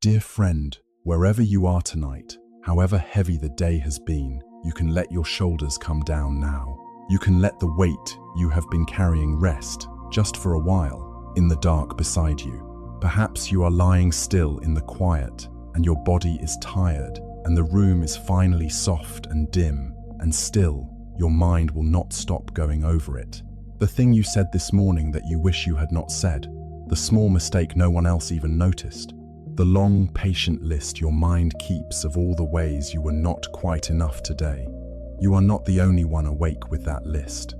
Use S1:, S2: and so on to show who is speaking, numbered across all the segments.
S1: Dear friend, wherever you are tonight, however heavy the day has been, you can let your shoulders come down now. You can let the weight you have been carrying rest, just for a while, in the dark beside you. Perhaps you are lying still in the quiet, and your body is tired, and the room is finally soft and dim, and still, your mind will not stop going over it. The thing you said this morning that you wish you had not said, the small mistake no one else even noticed, the long, patient list your mind keeps of all the ways you were not quite enough today. You are not the only one awake with that list.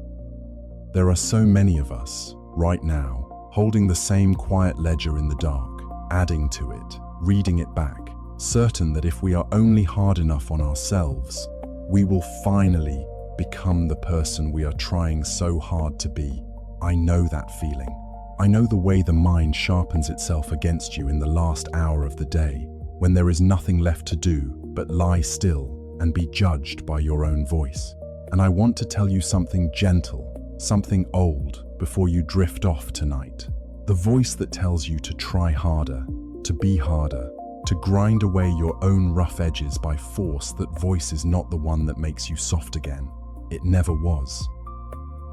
S1: There are so many of us, right now, holding the same quiet ledger in the dark, adding to it, reading it back, certain that if we are only hard enough on ourselves, we will finally become the person we are trying so hard to be. I know that feeling. I know the way the mind sharpens itself against you in the last hour of the day, when there is nothing left to do but lie still and be judged by your own voice. And I want to tell you something gentle, something old, before you drift off tonight. The voice that tells you to try harder, to be harder, to grind away your own rough edges by force. That voice is not the one that makes you soft again. It never was.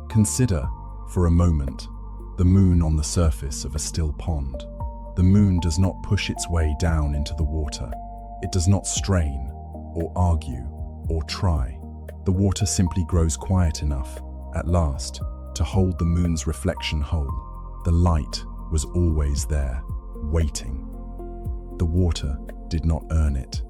S1: Consider, for a moment, the moon on the surface of a still pond. The moon does not push its way down into the water. It does not strain, or argue, or try. The water simply grows quiet enough, at last, to hold the moon's reflection whole. The light was always there, waiting. The water did not earn it.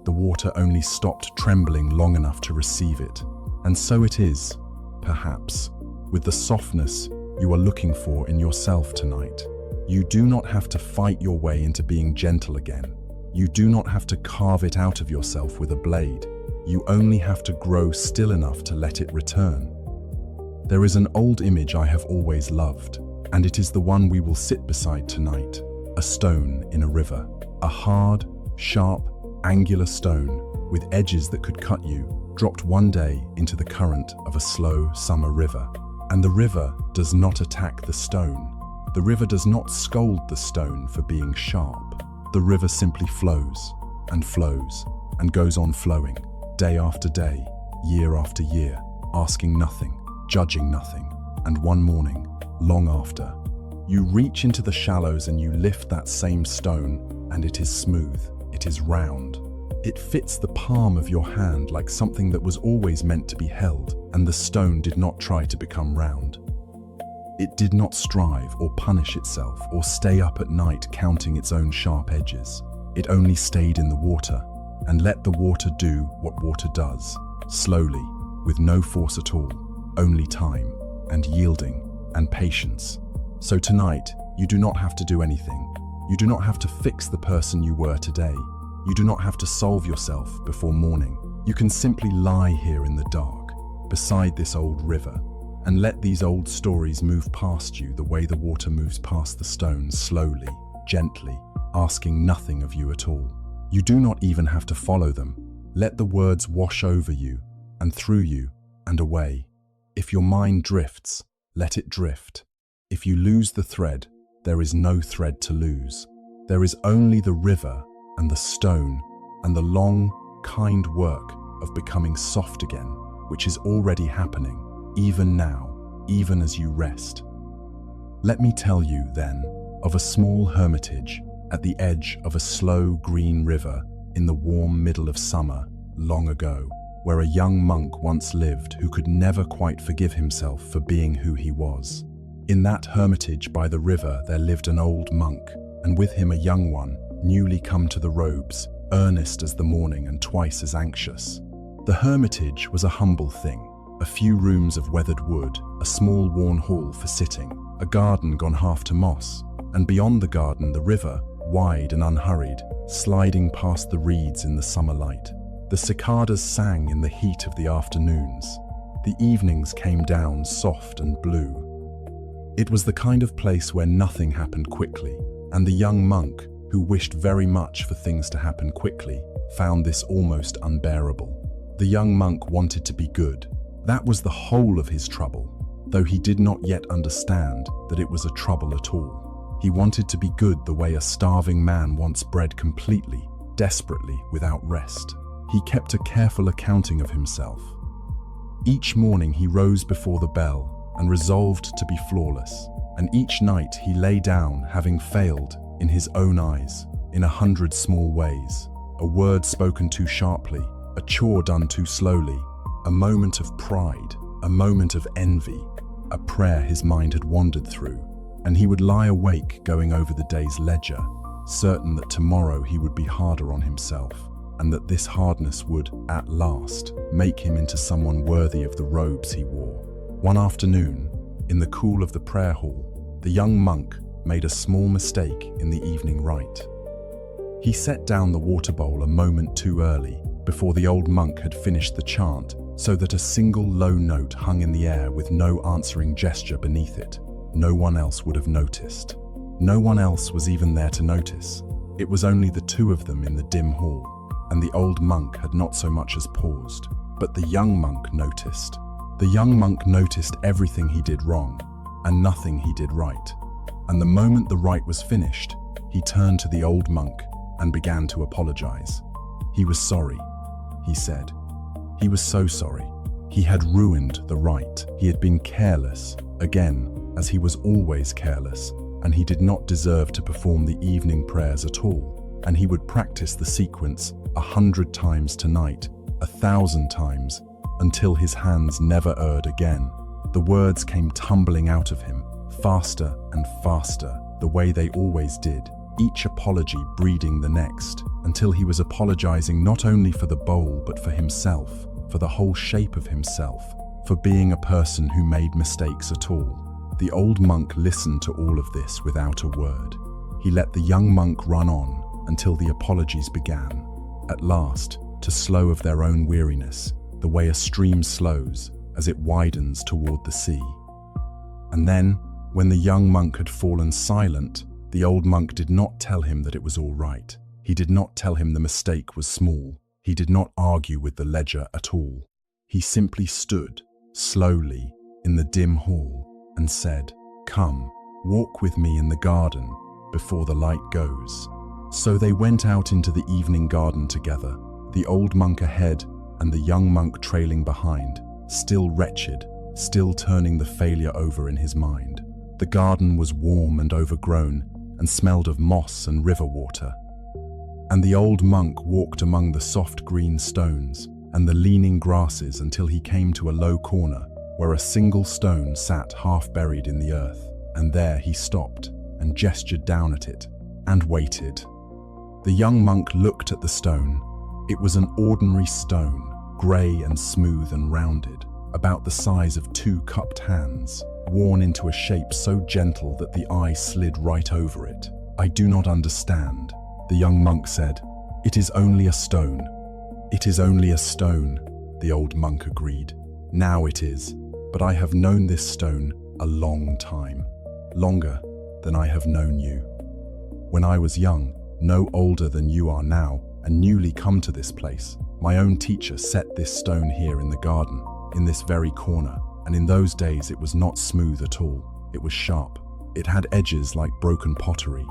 S1: The water only stopped trembling long enough to receive it. And so it is, perhaps, with the softness you are looking for in yourself tonight. You do not have to fight your way into being gentle again. You do not have to carve it out of yourself with a blade. You only have to grow still enough to let it return. There is an old image I have always loved, and it is the one we will sit beside tonight. A stone in a river. A hard, sharp, angular stone with edges that could cut you, dropped one day into the current of a slow summer river. And the river does not attack the stone. The river does not scold the stone for being sharp. The river simply flows and goes on flowing, day after day, year after year, asking nothing, judging nothing. And one morning, long after, you reach into the shallows and you lift that same stone, and it is smooth, it is round. It fits the palm of your hand like something that was always meant to be held, and the stone did not try to become round. It did not strive or punish itself or stay up at night counting its own sharp edges. It only stayed in the water and let the water do what water does, slowly, with no force at all, only time and yielding and patience. So tonight, you do not have to do anything. You do not have to fix the person you were today. You do not have to solve yourself before morning. You can simply lie here in the dark, beside this old river, and let these old stories move past you the way the water moves past the stones, slowly, gently, asking nothing of you at all. You do not even have to follow them. Let the words wash over you, and through you, and away. If your mind drifts, let it drift. If you lose the thread, there is no thread to lose. There is only the river and the stone and the long, kind work of becoming soft again, which is already happening, even now, even as you rest. Let me tell you, then, of a small hermitage at the edge of a slow green river in the warm middle of summer, long ago, where a young monk once lived who could never quite forgive himself for being who he was. In that hermitage by the river there lived an old monk, and with him a young one, newly come to the robes, earnest as the morning and twice as anxious. The hermitage was a humble thing, a few rooms of weathered wood, a small worn hall for sitting, a garden gone half to moss, and beyond the garden the river, wide and unhurried, sliding past the reeds in the summer light. The cicadas sang in the heat of the afternoons. The evenings came down soft and blue. It was the kind of place where nothing happened quickly, and the young monk, who wished very much for things to happen quickly, found this almost unbearable. The young monk wanted to be good. That was the whole of his trouble, though he did not yet understand that it was a trouble at all. He wanted to be good the way a starving man wants bread, completely, desperately, without rest. He kept a careful accounting of himself. Each morning he rose before the bell and resolved to be flawless. And each night he lay down, having failed, in his own eyes, in 100 small ways. A word spoken too sharply, a chore done too slowly, a moment of pride, a moment of envy, a prayer his mind had wandered through. And he would lie awake going over the day's ledger, certain that tomorrow he would be harder on himself, and that this hardness would, at last, make him into someone worthy of the robes he wore. One afternoon, in the cool of the prayer hall, the young monk made a small mistake in the evening rite. He set down the water bowl a moment too early, before the old monk had finished the chant, so that a single low note hung in the air with no answering gesture beneath it. No one else would have noticed. No one else was even there to notice. It was only the two of them in the dim hall, and the old monk had not so much as paused. But the young monk noticed. The young monk noticed everything he did wrong, and nothing he did right. And the moment the rite was finished, he turned to the old monk and began to apologize. He was sorry, he said. He was so sorry. He had ruined the rite. He had been careless, again, as he was always careless, and he did not deserve to perform the evening prayers at all, and he would practice the sequence 100 times tonight, 1,000 times, until his hands never erred again. The words came tumbling out of him, faster and faster, the way they always did, each apology breeding the next, until he was apologizing not only for the bowl but for himself, for the whole shape of himself, for being a person who made mistakes at all. The old monk listened to all of this without a word. He let the young monk run on until the apologies began, at last, to slow of their own weariness, the way a stream slows as it widens toward the sea. And then, when the young monk had fallen silent, the old monk did not tell him that it was all right. He did not tell him the mistake was small. He did not argue with the ledger at all. He simply stood, slowly, in the dim hall, and said, "Come, walk with me in the garden before the light goes." So they went out into the evening garden together, the old monk ahead and the young monk trailing behind, still wretched, still turning the failure over in his mind. The garden was warm and overgrown and smelled of moss and river water. And the old monk walked among the soft green stones and the leaning grasses until he came to a low corner where a single stone sat half buried in the earth, and there he stopped and gestured down at it and waited. The young monk looked at the stone. It was an ordinary stone, grey and smooth and rounded, about the size of 2 cupped hands, worn into a shape so gentle that the eye slid right over it. "I do not understand," the young monk said. "It is only a stone." "It is only a stone," the old monk agreed. "Now it is, but I have known this stone a long time, longer than I have known you. When I was young, no older than you are now, and newly come to this place, my own teacher set this stone here in the garden, in this very corner, and in those days it was not smooth at all. It was sharp. It had edges like broken pottery.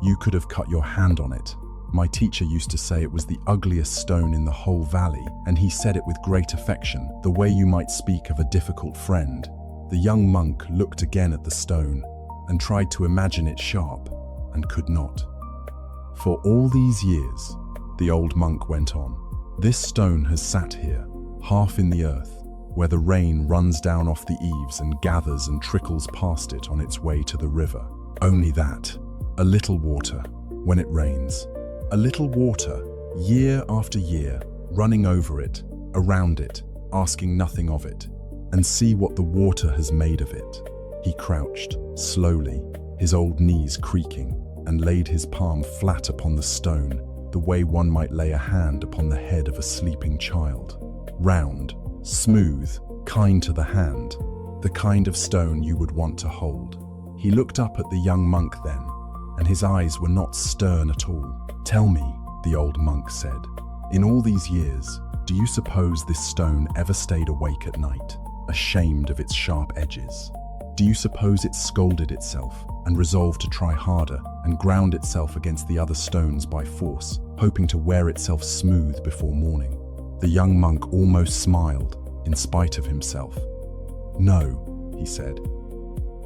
S1: You could have cut your hand on it. My teacher used to say it was the ugliest stone in the whole valley, and he said it with great affection, the way you might speak of a difficult friend." The young monk looked again at the stone and tried to imagine it sharp, and could not. "For all these years," the old monk went on, "this stone has sat here, half in the earth, where the rain runs down off the eaves and gathers and trickles past it on its way to the river. Only that, a little water, when it rains. A little water, year after year, running over it, around it, asking nothing of it. And see what the water has made of it." He crouched, slowly, his old knees creaking, and laid his palm flat upon the stone, the way one might lay a hand upon the head of a sleeping child. Round, smooth, kind to the hand, the kind of stone you would want to hold. He looked up at the young monk then, and his eyes were not stern at all. "Tell me," the old monk said, "in all these years, do you suppose this stone ever stayed awake at night, ashamed of its sharp edges? Do you suppose it scolded itself and resolved to try harder and ground itself against the other stones by force, hoping to wear itself smooth before morning. The young monk almost smiled, in spite of himself. "No," he said.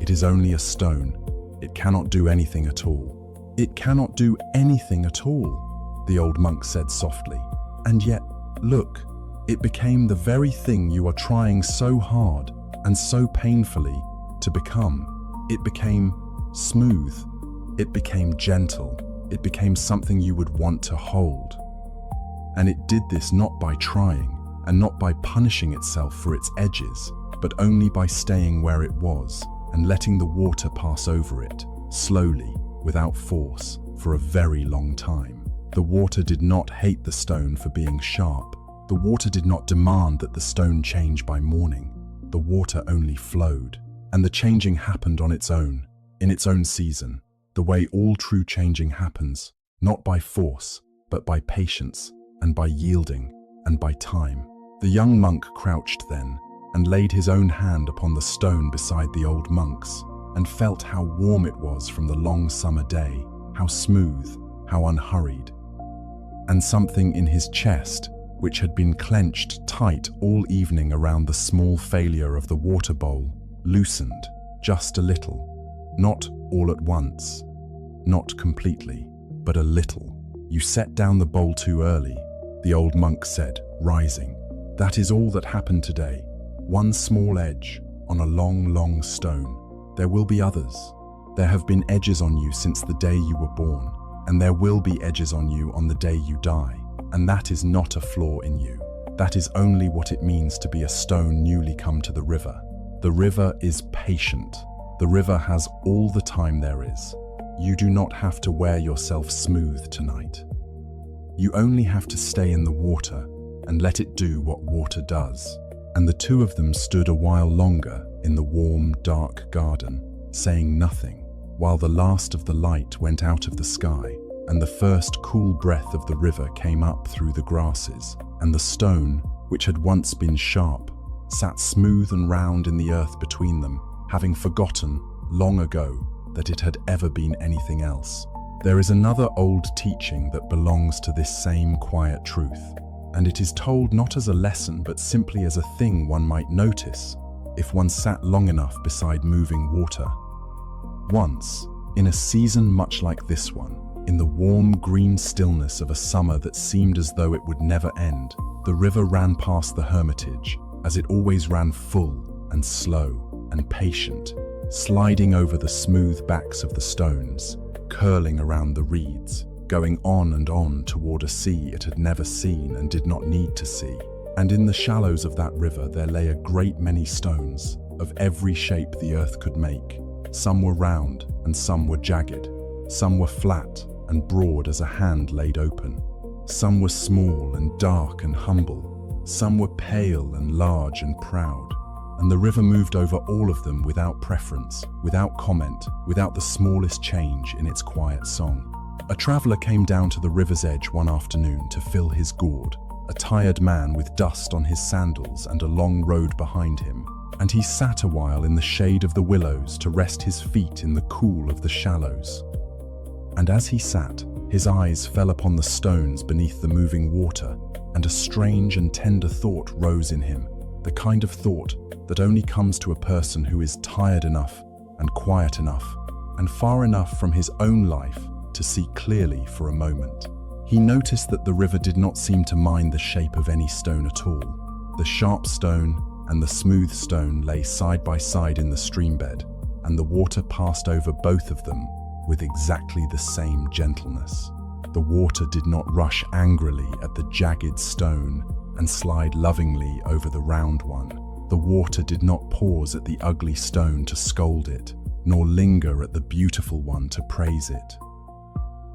S1: "It is only a stone. It cannot do anything at all." "It cannot do anything at all," the old monk said softly. "And yet, look, it became the very thing you are trying so hard and so painfully to become. It became smooth. It became gentle. It became something you would want to hold. And it did this not by trying and not by punishing itself for its edges, but only by staying where it was and letting the water pass over it, slowly, without force, for a very long time. The water did not hate the stone for being sharp. The water did not demand that the stone change by morning. The water only flowed, and the changing happened on its own, in its own season, the way all true changing happens, not by force, but by patience, and by yielding, and by time. The young monk crouched then, and laid his own hand upon the stone beside the old monk's, and felt how warm it was from the long summer day, how smooth, how unhurried. And something in his chest, which had been clenched tight all evening around the small failure of the water bowl, loosened just a little, not all at once, not completely, but a little. "You set down the bowl too early," the old monk said, rising. "That is all that happened today. One small edge on a long, long stone. There will be others. There have been edges on you since the day you were born, and there will be edges on you on the day you die. And that is not a flaw in you. That is only what it means to be a stone newly come to the river. The river is patient. The river has all the time there is. You do not have to wear yourself smooth tonight. You only have to stay in the water and let it do what water does." And the two of them stood a while longer in the warm, dark garden, saying nothing, while the last of the light went out of the sky, and the first cool breath of the river came up through the grasses, and the stone, which had once been sharp, sat smooth and round in the earth between them, having forgotten, long ago, that it had ever been anything else. There is another old teaching that belongs to this same quiet truth, and it is told not as a lesson but simply as a thing one might notice if one sat long enough beside moving water. Once, in a season much like this one, in the warm green stillness of a summer that seemed as though it would never end, the river ran past the hermitage, as it always ran, full and slow and patient, sliding over the smooth backs of the stones, curling around the reeds, going on and on toward a sea it had never seen and did not need to see. And in the shallows of that river there lay a great many stones, of every shape the earth could make. Some were round and some were jagged. Some were flat and broad as a hand laid open. Some were small and dark and humble. Some were pale and large and proud. And the river moved over all of them without preference, without comment, without the smallest change in its quiet song. A traveler came down to the river's edge one afternoon to fill his gourd, a tired man with dust on his sandals and a long road behind him, and he sat a while in the shade of the willows to rest his feet in the cool of the shallows. And as he sat, his eyes fell upon the stones beneath the moving water, and a strange and tender thought rose in him, the kind of thought that only comes to a person who is tired enough and quiet enough and far enough from his own life to see clearly for a moment. He noticed that the river did not seem to mind the shape of any stone at all. The sharp stone and the smooth stone lay side by side in the streambed, and the water passed over both of them with exactly the same gentleness. The water did not rush angrily at the jagged stone and slide lovingly over the round one. The water did not pause at the ugly stone to scold it, nor linger at the beautiful one to praise it.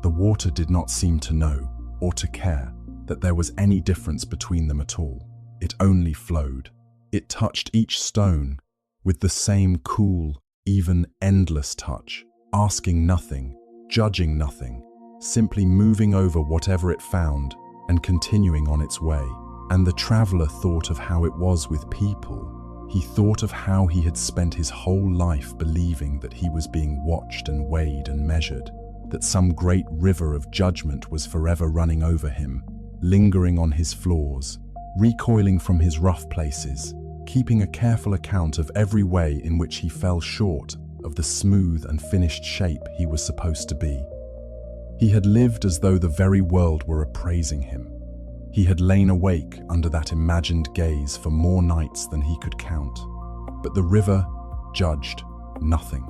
S1: The water did not seem to know, or to care, that there was any difference between them at all. It only flowed. It touched each stone with the same cool, even, endless touch, asking nothing, judging nothing, simply moving over whatever it found and continuing on its way. And the traveler thought of how it was with people, He thought of how he had spent his whole life believing that he was being watched and weighed and measured, that some great river of judgment was forever running over him, lingering on his flaws, recoiling from his rough places, keeping a careful account of every way in which he fell short of the smooth and finished shape he was supposed to be. He had lived as though the very world were appraising him. He had lain awake under that imagined gaze for more nights than he could count. But the river judged nothing.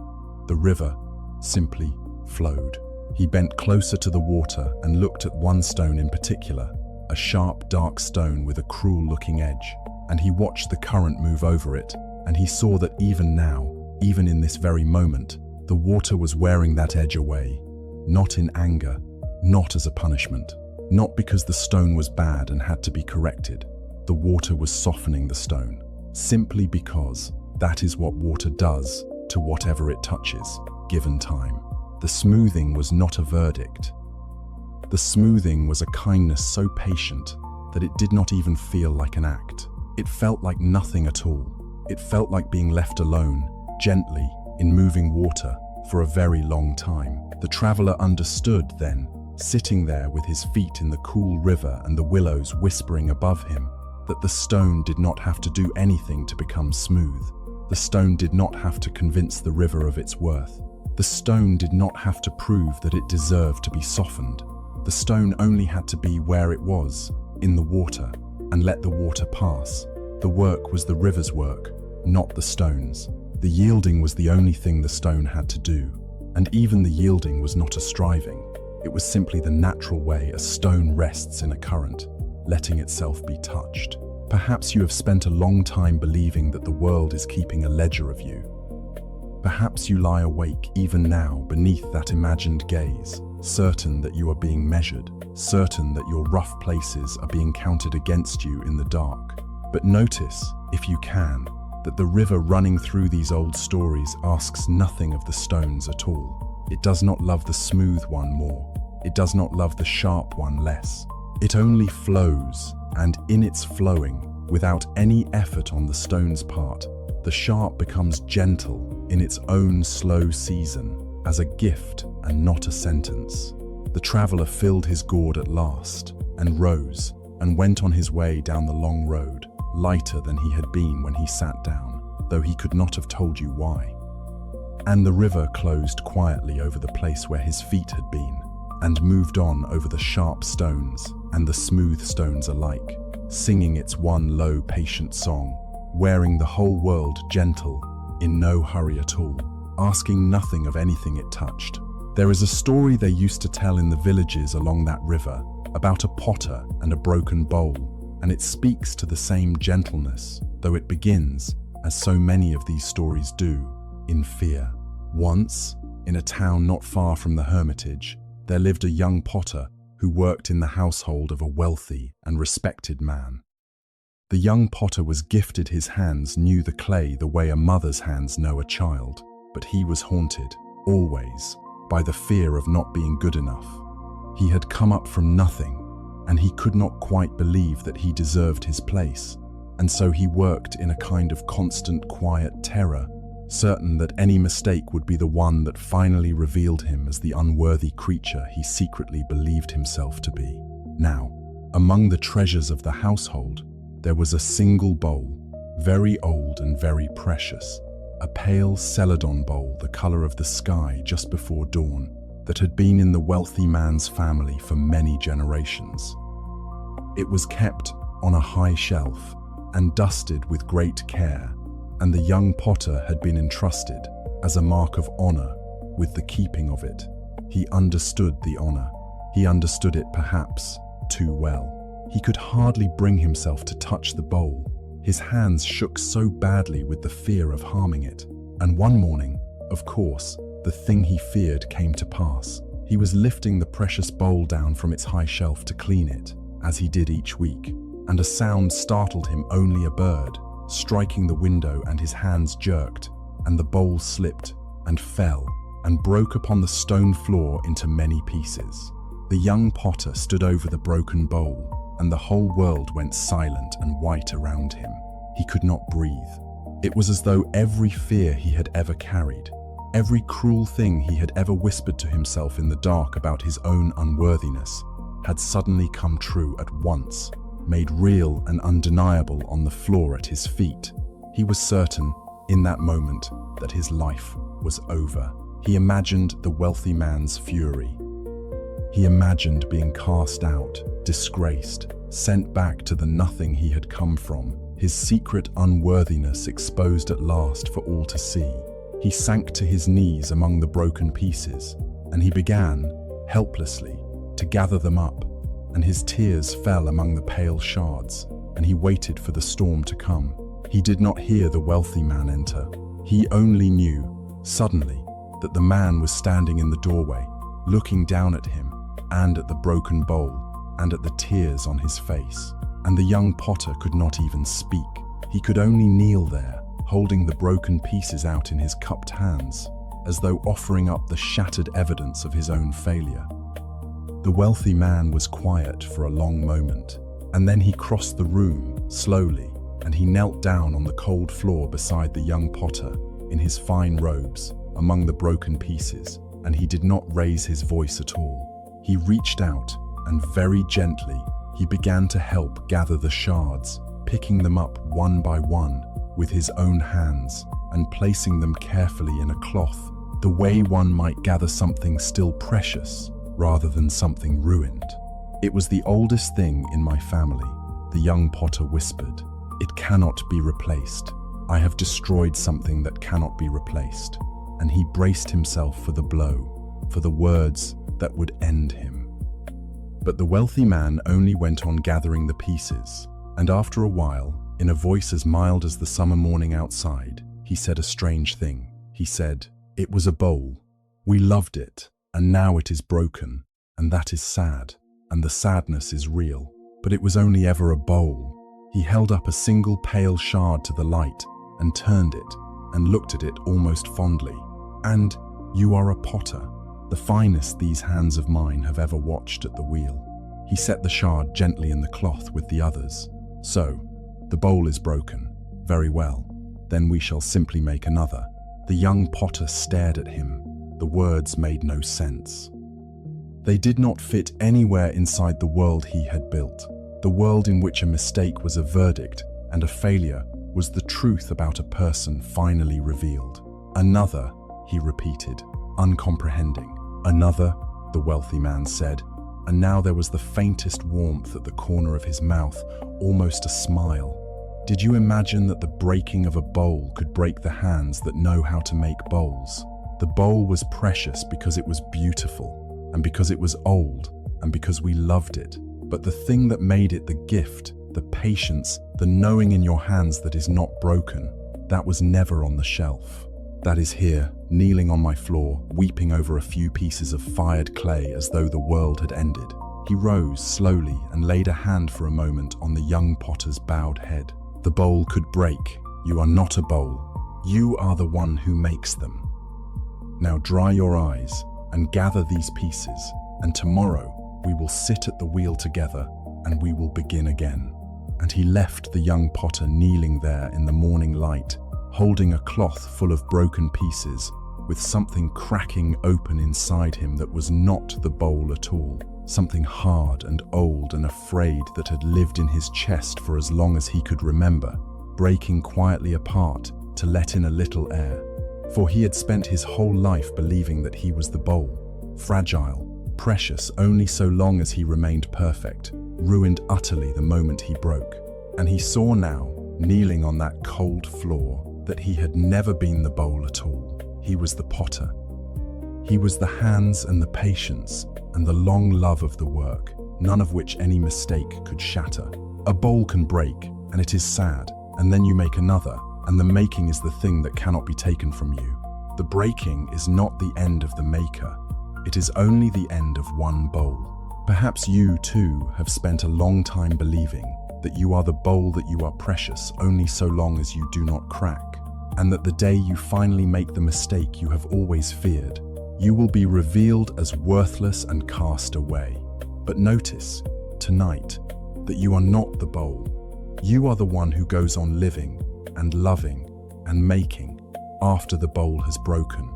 S1: The river simply flowed. He bent closer to the water and looked at one stone in particular, a sharp, dark stone with a cruel-looking edge, and he watched the current move over it, and he saw that even now, even in this very moment, the water was wearing that edge away, not in anger, not as a punishment, not because the stone was bad and had to be corrected. The water was softening the stone, simply because that is what water does to whatever it touches, given time. The smoothing was not a verdict. The smoothing was a kindness so patient that it did not even feel like an act. It felt like nothing at all. It felt like being left alone, gently, in moving water, for a very long time. The traveler understood then, sitting there with his feet in the cool river and the willows whispering above him, that the stone did not have to do anything to become smooth. The stone did not have to convince the river of its worth. The stone did not have to prove that it deserved to be softened. The stone only had to be where it was, in the water, and let the water pass. The work was the river's work, not the stone's. The yielding was the only thing the stone had to do, and even the yielding was not a striving. It was simply the natural way a stone rests in a current, letting itself be touched. Perhaps you have spent a long time believing that the world is keeping a ledger of you. Perhaps you lie awake even now beneath that imagined gaze, certain that you are being measured, certain that your rough places are being counted against you in the dark. But notice, if you can, that the river running through these old stories asks nothing of the stones at all. It does not love the smooth one more. It does not love the sharp one less. It only flows, and in its flowing, without any effort on the stone's part, the sharp becomes gentle in its own slow season, as a gift and not a sentence. The traveler filled his gourd at last, and rose, and went on his way down the long road, lighter than he had been when he sat down, though he could not have told you why. And the river closed quietly over the place where his feet had been, and moved on over the sharp stones and the smooth stones alike, singing its one low, patient song, wearing the whole world gentle, in no hurry at all, asking nothing of anything it touched. There is a story they used to tell in the villages along that river about a potter and a broken bowl, and it speaks to the same gentleness, though it begins, as so many of these stories do, in fear. Once, in a town not far from the hermitage, there lived a young potter who worked in the household of a wealthy and respected man. The young potter was gifted. His hands knew the clay the way a mother's hands know a child, but he was haunted, always, by the fear of not being good enough. He had come up from nothing, and he could not quite believe that he deserved his place, and so he worked in a kind of constant quiet terror, certain that any mistake would be the one that finally revealed him as the unworthy creature he secretly believed himself to be. Now, among the treasures of the household, there was a single bowl, very old and very precious, a pale celadon bowl the color of the sky just before dawn, that had been in the wealthy man's family for many generations. It was kept on a high shelf and dusted with great care, and the young potter had been entrusted, as a mark of honor, with the keeping of it. He understood the honor. He understood it perhaps too well. He could hardly bring himself to touch the bowl. His hands shook so badly with the fear of harming it. And one morning, of course, the thing he feared came to pass. He was lifting the precious bowl down from its high shelf to clean it, as he did each week, and a sound startled him, only a bird, striking the window, and his hands jerked, and the bowl slipped and fell and broke upon the stone floor into many pieces. The young potter stood over the broken bowl, and the whole world went silent and white around him. He could not breathe. It was as though every fear he had ever carried, every cruel thing he had ever whispered to himself in the dark about his own unworthiness, had suddenly come true at once, made real and undeniable on the floor at his feet. He was certain, in that moment, that his life was over. He imagined the wealthy man's fury. He imagined being cast out, disgraced, sent back to the nothing he had come from, his secret unworthiness exposed at last for all to see. He sank to his knees among the broken pieces, and he began, helplessly, to gather them up, and his tears fell among the pale shards, and he waited for the storm to come. He did not hear the wealthy man enter. He only knew, suddenly, that the man was standing in the doorway, looking down at him, and at the broken bowl, and at the tears on his face. And the young potter could not even speak. He could only kneel there, holding the broken pieces out in his cupped hands, as though offering up the shattered evidence of his own failure. The wealthy man was quiet for a long moment, and then he crossed the room, slowly, and he knelt down on the cold floor beside the young potter, in his fine robes, among the broken pieces, and he did not raise his voice at all. He reached out, and very gently, he began to help gather the shards, picking them up one by one with his own hands and placing them carefully in a cloth, the way one might gather something still precious rather than something ruined. "It was the oldest thing in my family," the young potter whispered. "It cannot be replaced. I have destroyed something that cannot be replaced." And he braced himself for the blow, for the words that would end him. But the wealthy man only went on gathering the pieces, and after a while, in a voice as mild as the summer morning outside, he said a strange thing. He said, "It was a bowl. We loved it, and now it is broken, and that is sad, and the sadness is real. But it was only ever a bowl." He held up a single pale shard to the light, and turned it, and looked at it almost fondly. "And you are a potter, the finest these hands of mine have ever watched at the wheel." He set the shard gently in the cloth with the others. "So, the bowl is broken. Very well. Then we shall simply make another." The young potter stared at him. The words made no sense. They did not fit anywhere inside the world he had built, the world in which a mistake was a verdict and a failure was the truth about a person finally revealed. "Another," he repeated, uncomprehending. "Another," the wealthy man said, and now there was the faintest warmth at the corner of his mouth, almost a smile. "Did you imagine that the breaking of a bowl could break the hands that know how to make bowls? The bowl was precious because it was beautiful, and because it was old, and because we loved it. But the thing that made it the gift, the patience, the knowing in your hands that is not broken, that was never on the shelf. That is here, kneeling on my floor, weeping over a few pieces of fired clay as though the world had ended." He rose slowly and laid a hand for a moment on the young potter's bowed head. "The bowl could break. You are not a bowl. You are the one who makes them. Now dry your eyes and gather these pieces, and tomorrow we will sit at the wheel together and we will begin again." And he left the young potter kneeling there in the morning light, holding a cloth full of broken pieces, with something cracking open inside him that was not the bowl at all, something hard and old and afraid that had lived in his chest for as long as he could remember, breaking quietly apart to let in a little air. For he had spent his whole life believing that he was the bowl, fragile, precious only so long as he remained perfect, ruined utterly the moment he broke. And he saw now, kneeling on that cold floor, that he had never been the bowl at all. He was the potter. He was the hands and the patience and the long love of the work, none of which any mistake could shatter. A bowl can break, and it is sad, and then you make another, and the making is the thing that cannot be taken from you. The breaking is not the end of the maker. It is only the end of one bowl. Perhaps you, too, have spent a long time believing that you are the bowl, that you are precious only so long as you do not crack, and that the day you finally make the mistake you have always feared, you will be revealed as worthless and cast away. But notice, tonight, that you are not the bowl. You are the one who goes on living and loving and making after the bowl has broken.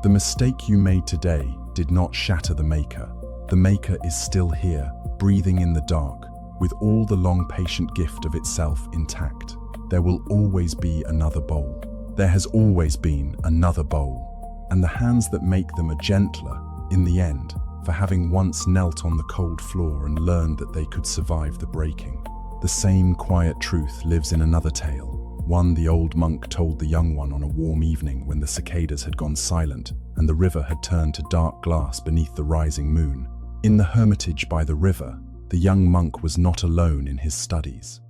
S1: The mistake you made today did not shatter the maker. The maker is still here, breathing in the dark, with all the long patient gift of itself intact. There will always be another bowl. There has always been another bowl. And the hands that make them are gentler, in the end, for having once knelt on the cold floor and learned that they could survive the breaking. The same quiet truth lives in another tale, one the old monk told the young one on a warm evening when the cicadas had gone silent and the river had turned to dark glass beneath the rising moon. In the hermitage by the river, the young monk was not alone in his studies.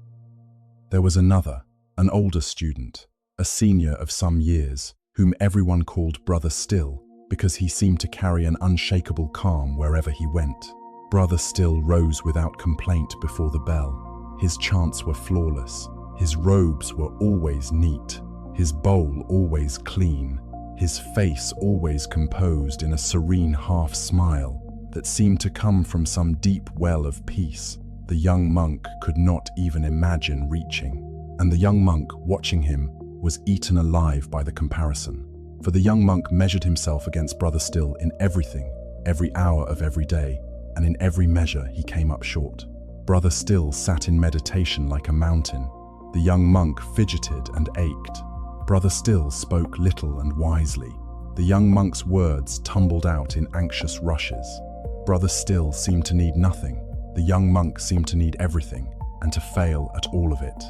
S1: There was another, an older student, a senior of some years, whom everyone called Brother Still, because he seemed to carry an unshakable calm wherever he went. Brother Still rose without complaint before the bell. His chants were flawless. His robes were always neat. His bowl always clean. His face always composed in a serene half-smile that seemed to come from some deep well of peace the young monk could not even imagine reaching. And the young monk, watching him, was eaten alive by the comparison. For the young monk measured himself against Brother Still in everything, every hour of every day, and in every measure he came up short. Brother Still sat in meditation like a mountain. The young monk fidgeted and ached. Brother Still spoke little and wisely. The young monk's words tumbled out in anxious rushes. Brother Still seemed to need nothing. The young monk seemed to need everything, and to fail at all of it.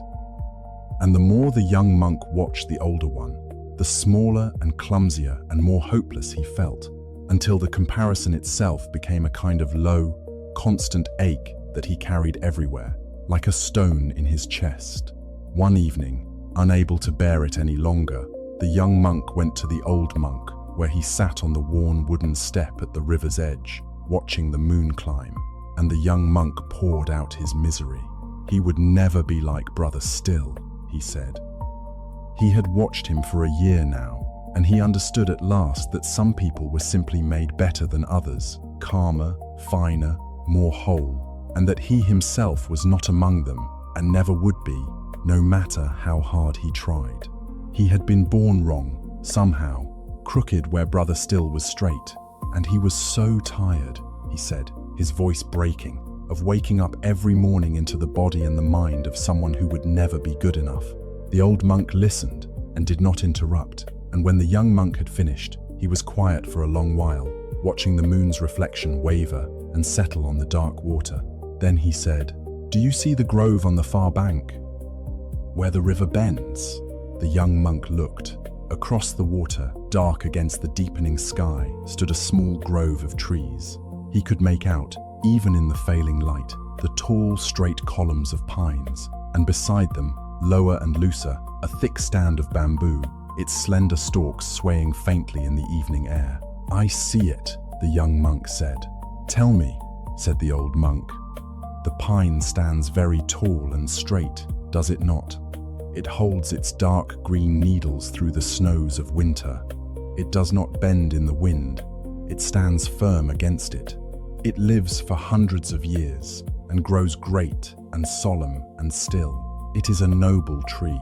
S1: And the more the young monk watched the older one, the smaller and clumsier and more hopeless he felt, until the comparison itself became a kind of low, constant ache that he carried everywhere, like a stone in his chest. One evening, unable to bear it any longer, the young monk went to the old monk, where he sat on the worn wooden step at the river's edge, watching the moon climb, and the young monk poured out his misery. He would never be like Brother Still, he said. He had watched him for a year now, and he understood at last that some people were simply made better than others, calmer, finer, more whole, and that he himself was not among them, and never would be, no matter how hard he tried. He had been born wrong, somehow, crooked where Brother Still was straight, and he was so tired, he said, his voice breaking, of waking up every morning into the body and the mind of someone who would never be good enough. The old monk listened and did not interrupt, and when the young monk had finished, he was quiet for a long while, watching the moon's reflection waver and settle on the dark water. Then he said, "Do you see the grove on the far bank, where the river bends?" The young monk looked. Across the water, dark against the deepening sky, stood a small grove of trees. He could make out, even in the failing light, the tall, straight columns of pines, and beside them, lower and looser, a thick stand of bamboo, its slender stalks swaying faintly in the evening air. "I see it," the young monk said. "Tell me," said the old monk. "The pine stands very tall and straight, does it not? It holds its dark green needles through the snows of winter. It does not bend in the wind. It stands firm against it. It lives for hundreds of years and grows great and solemn and still. It is a noble tree.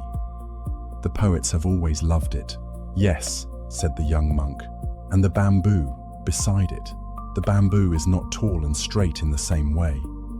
S1: The poets have always loved it." "Yes," said the young monk, "and the bamboo beside it. The bamboo is not tall and straight in the same way.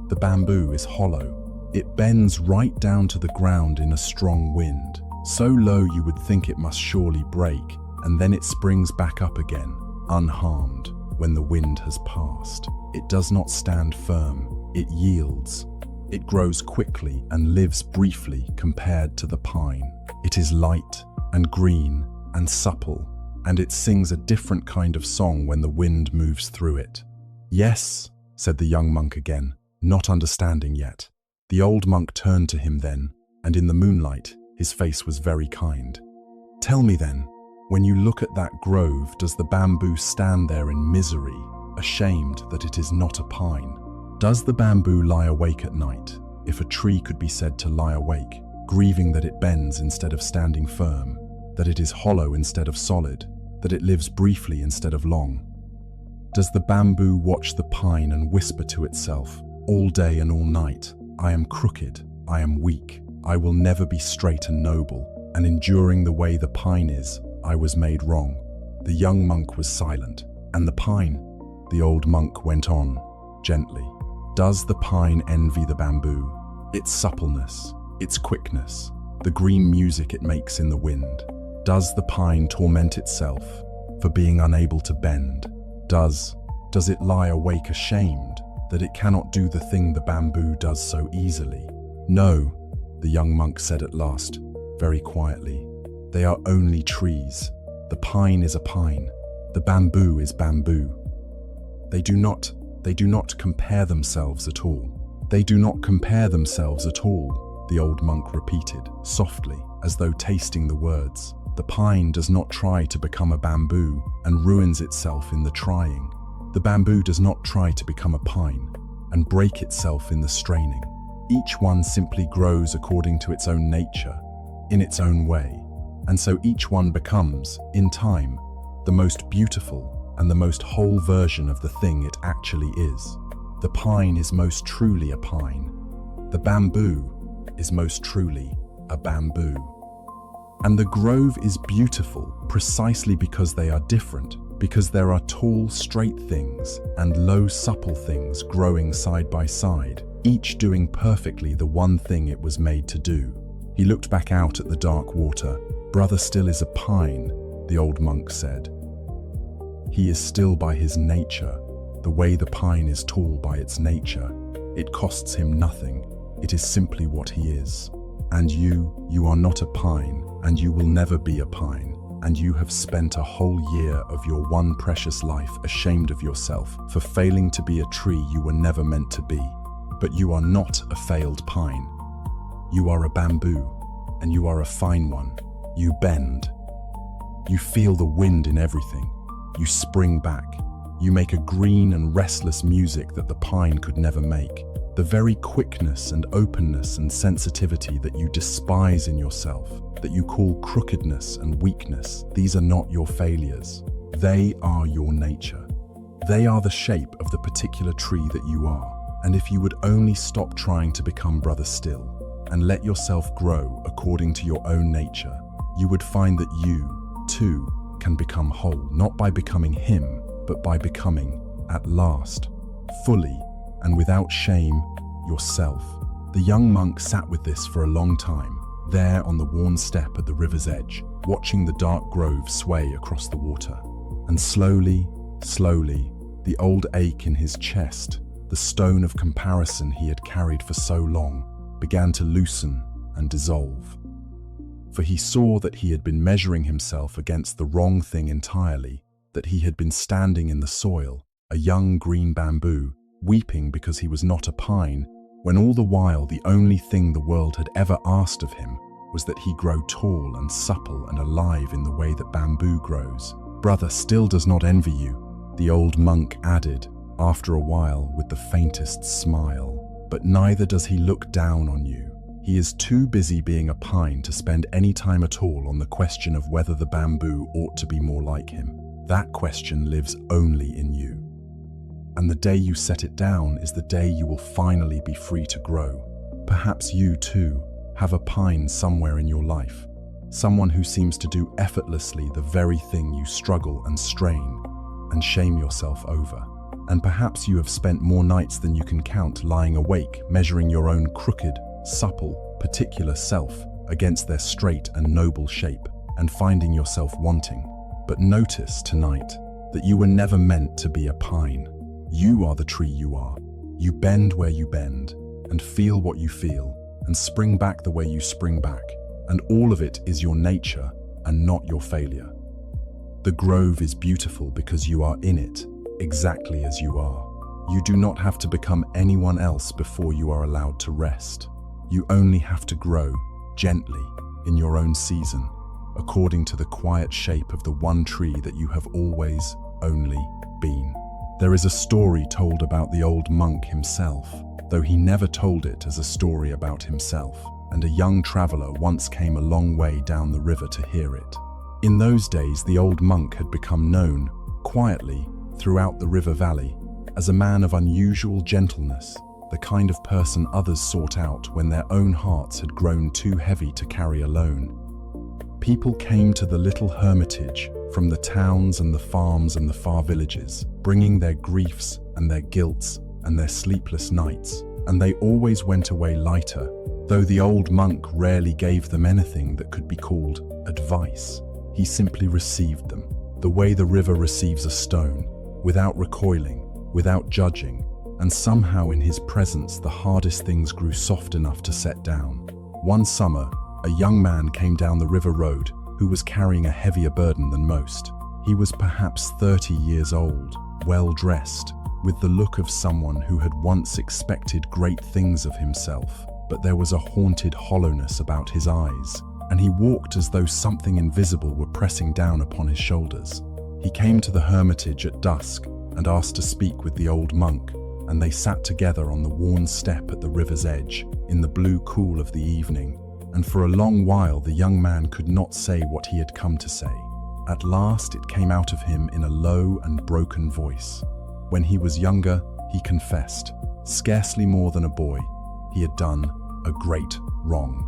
S1: The bamboo is hollow. It bends right down to the ground in a strong wind, so low you would think it must surely break, and then it springs back up again, unharmed, when the wind has passed. It does not stand firm, it yields. It grows quickly and lives briefly compared to the pine. It is light and green and supple, and it sings a different kind of song when the wind moves through it." "Yes," said the young monk again, not understanding yet. The old monk turned to him then, and in the moonlight, his face was very kind. "Tell me then, when you look at that grove, does the bamboo stand there in misery, ashamed that it is not a pine? Does the bamboo lie awake at night, if a tree could be said to lie awake, grieving that it bends instead of standing firm, that it is hollow instead of solid, that it lives briefly instead of long? Does the bamboo watch the pine and whisper to itself, all day and all night, 'I am crooked, I am weak, I will never be straight and noble'? and enduring the way the pine is, I was made wrong." The young monk was silent. "And the pine?" The old monk went on, gently. "Does the pine envy the bamboo? Its suppleness, its quickness, the green music it makes in the wind? Does the pine torment itself for being unable to bend? Does it lie awake ashamed that it cannot do the thing the bamboo does so easily?" "No," the young monk said at last, very quietly. "They are only trees. The pine is a pine. The bamboo is bamboo. They do not compare themselves at all. They do not compare themselves at all," the old monk repeated, softly, as though tasting the words. "The pine does not try to become a bamboo and ruins itself in the trying. The bamboo does not try to become a pine and break itself in the straining. Each one simply grows according to its own nature, in its own way, and so each one becomes, in time, the most beautiful and the most whole version of the thing it actually is. The pine is most truly a pine. The bamboo is most truly a bamboo. And the grove is beautiful precisely because they are different, because there are tall, straight things and low, supple things growing side by side, each doing perfectly the one thing it was made to do." He looked back out at the dark water. "Brother still is a pine," the old monk said. "He is still by his nature, the way the pine is tall by its nature. It costs him nothing. It is simply what he is. And you are not a pine, and you will never be a pine. And you have spent a whole year of your one precious life ashamed of yourself for failing to be a tree you were never meant to be. But you are not a failed pine. You are a bamboo, and you are a fine one. You bend. You feel the wind in everything. You spring back. You make a green and restless music that the pine could never make. The very quickness and openness and sensitivity that you despise in yourself, that you call crookedness and weakness, these are not your failures. They are your nature. They are the shape of the particular tree that you are. And if you would only stop trying to become Brother Still and let yourself grow according to your own nature, you would find that you, too, can become whole, not by becoming him, but by becoming, at last, fully and without shame, yourself. The young monk sat with this for a long time, there on the worn step at the river's edge, watching the dark grove sway across the water. And slowly, the old ache in his chest, the stone of comparison he had carried for so long, began to loosen and dissolve. For he saw that he had been measuring himself against the wrong thing entirely, that he had been standing in the soil, a young green bamboo, weeping because he was not a pine, when all the while the only thing the world had ever asked of him was that he grow tall and supple and alive in the way that bamboo grows. "Brother still does not envy you," the old monk added, after a while with the faintest smile. "But neither does he look down on you. He is too busy being a pine to spend any time at all on the question of whether the bamboo ought to be more like him. That question lives only in you. And the day you set it down is the day you will finally be free to grow. Perhaps you, too, have a pine somewhere in your life, someone who seems to do effortlessly the very thing you struggle and strain and shame yourself over. And perhaps you have spent more nights than you can count lying awake, measuring your own crooked, supple, particular self against their straight and noble shape, and finding yourself wanting. But notice tonight that you were never meant to be a pine. You are the tree you are. You bend where you bend, and feel what you feel, and spring back the way you spring back, and all of it is your nature and not your failure. The grove is beautiful because you are in it, exactly as you are. You do not have to become anyone else before you are allowed to rest. You only have to grow, gently, in your own season, according to the quiet shape of the one tree that you have always only been. There is a story told about the old monk himself, though he never told it as a story about himself, and a young traveler once came a long way down the river to hear it. In those days, the old monk had become known, quietly, throughout the river valley, as a man of unusual gentleness, the kind of person others sought out when their own hearts had grown too heavy to carry alone. People came to the little hermitage from the towns and the farms and the far villages, bringing their griefs and their guilts and their sleepless nights, and they always went away lighter, though the old monk rarely gave them anything that could be called advice. He simply received them, the way the river receives a stone, without recoiling, without judging, and somehow in his presence the hardest things grew soft enough to set down. One summer, a young man came down the river road who was carrying a heavier burden than most. He was perhaps 30 years old, well-dressed, with the look of someone who had once expected great things of himself, but there was a haunted hollowness about his eyes, and he walked as though something invisible were pressing down upon his shoulders. He came to the hermitage at dusk and asked to speak with the old monk, and they sat together on the worn step at the river's edge, in the blue cool of the evening, and for a long while the young man could not say what he had come to say. At last it came out of him in a low and broken voice. When he was younger, he confessed, scarcely more than a boy, he had done a great wrong.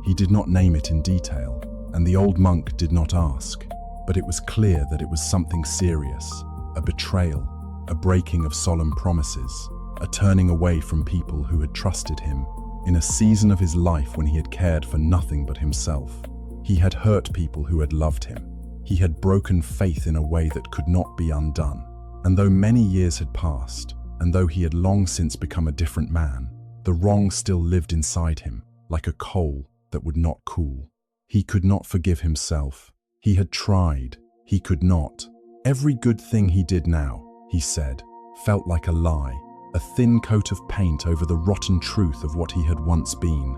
S1: He did not name it in detail, and the old monk did not ask, but it was clear that it was something serious, a betrayal, a breaking of solemn promises, a turning away from people who had trusted him. In a season of his life when he had cared for nothing but himself, he had hurt people who had loved him. He had broken faith in a way that could not be undone. And though many years had passed, and though he had long since become a different man, the wrong still lived inside him, like a coal that would not cool. He could not forgive himself. He had tried. He could not. Every good thing he did now, he said, felt like a lie, a thin coat of paint over the rotten truth of what he had once been.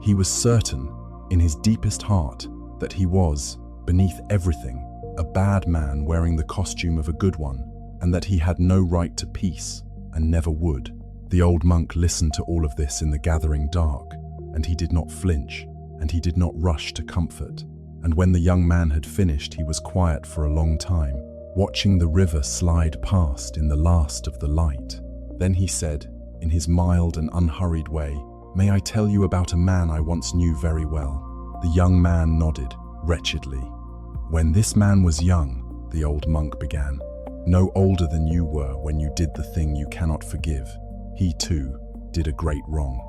S1: He was certain, in his deepest heart, that he was, beneath everything, a bad man wearing the costume of a good one, and that he had no right to peace, and never would. The old monk listened to all of this in the gathering dark, and he did not flinch, and he did not rush to comfort. And when the young man had finished, he was quiet for a long time, watching the river slide past in the last of the light. Then he said, in his mild and unhurried way, "May I tell you about a man I once knew very well?" The young man nodded, wretchedly. "When this man was young," the old monk began, "no older than you were when you did the thing you cannot forgive, he too did a great wrong.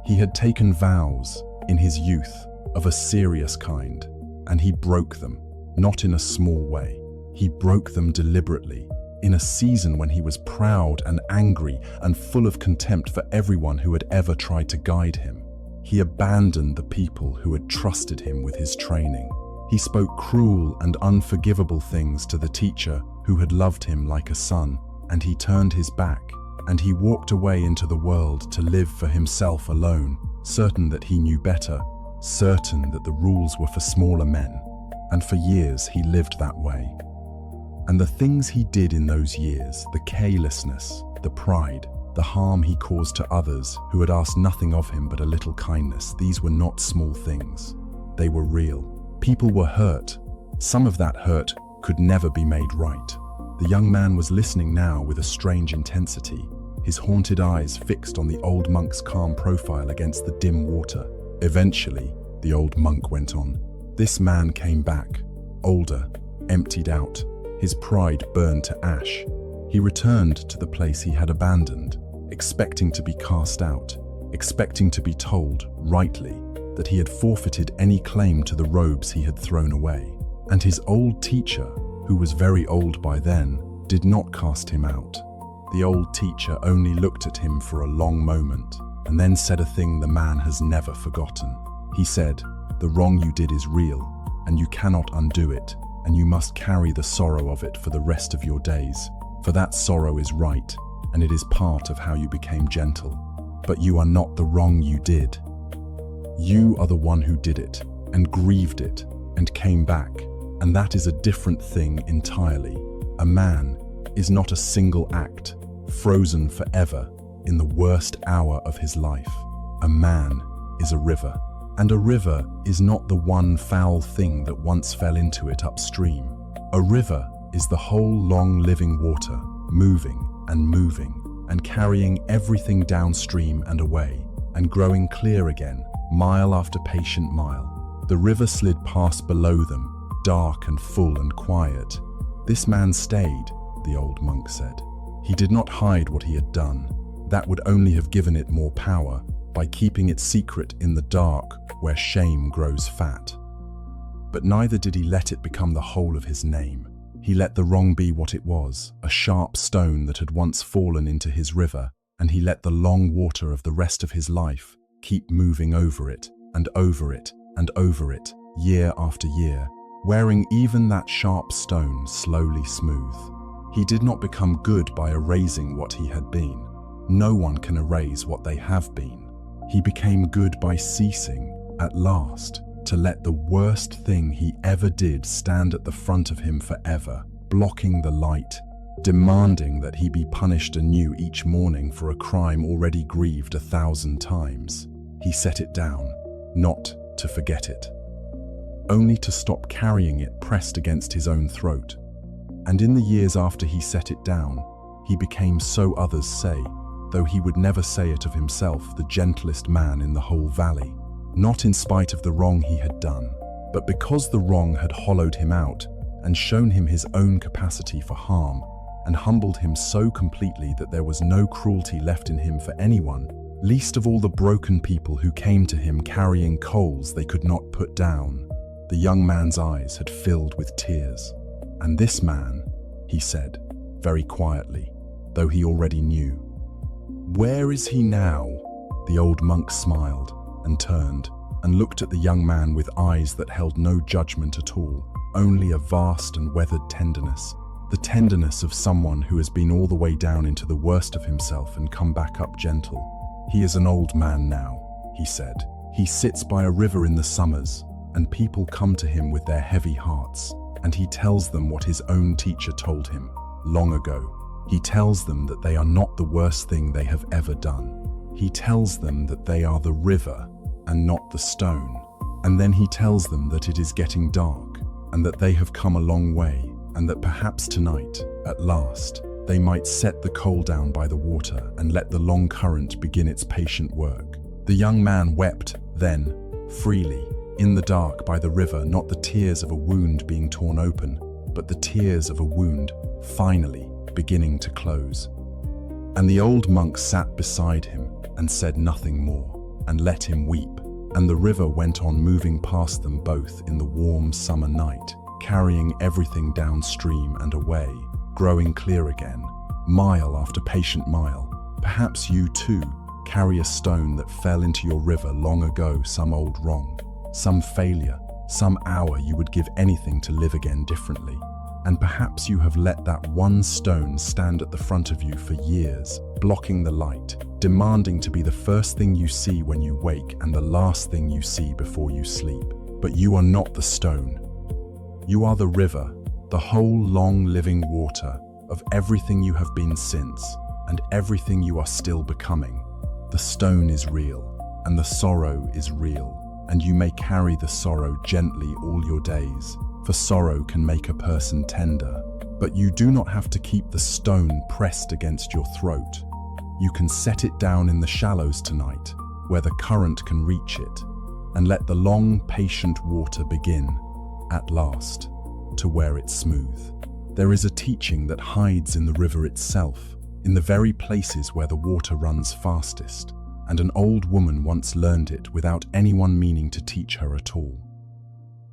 S1: He had taken vows, in his youth, of a serious kind, and he broke them, not in a small way. He broke them deliberately, in a season when he was proud and angry and full of contempt for everyone who had ever tried to guide him. He abandoned the people who had trusted him with his training. He spoke cruel and unforgivable things to the teacher who had loved him like a son, and he turned his back, and he walked away into the world to live for himself alone, certain that he knew better, certain that the rules were for smaller men, and for years he lived that way. And the things he did in those years, the carelessness, the pride, the harm he caused to others who had asked nothing of him but a little kindness, these were not small things. They were real. People were hurt. Some of that hurt could never be made right. The young man was listening now with a strange intensity, his haunted eyes fixed on the old monk's calm profile against the dim water. Eventually, the old monk went on, this man came back, older, emptied out, his pride burned to ash. He returned to the place he had abandoned, expecting to be cast out, expecting to be told, rightly, that he had forfeited any claim to the robes he had thrown away. And his old teacher, who was very old by then, did not cast him out. The old teacher only looked at him for a long moment, and then said a thing the man has never forgotten. He said, "The wrong you did is real, and you cannot undo it, and you must carry the sorrow of it for the rest of your days, for that sorrow is right, and it is part of how you became gentle. But you are not the wrong you did. You are the one who did it, and grieved it, and came back, and that is a different thing entirely. A man is not a single act, frozen forever in the worst hour of his life. A man is a river, and a river is not the one foul thing that once fell into it upstream. A river is the whole long living water, moving and carrying everything downstream and away, and growing clear again, mile after patient mile. The river slid past below them, dark and full and quiet. "This man stayed," the old monk said. "He did not hide what he had done. That would only have given it more power, by keeping it secret in the dark where shame grows fat. But neither did he let it become the whole of his name. He let the wrong be what it was, a sharp stone that had once fallen into his river, and he let the long water of the rest of his life keep moving over it, and over it, and over it, year after year, wearing even that sharp stone slowly smooth. He did not become good by erasing what he had been. No one can erase what they have been. He became good by ceasing, at last, to let the worst thing he ever did stand at the front of him forever, blocking the light, demanding that he be punished anew each morning for a crime already grieved 1,000 times. He set it down, not to forget it, only to stop carrying it pressed against his own throat. And in the years after he set it down, he became, so others say, though he would never say it of himself, the gentlest man in the whole valley. Not in spite of the wrong he had done, but because the wrong had hollowed him out and shown him his own capacity for harm, and humbled him so completely that there was no cruelty left in him for anyone, least of all the broken people who came to him carrying coals they could not put down. The young man's eyes had filled with tears. "And this man," he said, very quietly, though he already knew. "Where is he now?" The old monk smiled and turned and looked at the young man with eyes that held no judgment at all, only a vast and weathered tenderness, the tenderness of someone who has been all the way down into the worst of himself and come back up gentle. "He is an old man now," he said. "He sits by a river in the summers, and people come to him with their heavy hearts, and he tells them what his own teacher told him long ago. He tells them that they are not the worst thing they have ever done. He tells them that they are the river and not the stone. And then he tells them that it is getting dark and that they have come a long way, and that perhaps tonight, at last, they might set the coal down by the water and let the long current begin its patient work." The young man wept then, freely, in the dark by the river, not the tears of a wound being torn open, but the tears of a wound finally beginning to close. And the old monk sat beside him and said nothing more, and let him weep, and the river went on moving past them both in the warm summer night, carrying everything downstream and away, growing clear again, mile after patient mile. Perhaps you too carry a stone that fell into your river long ago, some old wrong, some failure, some hour you would give anything to live again differently. And perhaps you have let that one stone stand at the front of you for years, blocking the light, demanding to be the first thing you see when you wake and the last thing you see before you sleep. But you are not the stone. You are the river, the whole long living water of everything you have been since, and everything you are still becoming. The stone is real, and the sorrow is real, and you may carry the sorrow gently all your days. For sorrow can make a person tender, but you do not have to keep the stone pressed against your throat. You can set it down in the shallows tonight, where the current can reach it, and let the long, patient water begin, at last, to wear it smooth. There is a teaching that hides in the river itself, in the very places where the water runs fastest, and an old woman once learned it without anyone meaning to teach her at all.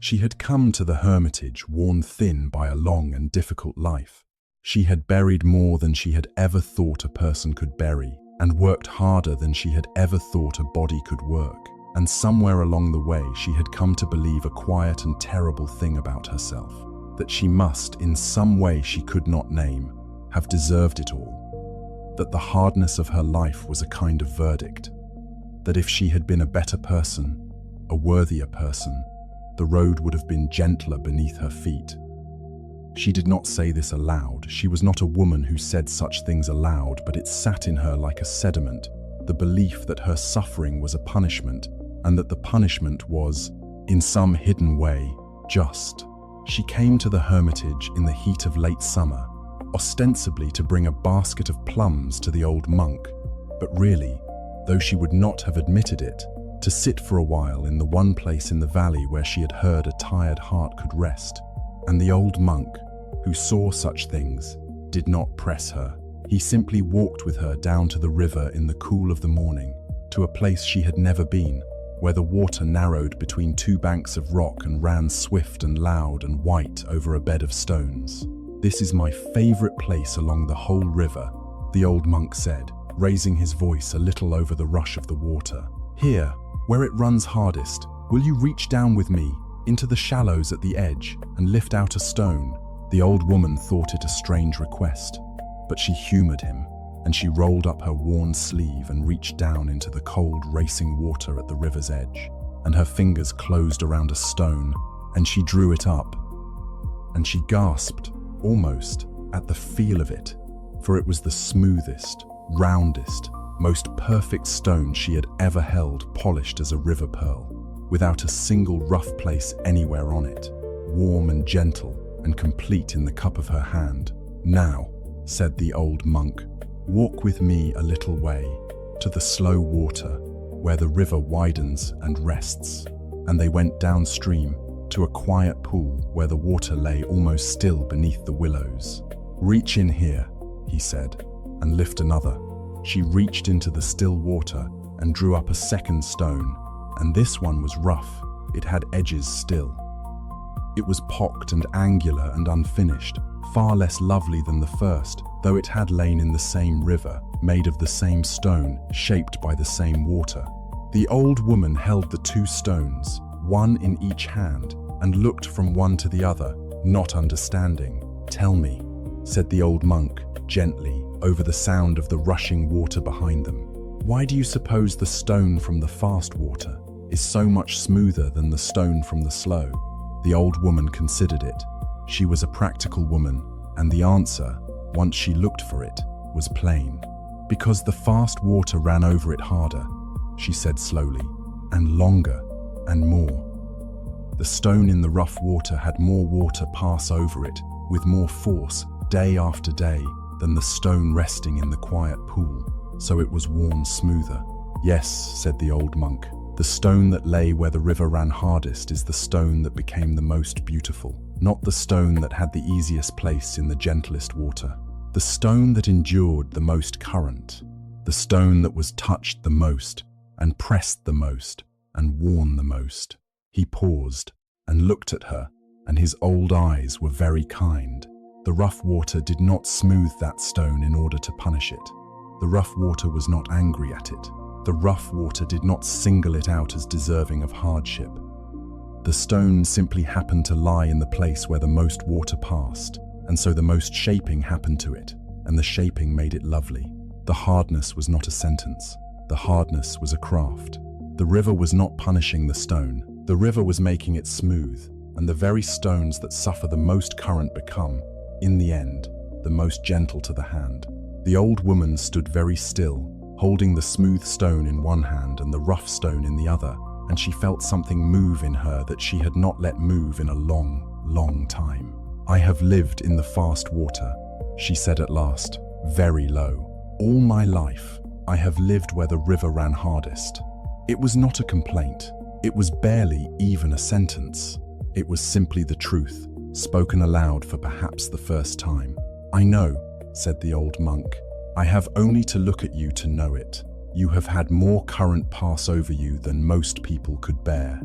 S1: She had come to the hermitage worn thin by a long and difficult life. She had buried more than she had ever thought a person could bury, and worked harder than she had ever thought a body could work. And somewhere along the way she had come to believe a quiet and terrible thing about herself, that she must, in some way she could not name, have deserved it all. That the hardness of her life was a kind of verdict. That if she had been a better person, a worthier person, the road would have been gentler beneath her feet. She did not say this aloud. She was not a woman who said such things aloud, but it sat in her like a sediment, the belief that her suffering was a punishment, and that the punishment was, in some hidden way, just. She came to the hermitage in the heat of late summer, ostensibly to bring a basket of plums to the old monk, but really, though she would not have admitted it, to sit for a while in the one place in the valley where she had heard a tired heart could rest. And the old monk, who saw such things, did not press her. He simply walked with her down to the river in the cool of the morning, to a place she had never been, where the water narrowed between two banks of rock and ran swift and loud and white over a bed of stones. "This is my favorite place along the whole river," the old monk said, raising his voice a little over the rush of the water. "Here, where it runs hardest, will you reach down with me into the shallows at the edge and lift out a stone?" The old woman thought it a strange request, but she humored him, and she rolled up her worn sleeve and reached down into the cold, racing water at the river's edge, and her fingers closed around a stone, and she drew it up. And she gasped, almost, at the feel of it, for it was the smoothest, roundest, most perfect stone she had ever held, polished as a river pearl, without a single rough place anywhere on it, warm and gentle and complete in the cup of her hand. "Now," said the old monk, "walk with me a little way, to the slow water, where the river widens and rests." And they went downstream, to a quiet pool where the water lay almost still beneath the willows. "Reach in here," he said, "and lift another." She reached into the still water and drew up a second stone, and this one was rough. It had edges still. It was pocked and angular and unfinished, far less lovely than the first, though it had lain in the same river, made of the same stone, shaped by the same water. The old woman held the two stones, one in each hand, and looked from one to the other, not understanding. "Tell me," said the old monk, gently, over the sound of the rushing water behind them, "why do you suppose the stone from the fast water is so much smoother than the stone from the slow?" The old woman considered it. She was a practical woman, and the answer, once she looked for it, was plain. "Because the fast water ran over it harder," she said slowly, "and longer, and more. The stone in the rough water had more water pass over it, with more force, day after day, than the stone resting in the quiet pool, so it was worn smoother." "Yes," said the old monk, "the stone that lay where the river ran hardest is the stone that became the most beautiful, not the stone that had the easiest place in the gentlest water. The stone that endured the most current, the stone that was touched the most, and pressed the most, and worn the most." He paused and looked at her, and his old eyes were very kind. The rough water did not smooth that stone in order to punish it. The rough water was not angry at it. The rough water did not single it out as deserving of hardship. The stone simply happened to lie in the place where the most water passed, and so the most shaping happened to it, and the shaping made it lovely. The hardness was not a sentence. The hardness was a craft. The river was not punishing the stone. The river was making it smooth, and the very stones that suffer the most current become, in the end, the most gentle to the hand. The old woman stood very still, holding the smooth stone in one hand and the rough stone in the other, and she felt something move in her that she had not let move in a long, long time. "I have lived in the fast water," she said at last, very low. "All my life, I have lived where the river ran hardest." It was not a complaint. It was barely even a sentence. It was simply the truth, spoken aloud for perhaps the first time. "I know," said the old monk. "I have only to look at you to know it. You have had more current pass over you than most people could bear.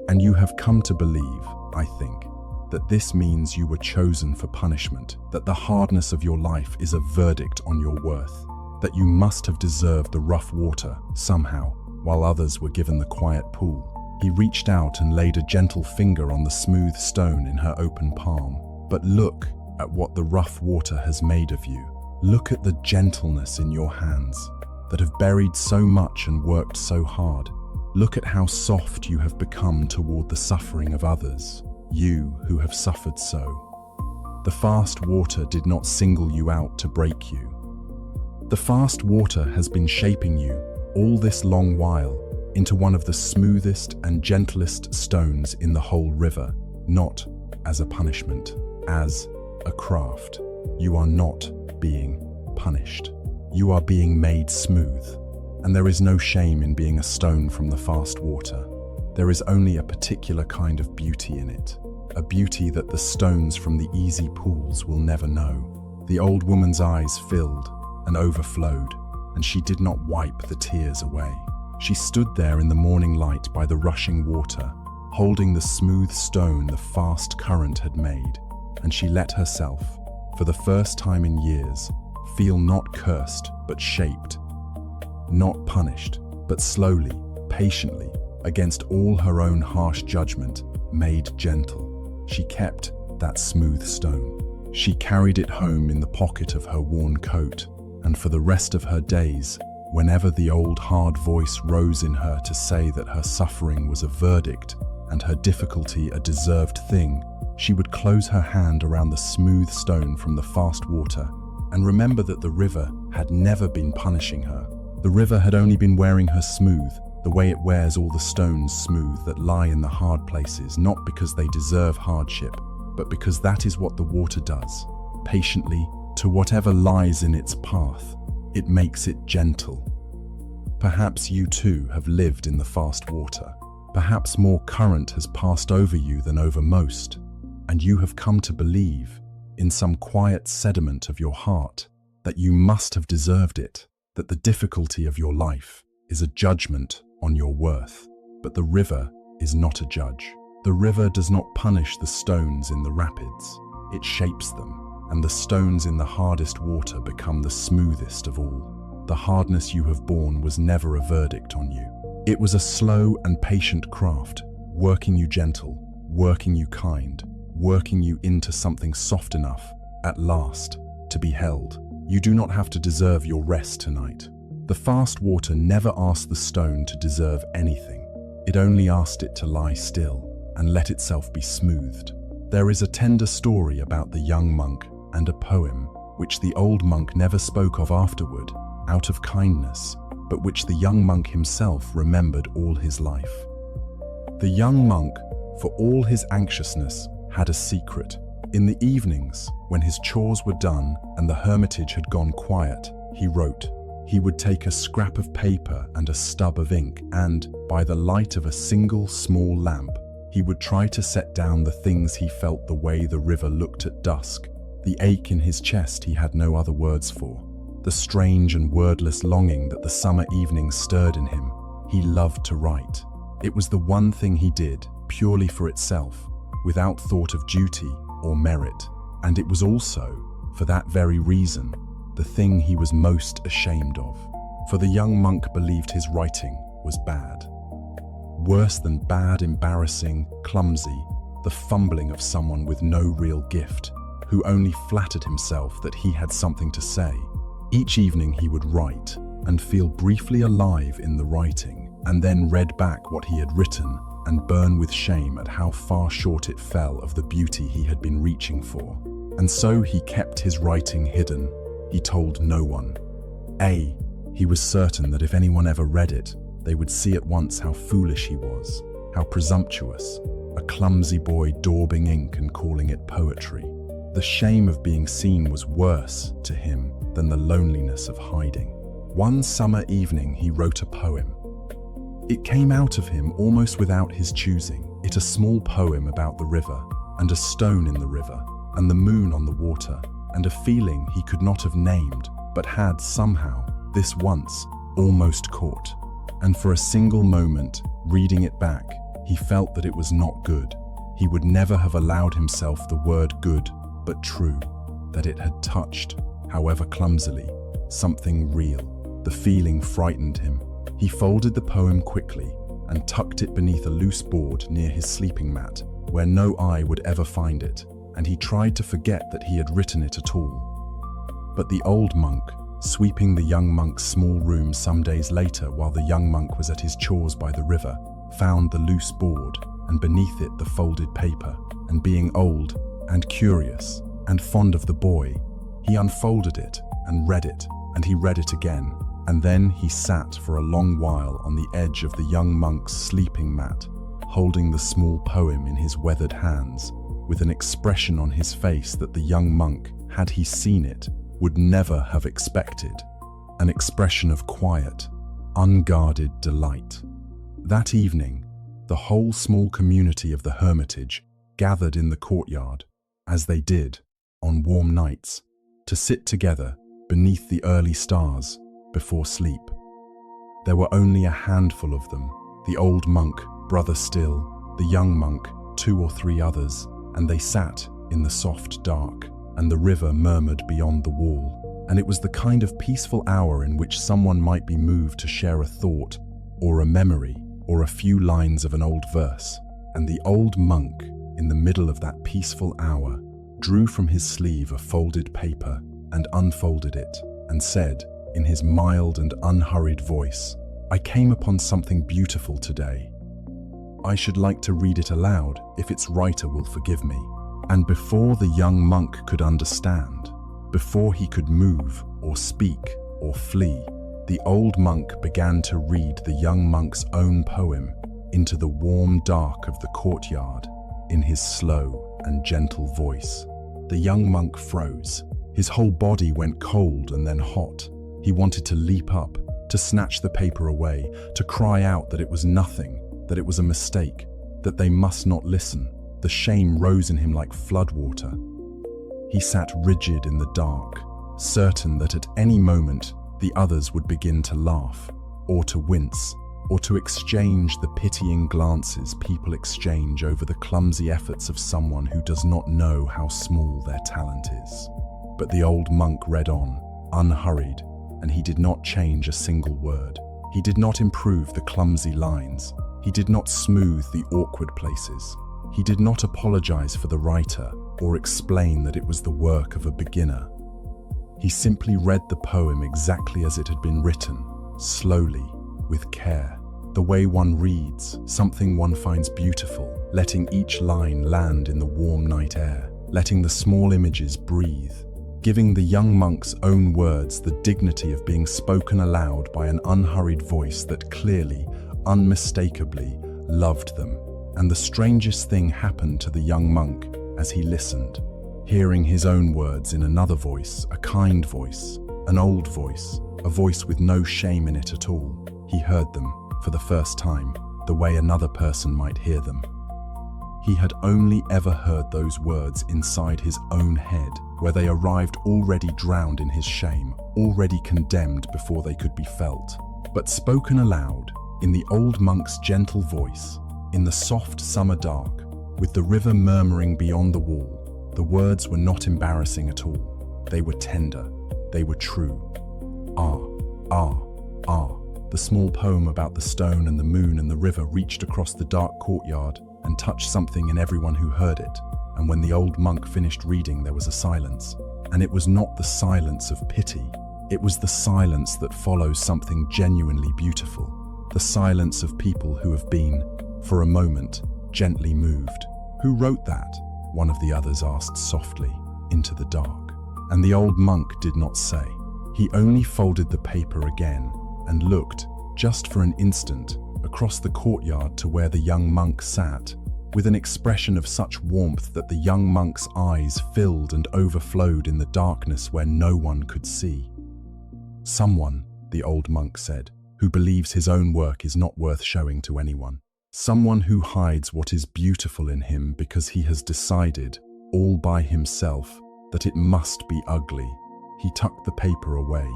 S1: And you have come to believe, I think, that this means you were chosen for punishment, that the hardness of your life is a verdict on your worth, that you must have deserved the rough water somehow, while others were given the quiet pool." He reached out and laid a gentle finger on the smooth stone in her open palm. "But look at what the rough water has made of you. Look at the gentleness in your hands that have buried so much and worked so hard. Look at how soft you have become toward the suffering of others, you who have suffered so. The fast water did not single you out to break you. The fast water has been shaping you all this long while into one of the smoothest and gentlest stones in the whole river, not as a punishment, as a craft. You are not being punished. You are being made smooth. And there is no shame in being a stone from the fast water. There is only a particular kind of beauty in it, a beauty that the stones from the easy pools will never know. The old woman's eyes filled and overflowed, and she did not wipe the tears away. She stood there in the morning light by the rushing water, holding the smooth stone the fast current had made, and she let herself, for the first time in years, feel not cursed but shaped, not punished, but slowly, patiently, against all her own harsh judgment, made gentle. She kept that smooth stone. She carried it home in the pocket of her worn coat, and for the rest of her days, whenever the old hard voice rose in her to say that her suffering was a verdict and her difficulty a deserved thing, she would close her hand around the smooth stone from the fast water and remember that the river had never been punishing her. The river had only been wearing her smooth, the way it wears all the stones smooth that lie in the hard places, not because they deserve hardship, but because that is what the water does. Patiently, to whatever lies in its path, it makes it gentle. Perhaps you too have lived in the fast water. Perhaps more current has passed over you than over most, and you have come to believe, in some quiet sediment of your heart, that you must have deserved it, that the difficulty of your life is a judgment on your worth. But the river is not a judge. The river does not punish the stones in the rapids. It shapes them, and the stones in the hardest water become the smoothest of all. The hardness you have borne was never a verdict on you. It was a slow and patient craft, working you gentle, working you kind, working you into something soft enough, at last, to be held. You do not have to deserve your rest tonight. The fast water never asked the stone to deserve anything. It only asked it to lie still and let itself be smoothed. There is a tender story about the young monk and a poem which the old monk never spoke of afterward, out of kindness, but which the young monk himself remembered all his life. The young monk, for all his anxiousness, had a secret. In the evenings, when his chores were done and the hermitage had gone quiet, he wrote. He would take a scrap of paper and a stub of ink and, by the light of a single small lamp, he would try to set down the things he felt the way the river looked at dusk, the ache in his chest he had no other words for, the strange and wordless longing that the summer evenings stirred in him. He loved to write. It was the one thing he did, purely for itself, without thought of duty or merit, and it was also, for that very reason, the thing he was most ashamed of. For the young monk believed his writing was bad. Worse than bad, embarrassing, clumsy, the fumbling of someone with no real gift, who only flattered himself that he had something to say. Each evening he would write and feel briefly alive in the writing, and then read back what he had written and burn with shame at how far short it fell of the beauty he had been reaching for. And so he kept his writing hidden. He told no one. He was certain that if anyone ever read it, they would see at once how foolish he was, how presumptuous, a clumsy boy daubing ink and calling it poetry. The shame of being seen was worse to him than the loneliness of hiding. One summer evening he wrote a poem. It came out of him almost without his choosing. It a small poem about the river, and a stone in the river, and the moon on the water, and a feeling he could not have named, but had somehow, this once, almost caught. And for a single moment, reading it back, he felt that it was not good. He would never have allowed himself the word good, but true, that it had touched, however clumsily, something real. The feeling frightened him. He folded the poem quickly and tucked it beneath a loose board near his sleeping mat, where no eye would ever find it, and he tried to forget that he had written it at all. But the old monk, sweeping the young monk's small room some days later while the young monk was at his chores by the river, found the loose board, and beneath it the folded paper, and being old and curious and fond of the boy, he unfolded it and read it, and he read it again, and then he sat for a long while on the edge of the young monk's sleeping mat, holding the small poem in his weathered hands, with an expression on his face that the young monk, had he seen it, would never have expected. An expression of quiet, unguarded delight. That evening, the whole small community of the hermitage gathered in the courtyard, as they did on warm nights, to sit together beneath the early stars before sleep. There were only a handful of them, the old monk, Brother Still, the young monk, 2 or 3 others, and they sat in the soft dark, and the river murmured beyond the wall, and it was the kind of peaceful hour in which someone might be moved to share a thought, or a memory, or a few lines of an old verse. And the old monk, in the middle of that peaceful hour, drew from his sleeve a folded paper and unfolded it, and said, in his mild and unhurried voice, "I came upon something beautiful today. I should like to read it aloud if its writer will forgive me." And before the young monk could understand, before he could move or speak or flee, the old monk began to read the young monk's own poem into the warm dark of the courtyard in his slow and gentle voice. The young monk froze. His whole body went cold and then hot. He wanted to leap up, to snatch the paper away, to cry out that it was nothing, that it was a mistake, that they must not listen. The shame rose in him like floodwater. He sat rigid in the dark, certain that at any moment the others would begin to laugh, or to wince, or to exchange the pitying glances people exchange over the clumsy efforts of someone who does not know how small their talent is. But the old monk read on, unhurried, and he did not change a single word. He did not improve the clumsy lines. He did not smooth the awkward places. He did not apologize for the writer or explain that it was the work of a beginner. He simply read the poem exactly as it had been written, slowly, with care, the way one reads something one finds beautiful, letting each line land in the warm night air, letting the small images breathe, giving the young monk's own words the dignity of being spoken aloud by an unhurried voice that clearly, unmistakably, loved them. And the strangest thing happened to the young monk as he listened, hearing his own words in another voice, a kind voice, an old voice, a voice with no shame in it at all. He heard them, for the first time, the way another person might hear them. He had only ever heard those words inside his own head, where they arrived already drowned in his shame, already condemned before they could be felt. But spoken aloud, in the old monk's gentle voice, in the soft summer dark, with the river murmuring beyond the wall, the words were not embarrassing at all. They were tender. They were true. Ah, ah, ah. The small poem about the stone and the moon and the river reached across the dark courtyard and touched something in everyone who heard it. And when the old monk finished reading, there was a silence. And it was not the silence of pity. It was the silence that follows something genuinely beautiful. The silence of people who have been, for a moment, gently moved. "Who wrote that?" one of the others asked softly, into the dark. And the old monk did not say. He only folded the paper again and looked, just for an instant, across the courtyard to where the young monk sat, with an expression of such warmth that the young monk's eyes filled and overflowed in the darkness where no one could see. "Someone," the old monk said, "who believes his own work is not worth showing to anyone. Someone who hides what is beautiful in him because he has decided, all by himself, that it must be ugly." He tucked the paper away.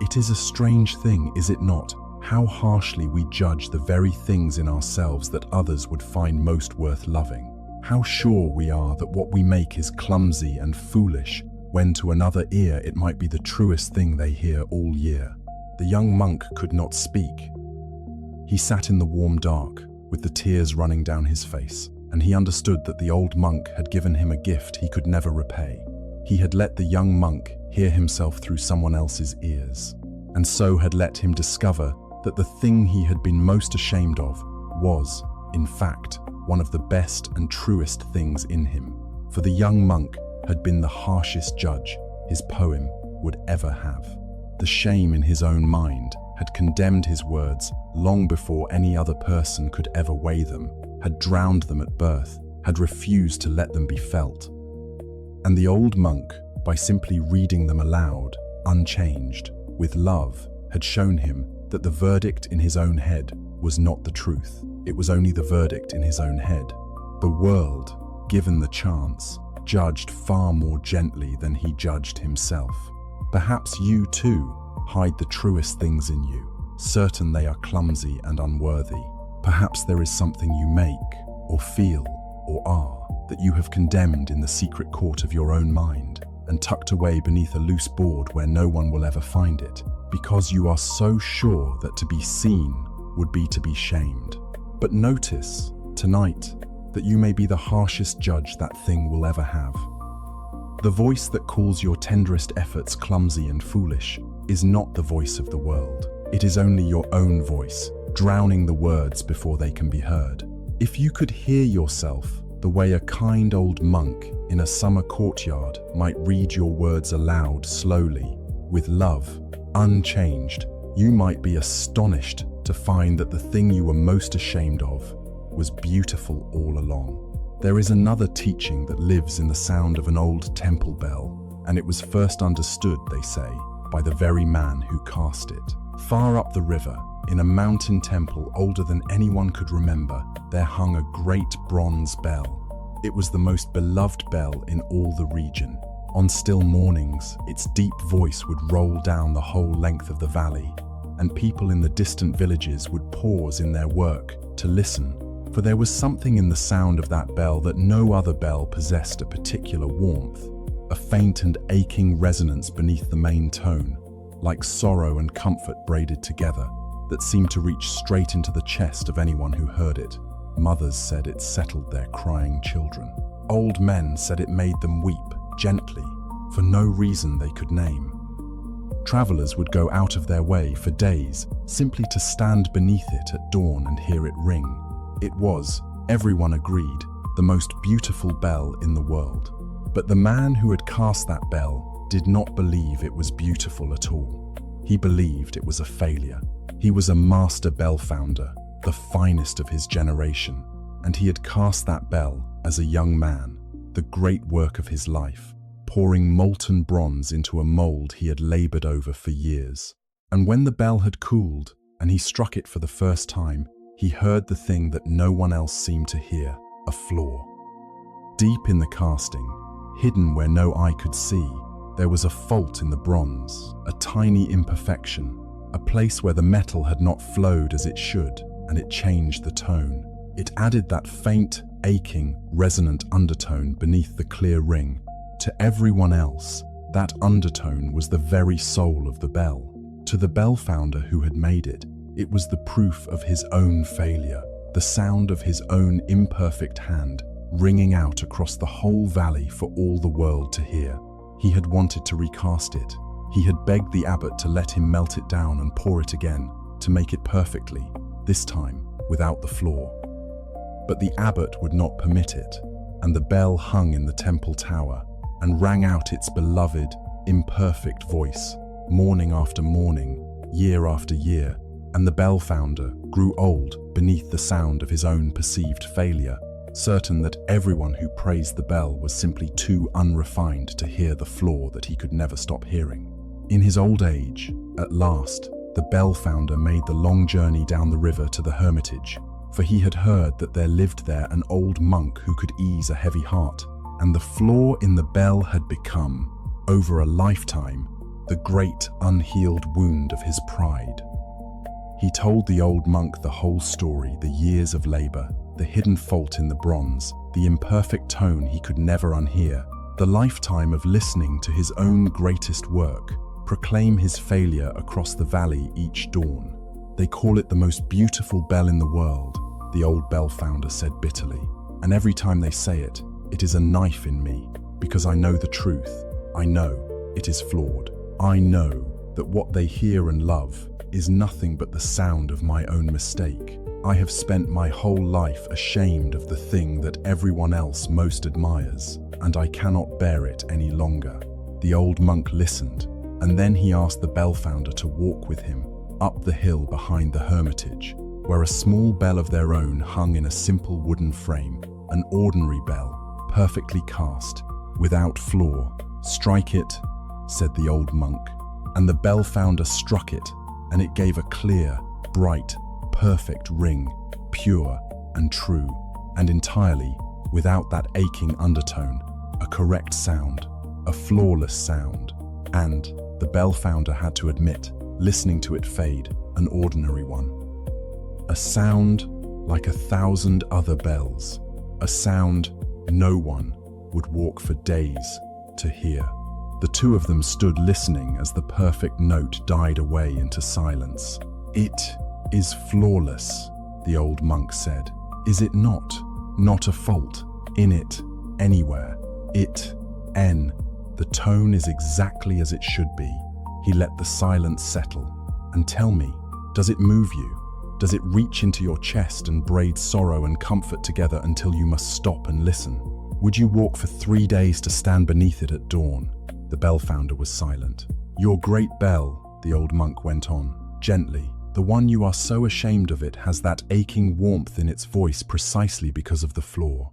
S1: It is a strange thing, is it not, how harshly we judge the very things in ourselves that others would find most worth loving. How sure we are that what we make is clumsy and foolish, when to another ear it might be the truest thing they hear all year. The young monk could not speak. He sat in the warm dark, with the tears running down his face, and he understood that the old monk had given him a gift he could never repay. He had let the young monk hear himself through someone else's ears, and so had let him discover that the thing he had been most ashamed of was, in fact, one of the best and truest things in him. For the young monk had been the harshest judge his poem would ever have. The shame in his own mind had condemned his words long before any other person could ever weigh them, had drowned them at birth, had refused to let them be felt. And the old monk, by simply reading them aloud, unchanged, with love, had shown him that the verdict in his own head was not the truth. It was only the verdict in his own head. The world, given the chance, judged far more gently than he judged himself. Perhaps you, too, hide the truest things in you, certain they are clumsy and unworthy. Perhaps there is something you make, or feel, or are, that you have condemned in the secret court of your own mind, and tucked away beneath a loose board where no one will ever find it, because you are so sure that to be seen would be to be shamed. But notice, tonight, that you may be the harshest judge that thing will ever have. The voice that calls your tenderest efforts clumsy and foolish is not the voice of the world. It is only your own voice, drowning the words before they can be heard. If you could hear yourself the way a kind old monk in a summer courtyard might read your words aloud slowly, with love, unchanged, you might be astonished to find that the thing you were most ashamed of was beautiful all along. There is another teaching that lives in the sound of an old temple bell, and it was first understood, they say, by the very man who cast it. Far up the river, in a mountain temple older than anyone could remember, there hung a great bronze bell. It was the most beloved bell in all the region. On still mornings, its deep voice would roll down the whole length of the valley, and people in the distant villages would pause in their work to listen, for there was something in the sound of that bell that no other bell possessed a particular warmth, a faint and aching resonance beneath the main tone, like sorrow and comfort braided together, that seemed to reach straight into the chest of anyone who heard it. Mothers said it settled their crying children. Old men said it made them weep, gently, for no reason they could name. Travelers would go out of their way for days simply to stand beneath it at dawn and hear it ring. It was, everyone agreed, the most beautiful bell in the world. But the man who had cast that bell did not believe it was beautiful at all. He believed it was a failure. He was a master bell founder, the finest of his generation, and he had cast that bell as a young man, the great work of his life, pouring molten bronze into a mold he had labored over for years. And when the bell had cooled and he struck it for the first time, he heard the thing that no one else seemed to hear, a flaw. Deep in the casting, hidden where no eye could see, there was a fault in the bronze, a tiny imperfection, a place where the metal had not flowed as it should, and it changed the tone. It added that faint, aching, resonant undertone beneath the clear ring. To everyone else, that undertone was the very soul of the bell. To the bell founder who had made it, it was the proof of his own failure, the sound of his own imperfect hand, ringing out across the whole valley for all the world to hear. He had wanted to recast it. He had begged the abbot to let him melt it down and pour it again, to make it perfectly, this time without the flaw. But the abbot would not permit it, and the bell hung in the temple tower and rang out its beloved, imperfect voice, morning after morning, year after year, and the bell founder grew old beneath the sound of his own perceived failure, certain that everyone who praised the bell was simply too unrefined to hear the flaw that he could never stop hearing. In his old age, at last, the bell founder made the long journey down the river to the hermitage, for he had heard that there lived there an old monk who could ease a heavy heart, and the flaw in the bell had become, over a lifetime, the great unhealed wound of his pride. He told the old monk the whole story, the years of labor, the hidden fault in the bronze, the imperfect tone he could never unhear, the lifetime of listening to his own greatest work proclaim his failure across the valley each dawn. They call it the most beautiful bell in the world, the old bell founder said bitterly, and every time they say it, it is a knife in me, because I know the truth. I know it is flawed. I know that what they hear and love is nothing but the sound of my own mistake. I have spent my whole life ashamed of the thing that everyone else most admires, and I cannot bear it any longer. The old monk listened, and then he asked the bell founder to walk with him up the hill behind the hermitage, where a small bell of their own hung in a simple wooden frame, an ordinary bell, perfectly cast, without flaw. "Strike it," said the old monk, and the bell founder struck it, and it gave a clear, bright, perfect ring, pure and true, and entirely without that aching undertone, a correct sound, a flawless sound. And, the bell founder had to admit, listening to it fade, an ordinary one. A sound like 1,000 other bells, a sound no one would walk for days to hear. The two of them stood listening as the perfect note died away into silence. "It is flawless," the old monk said. "Is it not? Not a fault in it anywhere. The tone is exactly as it should be." He let the silence settle. "And tell me, does it move you? Does it reach into your chest and braid sorrow and comfort together until you must stop and listen? Would you walk for 3 days to stand beneath it at dawn?" The bell founder was silent. "Your great bell," the old monk went on, gently, "the one you are so ashamed of, it has that aching warmth in its voice precisely because of the flaw.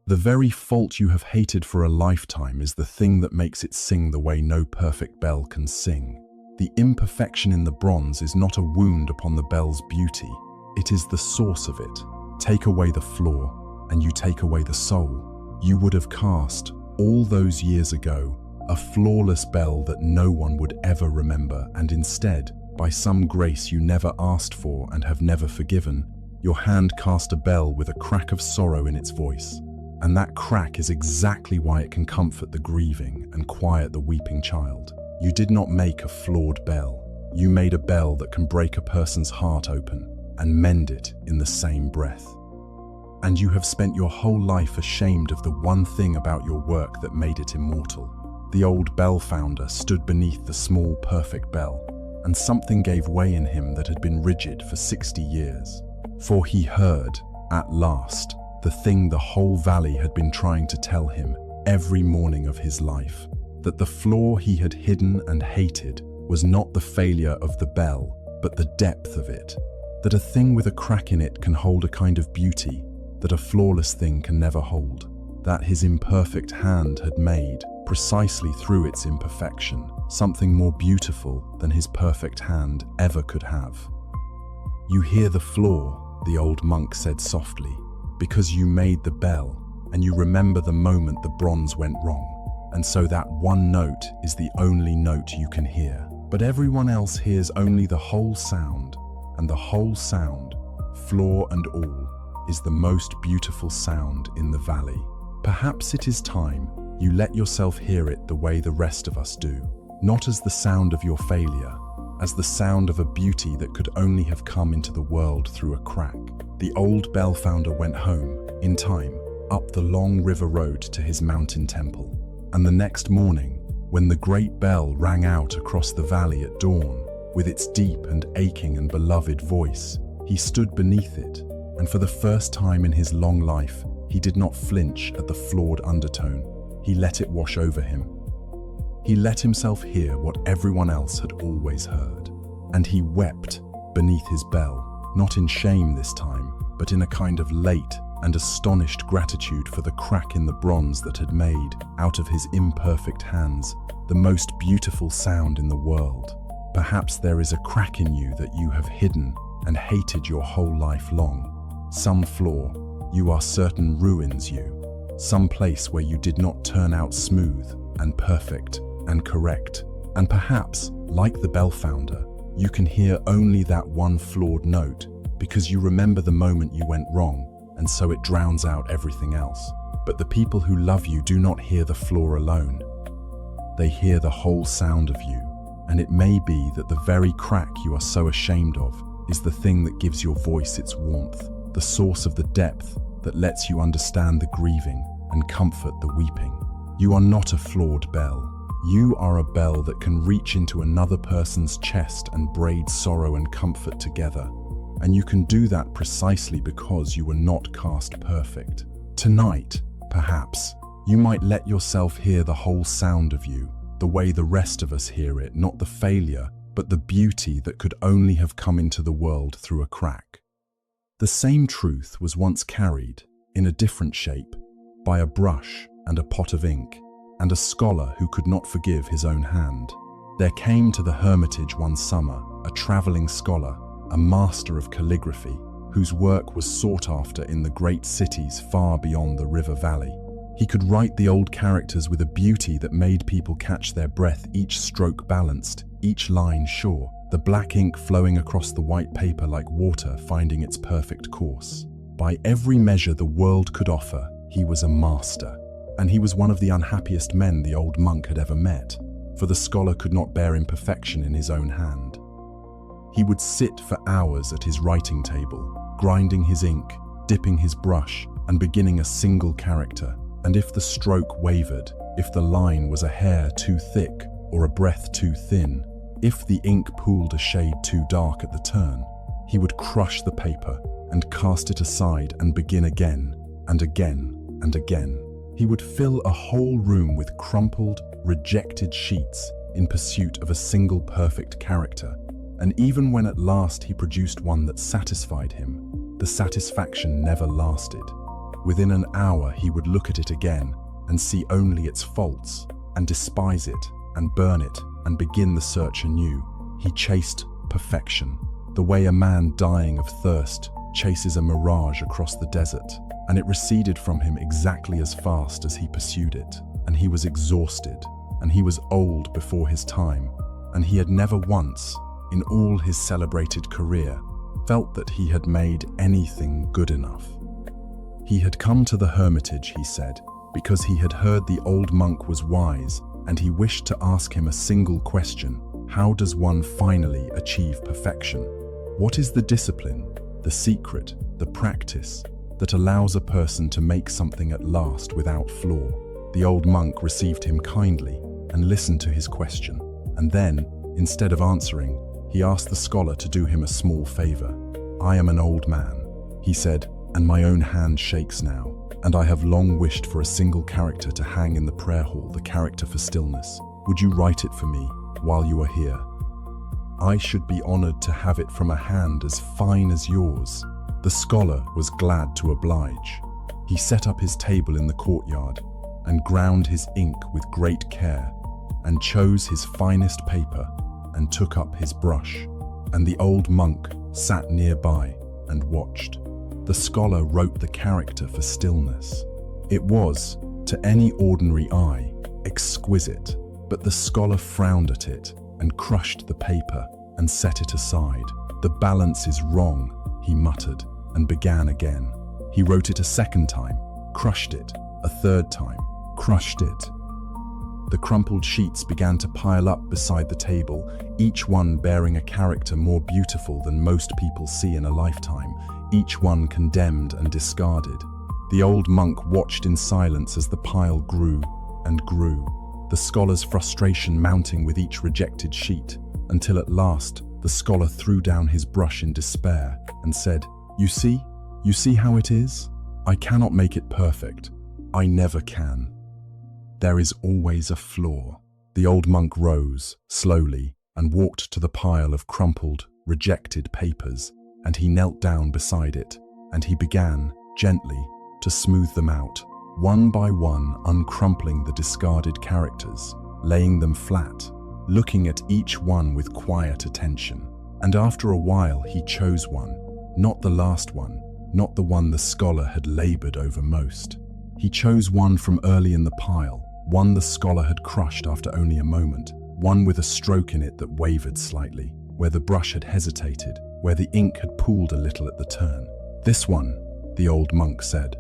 S1: The very fault you have hated for a lifetime is the thing that makes it sing the way no perfect bell can sing. The imperfection in the bronze is not a wound upon the bell's beauty. It is the source of it. Take away the flaw, and you take away the soul. You would have cast, all those years ago, a flawless bell that no one would ever remember, and instead, by some grace you never asked for and have never forgiven, your hand cast a bell with a crack of sorrow in its voice. And that crack is exactly why it can comfort the grieving and quiet the weeping child. You did not make a flawed bell. You made a bell that can break a person's heart open and mend it in the same breath. And you have spent your whole life ashamed of the one thing about your work that made it immortal." The old bell founder stood beneath the small, perfect bell, and something gave way in him that had been rigid for 60 years. For he heard, at last, the thing the whole valley had been trying to tell him every morning of his life, that the flaw he had hidden and hated was not the failure of the bell, but the depth of it, that a thing with a crack in it can hold a kind of beauty that a flawless thing can never hold, that his imperfect hand had made, precisely through its imperfection, something more beautiful than his perfect hand ever could have. "You hear the flaw," the old monk said softly, "because you made the bell, and you remember the moment the bronze went wrong. And so that one note is the only note you can hear. But everyone else hears only the whole sound, and the whole sound, flaw and all, is the most beautiful sound in the valley. Perhaps it is time you let yourself hear it the way the rest of us do, not as the sound of your failure, as the sound of a beauty that could only have come into the world through a crack." The old bell founder went home, in time, up the long river road to his mountain temple. And the next morning, when the great bell rang out across the valley at dawn, with its deep and aching and beloved voice, he stood beneath it, and for the first time in his long life, he did not flinch at the flawed undertone. He let it wash over him. He let himself hear what everyone else had always heard. And he wept beneath his bell, not in shame this time, but in a kind of late and astonished gratitude for the crack in the bronze that had made, out of his imperfect hands, the most beautiful sound in the world. Perhaps there is a crack in you that you have hidden and hated your whole life long. Some flaw you are certain ruins you. Some place where you did not turn out smooth and perfect and correct. And perhaps, like the bell founder, you can hear only that one flawed note because you remember the moment you went wrong, and so it drowns out everything else. But the people who love you do not hear the flaw alone. They hear the whole sound of you, and it may be that the very crack you are so ashamed of is the thing that gives your voice its warmth, the source of the depth that lets you understand the grieving and comfort the weeping. You are not a flawed bell. You are a bell that can reach into another person's chest and braid sorrow and comfort together. And you can do that precisely because you were not cast perfect. Tonight, perhaps, you might let yourself hear the whole sound of you, the way the rest of us hear it, not the failure, but the beauty that could only have come into the world through a crack. The same truth was once carried, in a different shape, by a brush and a pot of ink, and a scholar who could not forgive his own hand. There came to the hermitage one summer a traveling scholar, a master of calligraphy, whose work was sought after in the great cities far beyond the river valley. He could write the old characters with a beauty that made people catch their breath, each stroke balanced, each line sure, the black ink flowing across the white paper like water finding its perfect course. By every measure the world could offer, he was a master, and he was one of the unhappiest men the old monk had ever met, for the scholar could not bear imperfection in his own hand. He would sit for hours at his writing table, grinding his ink, dipping his brush, and beginning a single character. And if the stroke wavered, if the line was a hair too thick or a breath too thin, if the ink pooled a shade too dark at the turn, he would crush the paper and cast it aside and begin again and again and again. He would fill a whole room with crumpled, rejected sheets in pursuit of a single perfect character. And even when at last he produced one that satisfied him, the satisfaction never lasted. Within an hour he would look at it again and see only its faults, and despise it, and burn it, and begin the search anew. He chased perfection, the way a man dying of thirst chases a mirage across the desert, and it receded from him exactly as fast as he pursued it. And he was exhausted, and he was old before his time, and he had never once, in all his celebrated career, felt that he had made anything good enough. He had come to the hermitage, he said, because he had heard the old monk was wise, and he wished to ask him a single question: how does one finally achieve perfection? What is the discipline, the secret, the practice that allows a person to make something at last without flaw? The old monk received him kindly and listened to his question, and then, instead of answering, he asked the scholar to do him a small favor. "I am an old man," he said, "and my own hand shakes now, and I have long wished for a single character to hang in the prayer hall, the character for stillness. Would you write it for me while you are here? I should be honored to have it from a hand as fine as yours." The scholar was glad to oblige. He set up his table in the courtyard and ground his ink with great care, and chose his finest paper and took up his brush, and the old monk sat nearby and watched. The scholar wrote the character for stillness. It was, to any ordinary eye, exquisite, but the scholar frowned at it and crushed the paper and set it aside. "The balance is wrong," he muttered, and began again. He wrote it a second time, crushed it, a third time, crushed it. The crumpled sheets began to pile up beside the table, each one bearing a character more beautiful than most people see in a lifetime, each one condemned and discarded. The old monk watched in silence as the pile grew and grew, the scholar's frustration mounting with each rejected sheet, until at last the scholar threw down his brush in despair and said, You see how it is? I cannot make it perfect. I never can. There is always a flaw." The old monk rose, slowly, and walked to the pile of crumpled, rejected papers, and he knelt down beside it, and he began, gently, to smooth them out, one by one uncrumpling the discarded characters, laying them flat, looking at each one with quiet attention. And after a while he chose one, not the last one, not the one the scholar had labored over most. He chose one from early in the pile, one the scholar had crushed after only a moment, one with a stroke in it that wavered slightly, where the brush had hesitated, where the ink had pooled a little at the turn. "This one," the old monk said.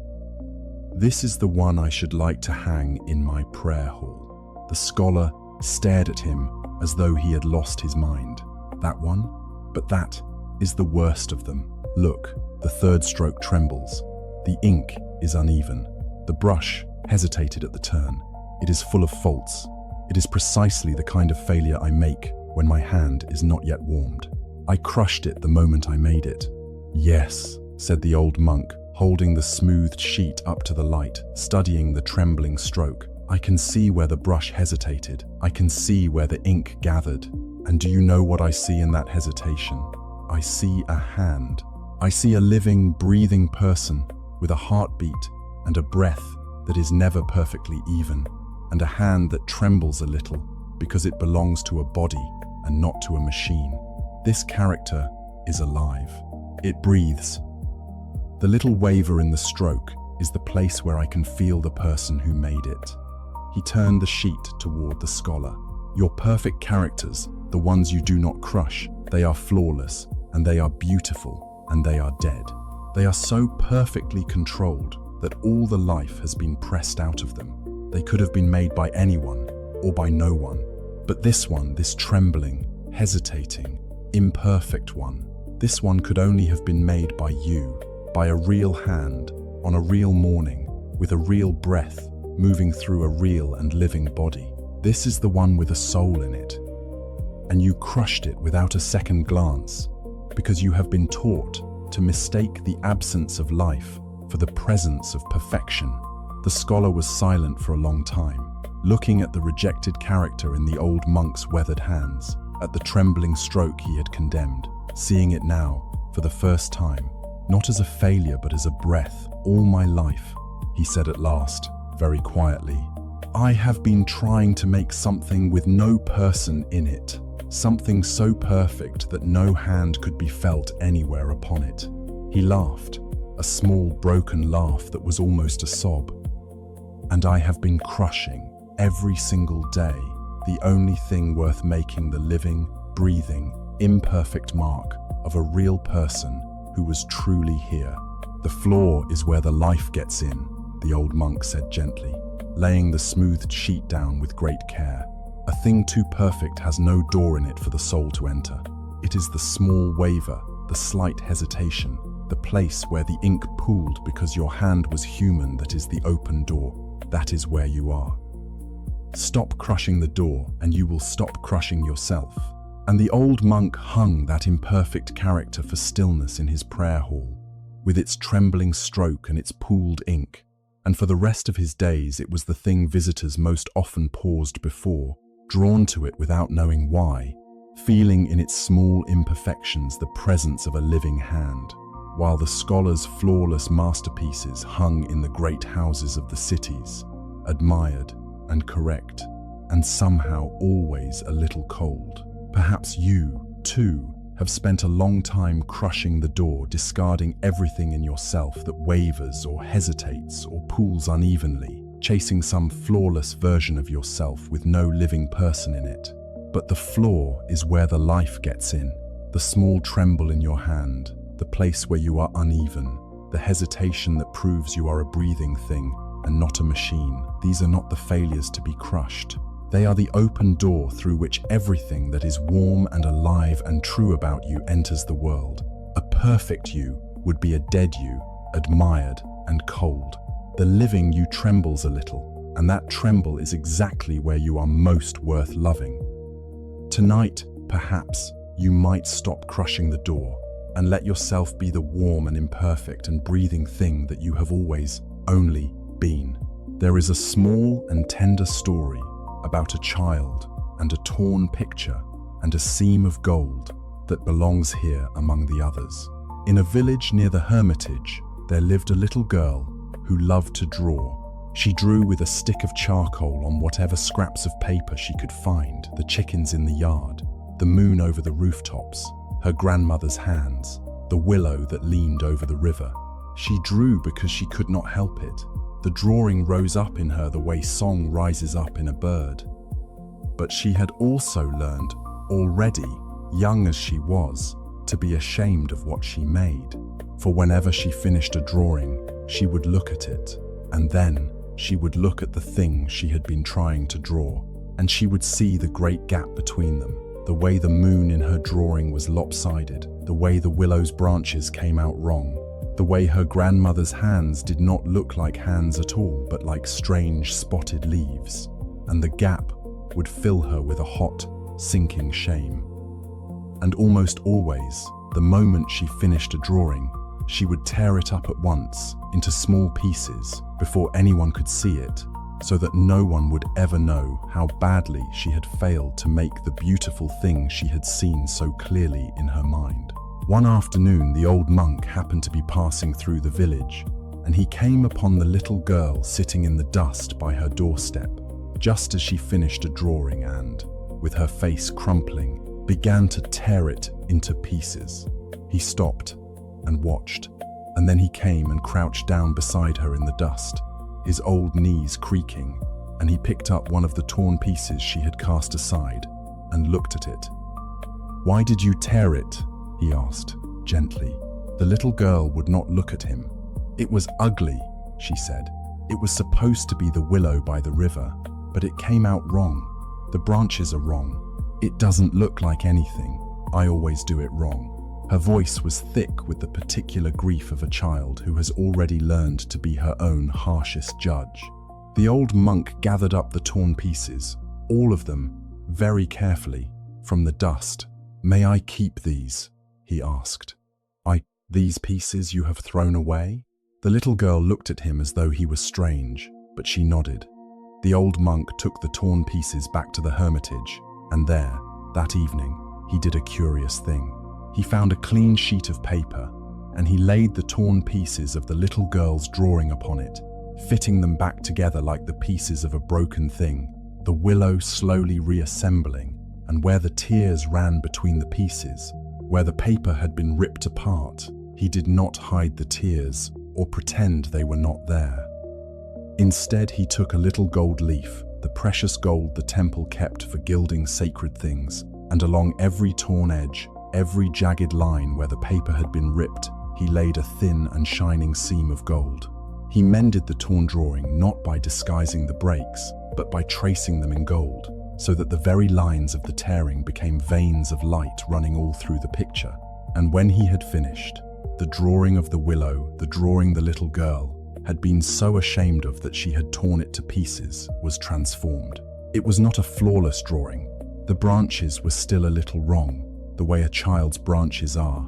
S1: "This is the one I should like to hang in my prayer hall." The scholar stared at him as though he had lost his mind. "That one? But that is the worst of them. Look, the third stroke trembles. The ink is uneven. The brush hesitated at the turn. It is full of faults. It is precisely the kind of failure I make when my hand is not yet warmed. I crushed it the moment I made it." "Yes," said the old monk, holding the smoothed sheet up to the light, studying the trembling stroke. "I can see where the brush hesitated. I can see where the ink gathered. And do you know what I see in that hesitation? I see a hand. I see a living, breathing person with a heartbeat and a breath that is never perfectly even, and a hand that trembles a little, because it belongs to a body and not to a machine. This character is alive. It breathes. The little waver in the stroke is the place where I can feel the person who made it. He turned the sheet toward the scholar. Your perfect characters, the ones you do not crush, they are flawless, and they are beautiful, and they are dead. They are so perfectly controlled that all the life has been pressed out of them. They could have been made by anyone, or by no one. But this one, this trembling, hesitating, imperfect one, this one could only have been made by you, by a real hand, on a real morning, with a real breath, moving through a real and living body. This is the one with a soul in it. And you crushed it without a second glance, because you have been taught to mistake the absence of life for the presence of perfection. The scholar was silent for a long time, looking at the rejected character in the old monk's weathered hands, at the trembling stroke he had condemned, seeing it now, for the first time, not as a failure but as a breath. All my life, he said at last, very quietly, I have been trying to make something with no person in it, something so perfect that no hand could be felt anywhere upon it. He laughed, a small broken laugh that was almost a sob. And I have been crushing, every single day, the only thing worth making the living, breathing, imperfect mark of a real person who was truly here. The flaw is where the life gets in, the old monk said gently, laying the smoothed sheet down with great care. A thing too perfect has no door in it for the soul to enter. It is the small waver, the slight hesitation, the place where the ink pooled because your hand was human that is the open door. That is where you are. Stop crushing the door and you will stop crushing yourself. And the old monk hung that imperfect character for stillness in his prayer hall, with its trembling stroke and its pooled ink. And for the rest of his days it was the thing visitors most often paused before, drawn to it without knowing why, feeling in its small imperfections the presence of a living hand, while the scholar's flawless masterpieces hung in the great houses of the cities, admired and correct, and somehow always a little cold. Perhaps you, too, have spent a long time crushing the door, discarding everything in yourself that wavers or hesitates or pools unevenly, chasing some flawless version of yourself with no living person in it. But the flaw is where the life gets in, the small tremble in your hand, the place where you are uneven, the hesitation that proves you are a breathing thing and not a machine. These are not the failures to be crushed. They are the open door through which everything that is warm and alive and true about you enters the world. A perfect you would be a dead you, admired and cold. The living you trembles a little, and that tremble is exactly where you are most worth loving. Tonight, perhaps, you might stop crushing the door and let yourself be the warm and imperfect and breathing thing that you have always only been. There is a small and tender story about a child and a torn picture and a seam of gold that belongs here among the others. In a village near the hermitage, there lived a little girl who loved to draw. She drew with a stick of charcoal on whatever scraps of paper she could find, the chickens in the yard, the moon over the rooftops, her grandmother's hands, the willow that leaned over the river. She drew because she could not help it. The drawing rose up in her the way song rises up in a bird. But she had also learned, already, young as she was, to be ashamed of what she made. For whenever she finished a drawing, she would look at it, and then she would look at the thing she had been trying to draw, and she would see the great gap between them, the way the moon in her drawing was lopsided, the way the willow's branches came out wrong, the way her grandmother's hands did not look like hands at all, but like strange spotted leaves, and the gap would fill her with a hot, sinking shame. And almost always, the moment she finished a drawing, she would tear it up at once into small pieces before anyone could see it, so that no one would ever know how badly she had failed to make the beautiful thing she had seen so clearly in her mind. One afternoon, the old monk happened to be passing through the village, and he came upon the little girl sitting in the dust by her doorstep. just as she finished a drawing and, with her face crumpling, began to tear it into pieces. He stopped and watched, and then he came and crouched down beside her in the dust, his old knees creaking, and he picked up one of the torn pieces she had cast aside and looked at it. "Why did you tear it?" he asked, gently. The little girl would not look at him. "It was ugly," she said. "It was supposed to be the willow by the river, but it came out wrong. The branches are wrong. It doesn't look like anything. I always do it wrong." Her voice was thick with the particular grief of a child who has already learned to be her own harshest judge. The old monk gathered up the torn pieces, all of them, very carefully, from the dust. "May I keep these?" he asked. "These pieces you have thrown away?" The little girl looked at him as though he was strange, but she nodded. The old monk took the torn pieces back to the hermitage, and there, that evening, he did a curious thing. He found a clean sheet of paper, and he laid the torn pieces of the little girl's drawing upon it, fitting them back together like the pieces of a broken thing, the willow slowly reassembling, and where the tears ran between the pieces, where the paper had been ripped apart, he did not hide the tears or pretend they were not there. Instead, he took a little gold leaf, the precious gold the temple kept for gilding sacred things, and along every torn edge, every jagged line where the paper had been ripped, he laid a thin and shining seam of gold. He mended the torn drawing not by disguising the breaks, but by tracing them in gold, so that the very lines of the tearing became veins of light running all through the picture. And when he had finished, the drawing of the willow, the drawing the little girl, had been so ashamed of that she had torn it to pieces, was transformed. It was not a flawless drawing. The branches were still a little wrong, the way a child's branches are.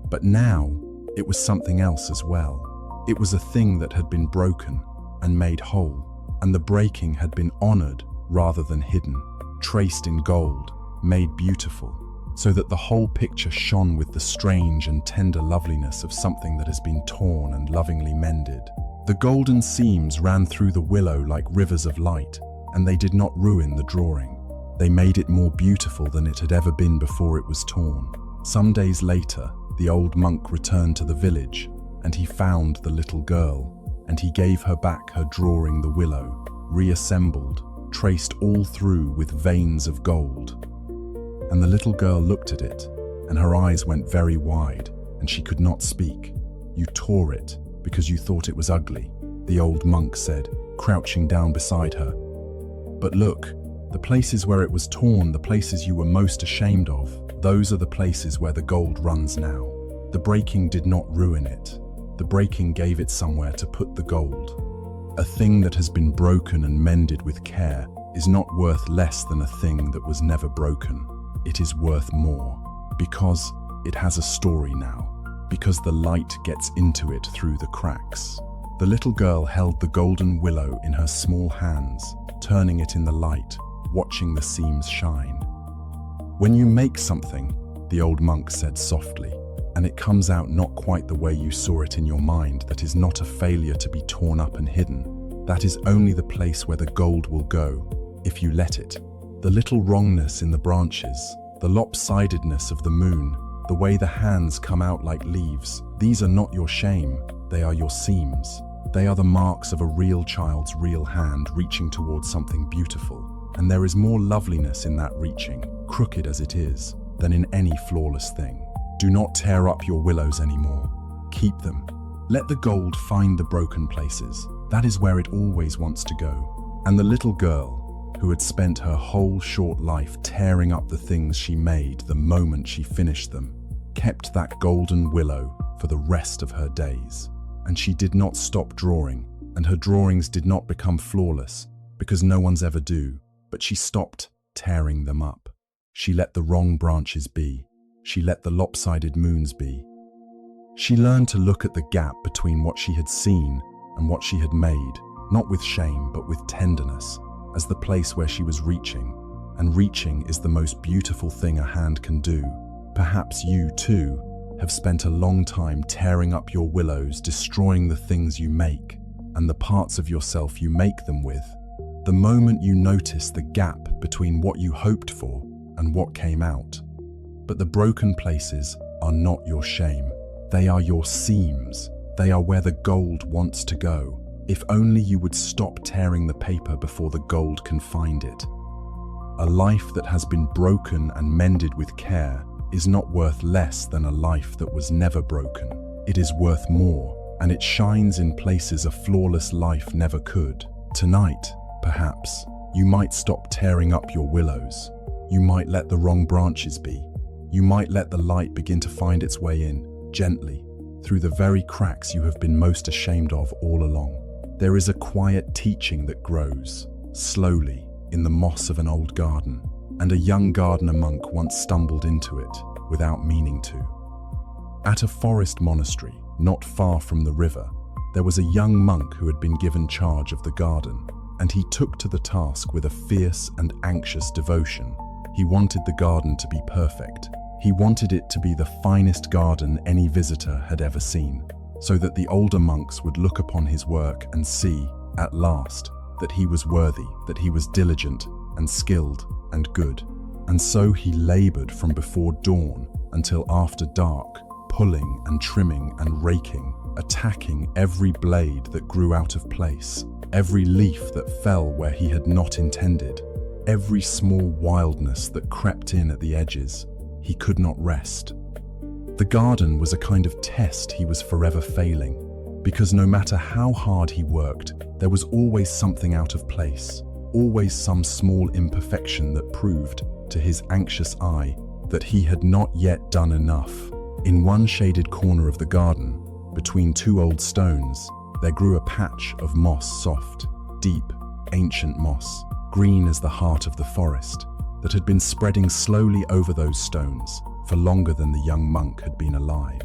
S1: But now, it was something else as well. It was a thing that had been broken and made whole, and the breaking had been honored rather than hidden, traced in gold, made beautiful, so that the whole picture shone with the strange and tender loveliness of something that has been torn and lovingly mended. The golden seams ran through the willow like rivers of light, and they did not ruin the drawing. They made it more beautiful than it had ever been before it was torn. Some days later, the old monk returned to the village, and he found the little girl, and he gave her back her drawing the willow, reassembled, traced all through with veins of gold. And the little girl looked at it, and her eyes went very wide, and she could not speak. "You tore it because you thought it was ugly," the old monk said, crouching down beside her. "But look, the places where it was torn, the places you were most ashamed of, those are the places where the gold runs now. The breaking did not ruin it. The breaking gave it somewhere to put the gold. A thing that has been broken and mended with care is not worth less than a thing that was never broken. It is worth more, because it has a story now, because the light gets into it through the cracks." The little girl held the golden willow in her small hands, turning it in the light, watching the seams shine. "When you make something," the old monk said softly, "and it comes out not quite the way you saw it in your mind, that is not a failure to be torn up and hidden. That is only the place where the gold will go, if you let it. The little wrongness in the branches, the lopsidedness of the moon, the way the hands come out like leaves, these are not your shame, they are your seams. They are the marks of a real child's real hand reaching towards something beautiful. And there is more loveliness in that reaching, crooked as it is, than in any flawless thing. Do not tear up your willows anymore. Keep them. Let the gold find the broken places. That is where it always wants to go." And the little girl, who had spent her whole short life tearing up the things she made the moment she finished them, kept that golden willow for the rest of her days. And she did not stop drawing, and her drawings did not become flawless, because no one's ever do, but she stopped tearing them up. She let the wrong branches be. She let the lopsided moons be. She learned to look at the gap between what she had seen and what she had made, not with shame but with tenderness, as the place where she was reaching. And reaching is the most beautiful thing a hand can do. Perhaps you, too, have spent a long time tearing up your willows, destroying the things you make, and the parts of yourself you make them with. The moment you notice the gap between what you hoped for and what came out. But the broken places are not your shame. They are your seams. They are where the gold wants to go. If only you would stop tearing the paper before the gold can find it. A life that has been broken and mended with care is not worth less than a life that was never broken. It is worth more, and it shines in places a flawless life never could. Tonight, perhaps, you might stop tearing up your willows. You might let the wrong branches be. You might let the light begin to find its way in, gently, through the very cracks you have been most ashamed of all along. There is a quiet teaching that grows, slowly, in the moss of an old garden, and a young gardener monk once stumbled into it without meaning to. At a forest monastery, not far from the river, there was a young monk who had been given charge of the garden, and he took to the task with a fierce and anxious devotion. He wanted the garden to be perfect. He wanted it to be the finest garden any visitor had ever seen, so that the older monks would look upon his work and see, at last, that he was worthy, that he was diligent and skilled and good. And so he labored from before dawn until after dark, pulling and trimming and raking, attacking every blade that grew out of place, every leaf that fell where he had not intended, every small wildness that crept in at the edges. He could not rest. The garden was a kind of test he was forever failing, because no matter how hard he worked, there was always something out of place, always some small imperfection that proved, to his anxious eye, that he had not yet done enough. In one shaded corner of the garden, between two old stones, there grew a patch of moss, soft, deep, ancient moss, green as the heart of the forest, that had been spreading slowly over those stones for longer than the young monk had been alive.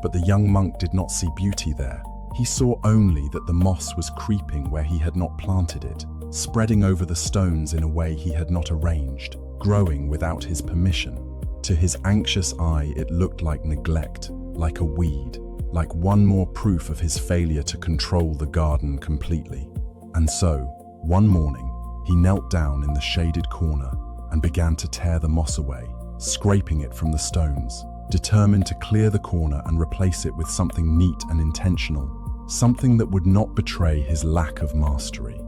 S1: But the young monk did not see beauty there. He saw only that the moss was creeping where he had not planted it, spreading over the stones in a way he had not arranged, growing without his permission. To his anxious eye, it looked like neglect, like a weed, like one more proof of his failure to control the garden completely. And so, one morning, he knelt down in the shaded corner and began to tear the moss away, scraping it from the stones, determined to clear the corner and replace it with something neat and intentional, something that would not betray his lack of mastery.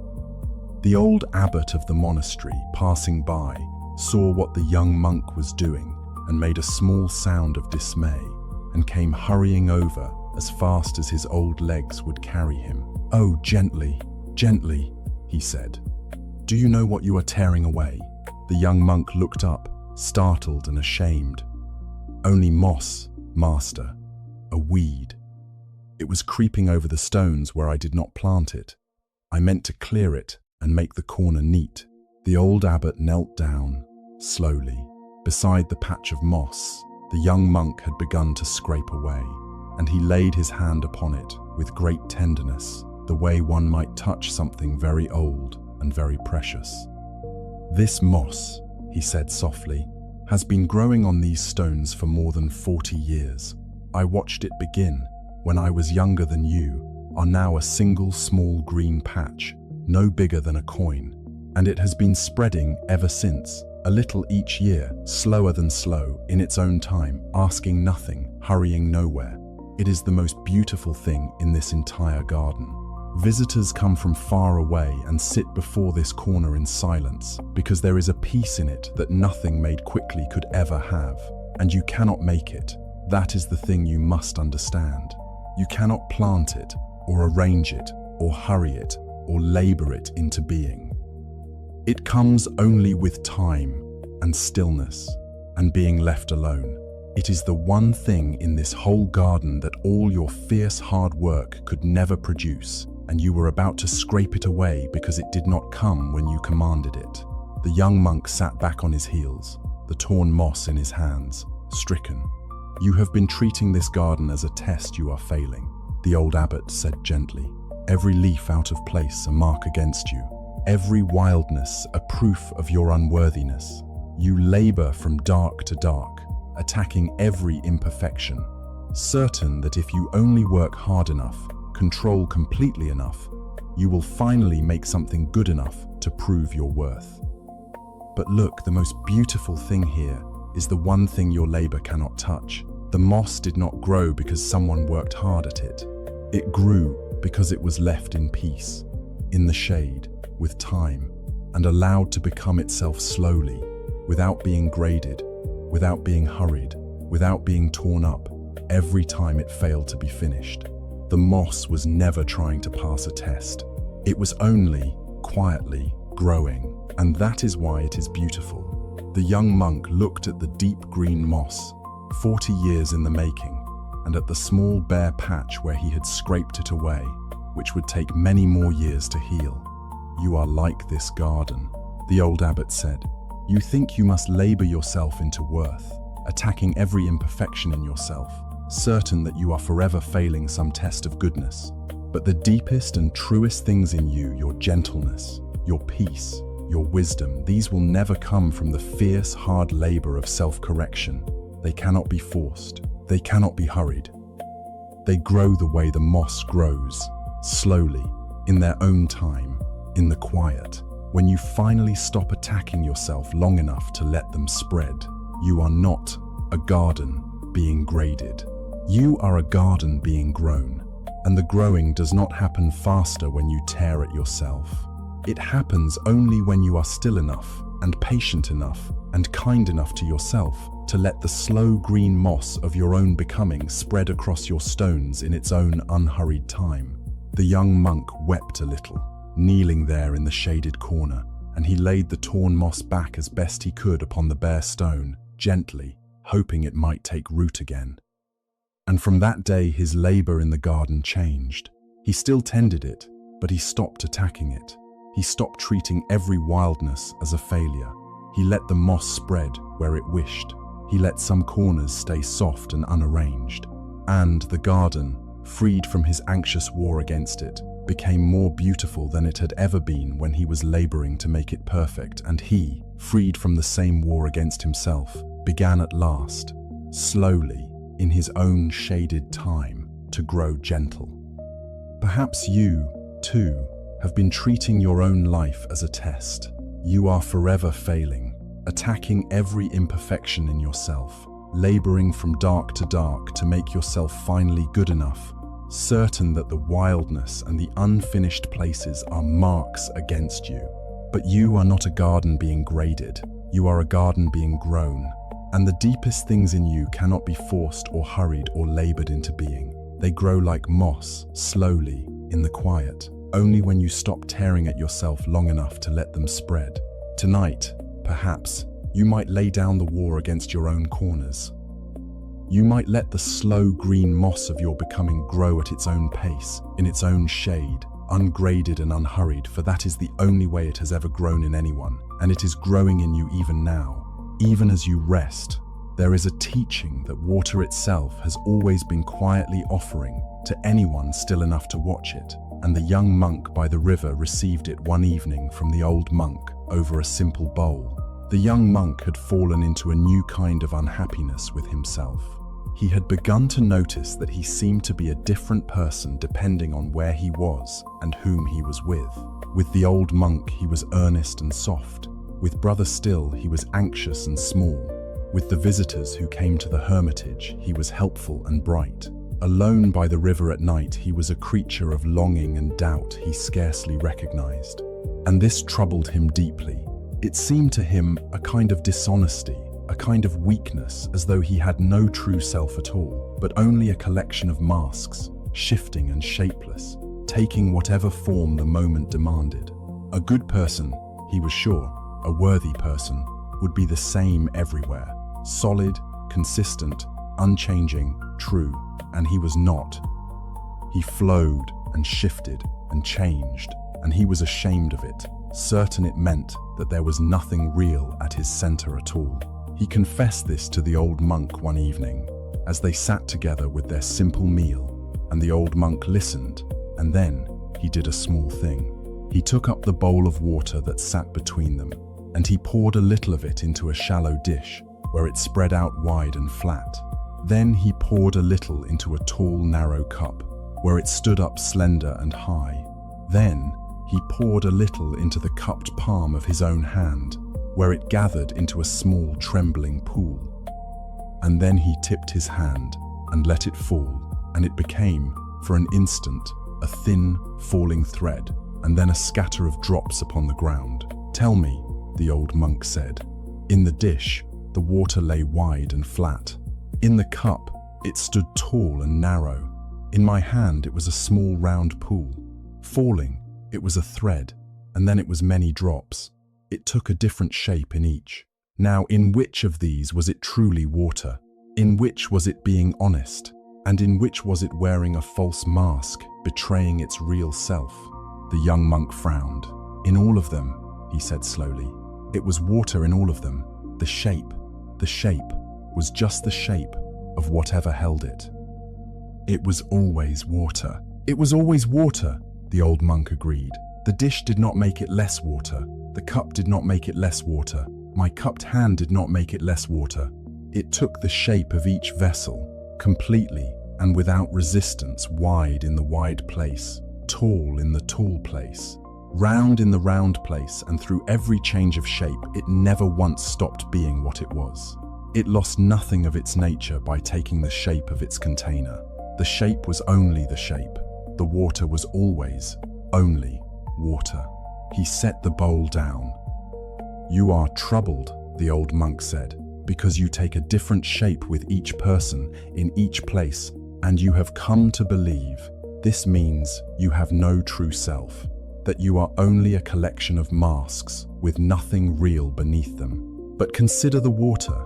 S1: The old abbot of the monastery, passing by, saw what the young monk was doing and made a small sound of dismay, and came hurrying over as fast as his old legs would carry him. "Oh, gently, gently," he said. "Do you know what you are tearing away?" The young monk looked up, startled and ashamed. "Only moss, master, a weed. It was creeping over the stones where I did not plant it. I meant to clear it and make the corner neat." The old abbot knelt down, slowly, beside the patch of moss the young monk had begun to scrape away, and he laid his hand upon it with great tenderness, the way one might touch something very old and very precious. "This moss," he said softly, "has been growing on these stones for more than 40 years. I watched it begin, when I was younger than you, are now a single small green patch, no bigger than a coin, and it has been spreading ever since, a little each year, slower than slow, in its own time, asking nothing, hurrying nowhere. It is the most beautiful thing in this entire garden. Visitors come from far away and sit before this corner in silence, because there is a peace in it that nothing made quickly could ever have, and you cannot make it. That is the thing you must understand. You cannot plant it, or arrange it, or hurry it, or labor it into being. It comes only with time and stillness and being left alone. It is the one thing in this whole garden that all your fierce hard work could never produce, and you were about to scrape it away because it did not come when you commanded it." The young monk sat back on his heels, the torn moss in his hands, stricken. "You have been treating this garden as a test you are failing," the old abbot said gently. "Every leaf out of place a mark against you, every wildness a proof of your unworthiness. You labor from dark to dark, attacking every imperfection, certain that if you only work hard enough, control completely enough, you will finally make something good enough to to prove your worth. But look, the most beautiful thing here is the one thing your labor cannot touch. The moss did not grow because someone worked hard at it. It grew because it was left in peace, in the shade, with time, and allowed to become itself slowly, without being graded, without being hurried, without being torn up every time it failed to be finished. The moss was never trying to pass a test. It was only, quietly, growing, and that is why it is beautiful. The young monk looked at the deep green moss, 40 years in the making, and at the small bare patch where he had scraped it away, which would take many more years to heal. "You are like this garden," the old abbot said. "You think you must labor yourself into worth, attacking every imperfection in yourself, certain that you are forever failing some test of goodness. But the deepest and truest things in you, your gentleness, your peace, your wisdom, these will never come from the fierce, hard labor of self-correction. They cannot be forced. They cannot be hurried. They grow the way the moss grows, slowly, in their own time, in the quiet. When you finally stop attacking yourself long enough to let them spread, you are not a garden being graded. You are a garden being grown, and the growing does not happen faster when you tear at yourself. It happens only when you are still enough, and patient enough, and kind enough to yourself to let the slow green moss of your own becoming spread across your stones in its own unhurried time. The young monk wept a little, kneeling there in the shaded corner, and he laid the torn moss back as best he could upon the bare stone, gently, hoping it might take root again. And from that day his labor in the garden changed. He still tended it, but he stopped attacking it. He stopped treating every wildness as a failure. He let the moss spread where it wished. He let some corners stay soft and unarranged. And the garden, freed from his anxious war against it, became more beautiful than it had ever been when he was laboring to make it perfect. And he, freed from the same war against himself, began at last, slowly, in his own shaded time, to grow gentle. Perhaps you, too, have been treating your own life as a test. You are forever failing, attacking every imperfection in yourself, laboring from dark to dark to make yourself finally good enough, certain that the wildness and the unfinished places are marks against you. But you are not a garden being graded. You are a garden being grown. And the deepest things in you cannot be forced or hurried or labored into being. They grow like moss, slowly, in the quiet, only when you stop tearing at yourself long enough to let them spread. Tonight, perhaps, you might lay down the war against your own corners. You might let the slow green moss of your becoming grow at its own pace, in its own shade, ungraded and unhurried, for that is the only way it has ever grown in anyone, and it is growing in you even now. Even as you rest, there is a teaching that water itself has always been quietly offering to anyone still enough to watch it, and the young monk by the river received it one evening from the old monk over a simple bowl. The young monk had fallen into a new kind of unhappiness with himself. He had begun to notice that he seemed to be a different person depending on where he was and whom he was with. With the old monk, he was earnest and soft. With Brother Still, he was anxious and small. With the visitors who came to the hermitage, he was helpful and bright. Alone by the river at night, he was a creature of longing and doubt he scarcely recognized. And this troubled him deeply. It seemed to him a kind of dishonesty, a kind of weakness, as though he had no true self at all, but only a collection of masks, shifting and shapeless, taking whatever form the moment demanded. A good person, he was sure, a worthy person, would be the same everywhere, solid, consistent, unchanging, true, and he was not. He flowed and shifted and changed, and he was ashamed of it, certain it meant that there was nothing real at his center at all. He confessed this to the old monk one evening, as they sat together with their simple meal, and the old monk listened, and then he did a small thing. He took up the bowl of water that sat between them, and he poured a little of it into a shallow dish, where it spread out wide and flat. Then he poured a little into a tall, narrow cup, where it stood up slender and high. Then He poured a little into the cupped palm of his own hand, where it gathered into a small trembling pool. And then he tipped his hand and let it fall, and it became, for an instant, a thin, falling thread, and then a scatter of drops upon the ground. "Tell me," the old monk said. In the dish, the water lay wide and flat. In the cup, it stood tall and narrow. In my hand, it was a small round pool. Falling, it was a thread, and then it was many drops. It took a different shape in each. Now, in which of these was it truly water? In which was it being honest? And in which was it wearing a false mask, betraying its real self? The young monk frowned. "In all of them," he said slowly. "It was water in all of them. The shape was just the shape of whatever held it. It was always water. It was always water," the old monk agreed. "The dish did not make it less water. The cup did not make it less water. My cupped hand did not make it less water. It took the shape of each vessel, completely and without resistance, wide in the wide place, tall in the tall place, round in the round place, and through every change of shape, it never once stopped being what it was. It lost nothing of its nature by taking the shape of its container. The shape was only the shape. The water was always only water." He set the bowl down. "You are troubled," the old monk said, "because you take a different shape with each person in each place, and you have come to believe this means you have no true self, that you are only a collection of masks with nothing real beneath them. But consider the water.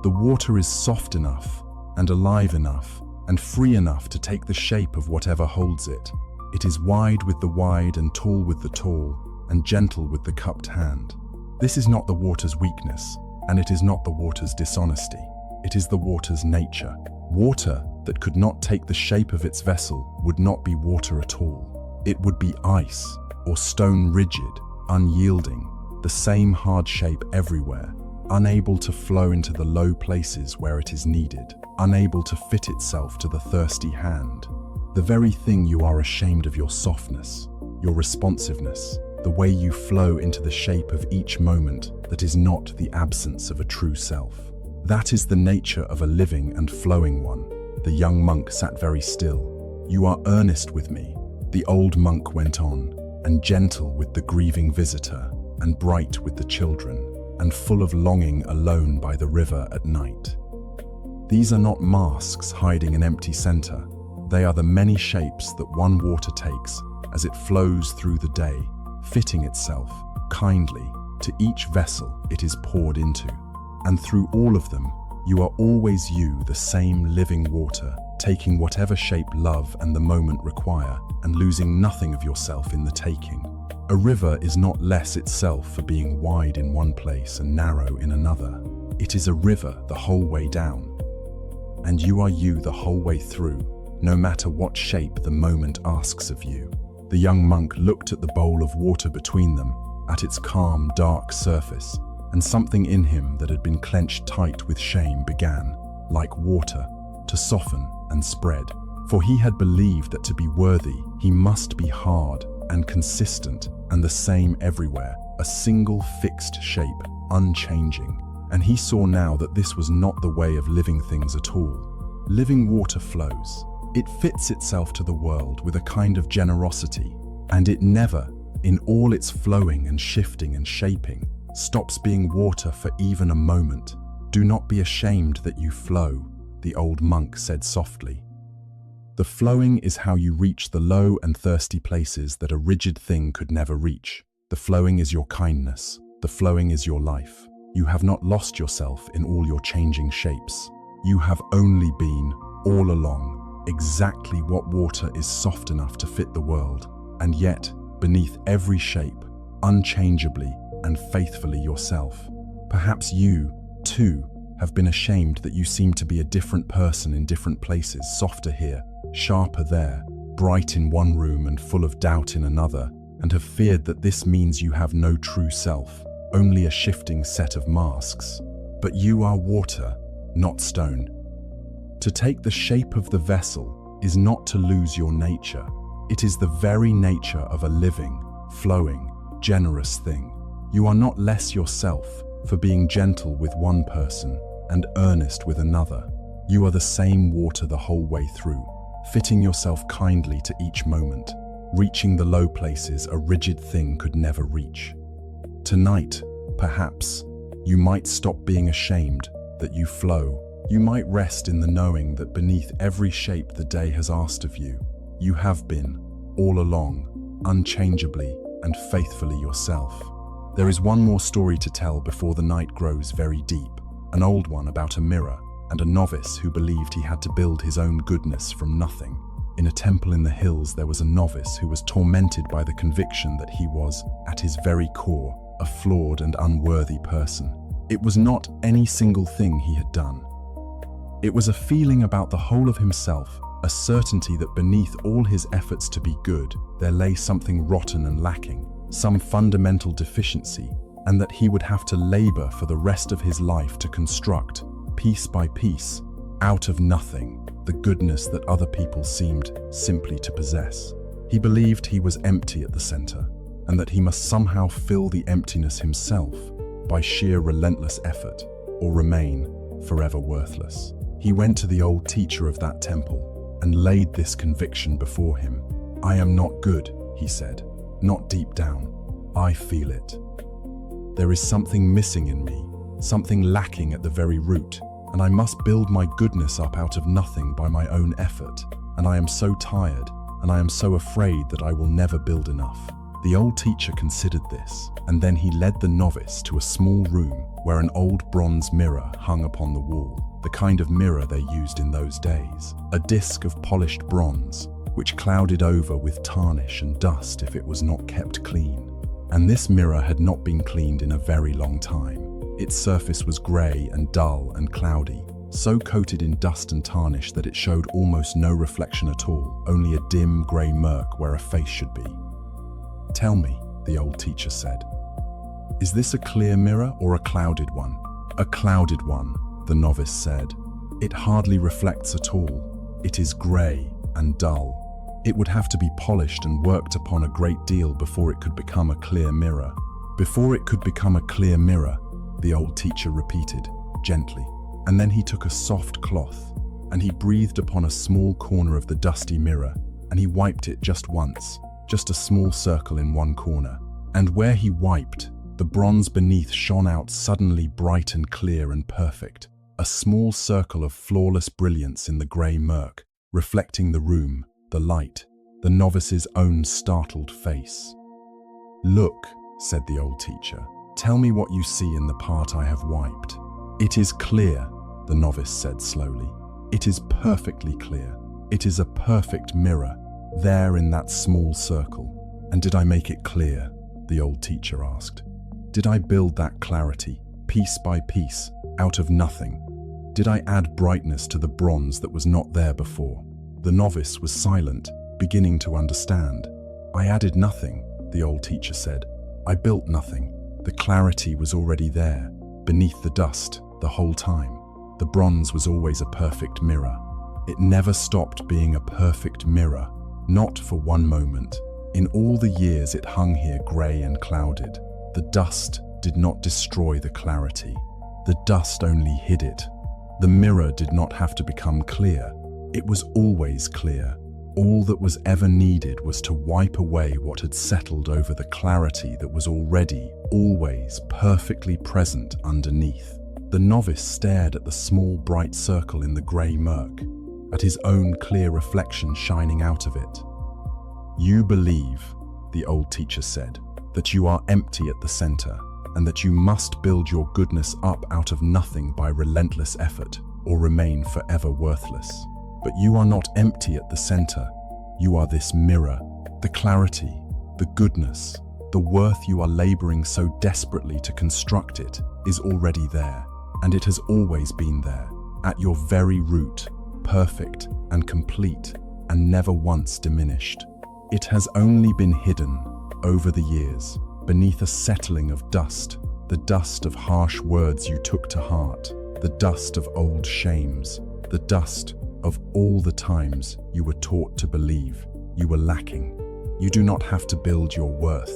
S1: The water is soft enough and alive enough and free enough to take the shape of whatever holds it. It is wide with the wide and tall with the tall and gentle with the cupped hand. This is not the water's weakness, and it is not the water's dishonesty. It is the water's nature. Water that could not take the shape of its vessel would not be water at all. It would be ice or stone, rigid, unyielding, the same hard shape everywhere, unable to flow into the low places where it is needed, unable to fit itself to the thirsty hand. The very thing you are ashamed of, your softness, your responsiveness, the way you flow into the shape of each moment that is not the absence of a true self. That is the nature of a living and flowing one." The young monk sat very still. "You are earnest with me," the old monk went on, "and gentle with the grieving visitor, and bright with the children, and full of longing alone by the river at night. These are not masks hiding an empty center. They are the many shapes that one water takes as it flows through the day, fitting itself kindly to each vessel it is poured into. And through all of them, you are always you, the same living water, taking whatever shape love and the moment require, and losing nothing of yourself in the taking. A river is not less itself for being wide in one place and narrow in another. It is a river the whole way down. And you are you the whole way through, no matter what shape the moment asks of you." The young monk looked at the bowl of water between them, at its calm, dark surface, and something in him that had been clenched tight with shame began, like water, to soften and spread. For he had believed that to be worthy, he must be hard and consistent and the same everywhere, a single fixed shape, unchanging. And he saw now that this was not the way of living things at all. Living water flows. It fits itself to the world with a kind of generosity, and it never, in all its flowing and shifting and shaping, stops being water for even a moment. "Do not be ashamed that you flow," the old monk said softly. "The flowing is how you reach the low and thirsty places that a rigid thing could never reach. The flowing is your kindness. The flowing is your life. You have not lost yourself in all your changing shapes. You have only been, all along, exactly what water is soft enough to fit the world, and yet, beneath every shape, unchangeably and faithfully yourself. Perhaps you, too, have been ashamed that you seem to be a different person in different places, softer here, sharper there, bright in one room and full of doubt in another, and have feared that this means you have no true self, only a shifting set of masks. But you are water, not stone. To take the shape of the vessel is not to lose your nature. It is the very nature of a living, flowing, generous thing. You are not less yourself for being gentle with one person and earnest with another. You are the same water the whole way through, fitting yourself kindly to each moment, reaching the low places a rigid thing could never reach. Tonight, perhaps, you might stop being ashamed that you flow. You might rest in the knowing that beneath every shape the day has asked of you, you have been, all along, unchangeably and faithfully yourself. There is one more story to tell before the night grows very deep, an old one about a mirror and a novice who believed he had to build his own goodness from nothing. In a temple in the hills, there was a novice who was tormented by the conviction that he was, at his very core, a flawed and unworthy person. It was not any single thing he had done. It was a feeling about the whole of himself, a certainty that beneath all his efforts to be good, there lay something rotten and lacking, some fundamental deficiency, and that he would have to labor for the rest of his life to construct, piece by piece, out of nothing, the goodness that other people seemed simply to possess. He believed he was empty at the center, and that he must somehow fill the emptiness himself by sheer relentless effort, or remain forever worthless. He went to the old teacher of that temple and laid this conviction before him. "I am not good," he said, "not deep down. I feel it. There is something missing in me, something lacking at the very root, and I must build my goodness up out of nothing by my own effort, and I am so tired, and I am so afraid that I will never build enough." The old teacher considered this, and then he led the novice to a small room where an old bronze mirror hung upon the wall, the kind of mirror they used in those days, a disc of polished bronze, which clouded over with tarnish and dust if it was not kept clean. And this mirror had not been cleaned in a very long time. Its surface was grey and dull and cloudy, so coated in dust and tarnish that it showed almost no reflection at all, only a dim grey murk where a face should be. "Tell me," the old teacher said, "is this a clear mirror or a clouded one?" "A clouded one," the novice said. "It hardly reflects at all. It is grey and dull. It would have to be polished and worked upon a great deal before it could become a clear mirror." "Before it could become a clear mirror," the old teacher repeated, gently. And then he took a soft cloth, and he breathed upon a small corner of the dusty mirror, and he wiped it just once, just a small circle in one corner. And where he wiped, the bronze beneath shone out suddenly bright and clear and perfect, a small circle of flawless brilliance in the grey murk, reflecting the room, the light, the novice's own startled face. "Look," said the old teacher, "tell me what you see in the part I have wiped." "It is clear," the novice said slowly. "It is perfectly clear. It is a perfect mirror, there in that small circle." "And did I make it clear?" the old teacher asked. "Did I build that clarity, piece by piece, out of nothing? Did I add brightness to the bronze that was not there before?" The novice was silent, beginning to understand. "I added nothing," the old teacher said. "I built nothing. The clarity was already there, beneath the dust, the whole time. The bronze was always a perfect mirror. It never stopped being a perfect mirror, not for one moment. In all the years it hung here grey and clouded. The dust did not destroy the clarity. The dust only hid it. The mirror did not have to become clear. It was always clear. All that was ever needed was to wipe away what had settled over the clarity that was already, always perfectly present underneath." The novice stared at the small bright circle in the grey murk, at his own clear reflection shining out of it. "You believe," the old teacher said, "that you are empty at the center, and that you must build your goodness up out of nothing by relentless effort, or remain forever worthless. But you are not empty at the center. You are this mirror, the clarity, the goodness, the worth you are laboring so desperately to construct it is already there, and it has always been there, at your very root, perfect and complete, and never once diminished. It has only been hidden, over the years, beneath a settling of dust, the dust of harsh words you took to heart, the dust of old shames, the dust of all the times you were taught to believe you were lacking. You do not have to build your worth.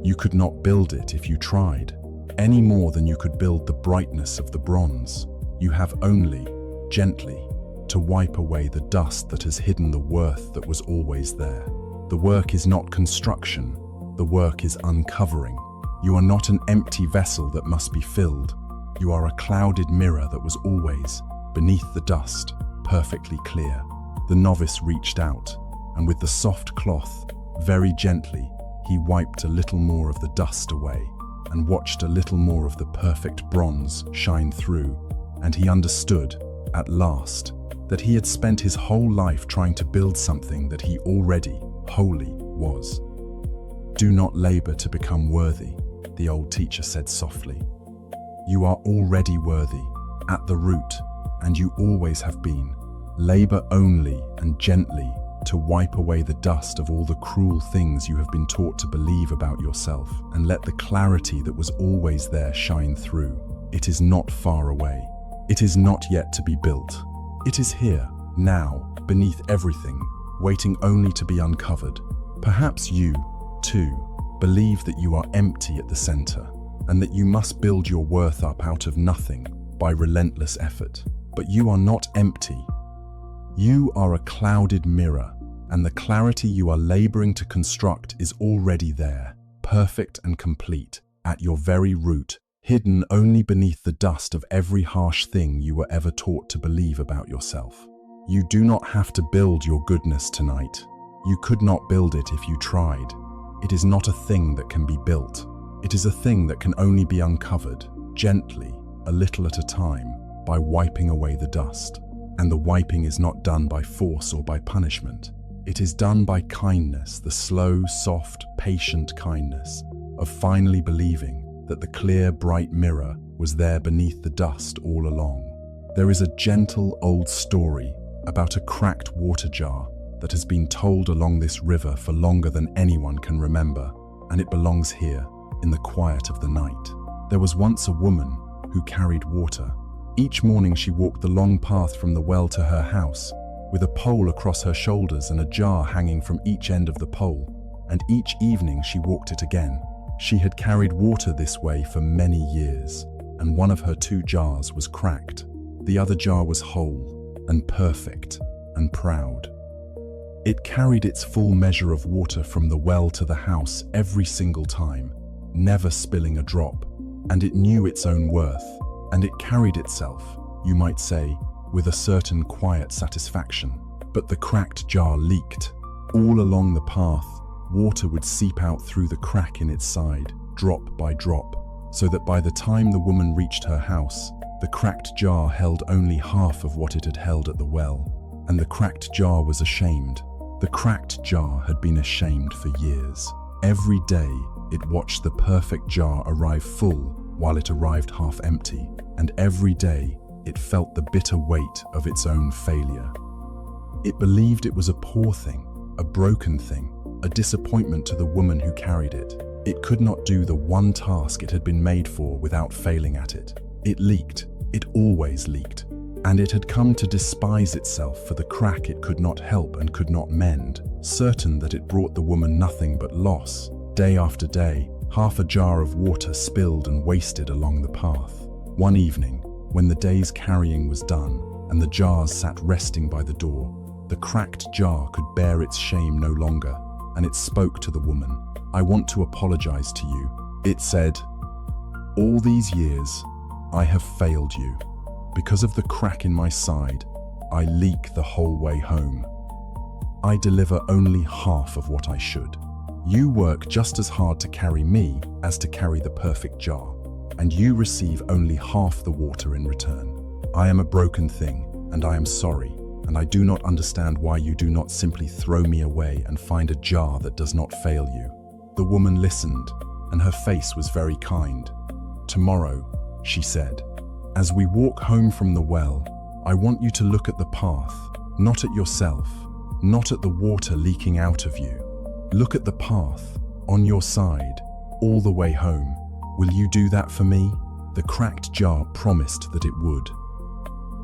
S1: You could not build it if you tried, any more than you could build the brightness of the bronze. You have only, gently, to wipe away the dust that has hidden the worth that was always there. The work is not construction, the work is uncovering. You are not an empty vessel that must be filled. You are a clouded mirror that was always, beneath the dust, perfectly clear. The novice reached out, and with the soft cloth, very gently, he wiped a little more of the dust away and watched a little more of the perfect bronze shine through, and he understood, at last, that he had spent his whole life trying to build something that he already, wholly, was. Do not labor to become worthy, the old teacher said softly. You are already worthy, at the root, and you always have been. Labor only and gently to wipe away the dust of all the cruel things you have been taught to believe about yourself, and let the clarity that was always there shine through. It is not far away. It is not yet to be built. It is here, now, beneath everything, waiting only to be uncovered. Perhaps you, too, believe that you are empty at the center, and that you must build your worth up out of nothing by relentless effort. But you are not empty. You are a clouded mirror, and the clarity you are laboring to construct is already there, perfect and complete, at your very root, hidden only beneath the dust of every harsh thing you were ever taught to believe about yourself. You do not have to build your goodness tonight. You could not build it if you tried. It is not a thing that can be built. It is a thing that can only be uncovered, gently, a little at a time, by wiping away the dust. And the wiping is not done by force or by punishment. It is done by kindness, the slow, soft, patient kindness of finally believing that the clear, bright mirror was there beneath the dust all along. There is a gentle old story about a cracked water jar that has been told along this river for longer than anyone can remember, and it belongs here, in the quiet of the night. There was once a woman who carried water. Each morning she walked the long path from the well to her house, with a pole across her shoulders and a jar hanging from each end of the pole, and each evening she walked it again. She had carried water this way for many years, and one of her 2 jars was cracked. The other jar was whole and perfect and proud. It carried its full measure of water from the well to the house every single time, never spilling a drop, and it knew its own worth. And it carried itself, you might say, with a certain quiet satisfaction. But the cracked jar leaked. All along the path, water would seep out through the crack in its side, drop by drop, so that by the time the woman reached her house, the cracked jar held only half of what it had held at the well. And the cracked jar was ashamed. The cracked jar had been ashamed for years. Every day, it watched the perfect jar arrive full while it arrived half empty, and every day it felt the bitter weight of its own failure. It believed it was a poor thing, a broken thing, a disappointment to the woman who carried it. It could not do the one task it had been made for without failing at it. It leaked, it always leaked, and it had come to despise itself for the crack it could not help and could not mend, certain that it brought the woman nothing but loss. Day after day, half a jar of water spilled and wasted along the path. One evening, when the day's carrying was done and the jars sat resting by the door, the cracked jar could bear its shame no longer, and it spoke to the woman. "I want to apologize to you," it said. "All these years, I have failed you. Because of the crack in my side, I leak the whole way home. I deliver only half of what I should. You work just as hard to carry me as to carry the perfect jar, and you receive only half the water in return. I am a broken thing, and I am sorry, and I do not understand why you do not simply throw me away and find a jar that does not fail you." The woman listened, and her face was very kind. "Tomorrow," she said, "as we walk home from the well, I want you to look at the path, not at yourself, not at the water leaking out of you. Look at the path, on your side, all the way home. Will you do that for me?" The cracked jar promised that it would.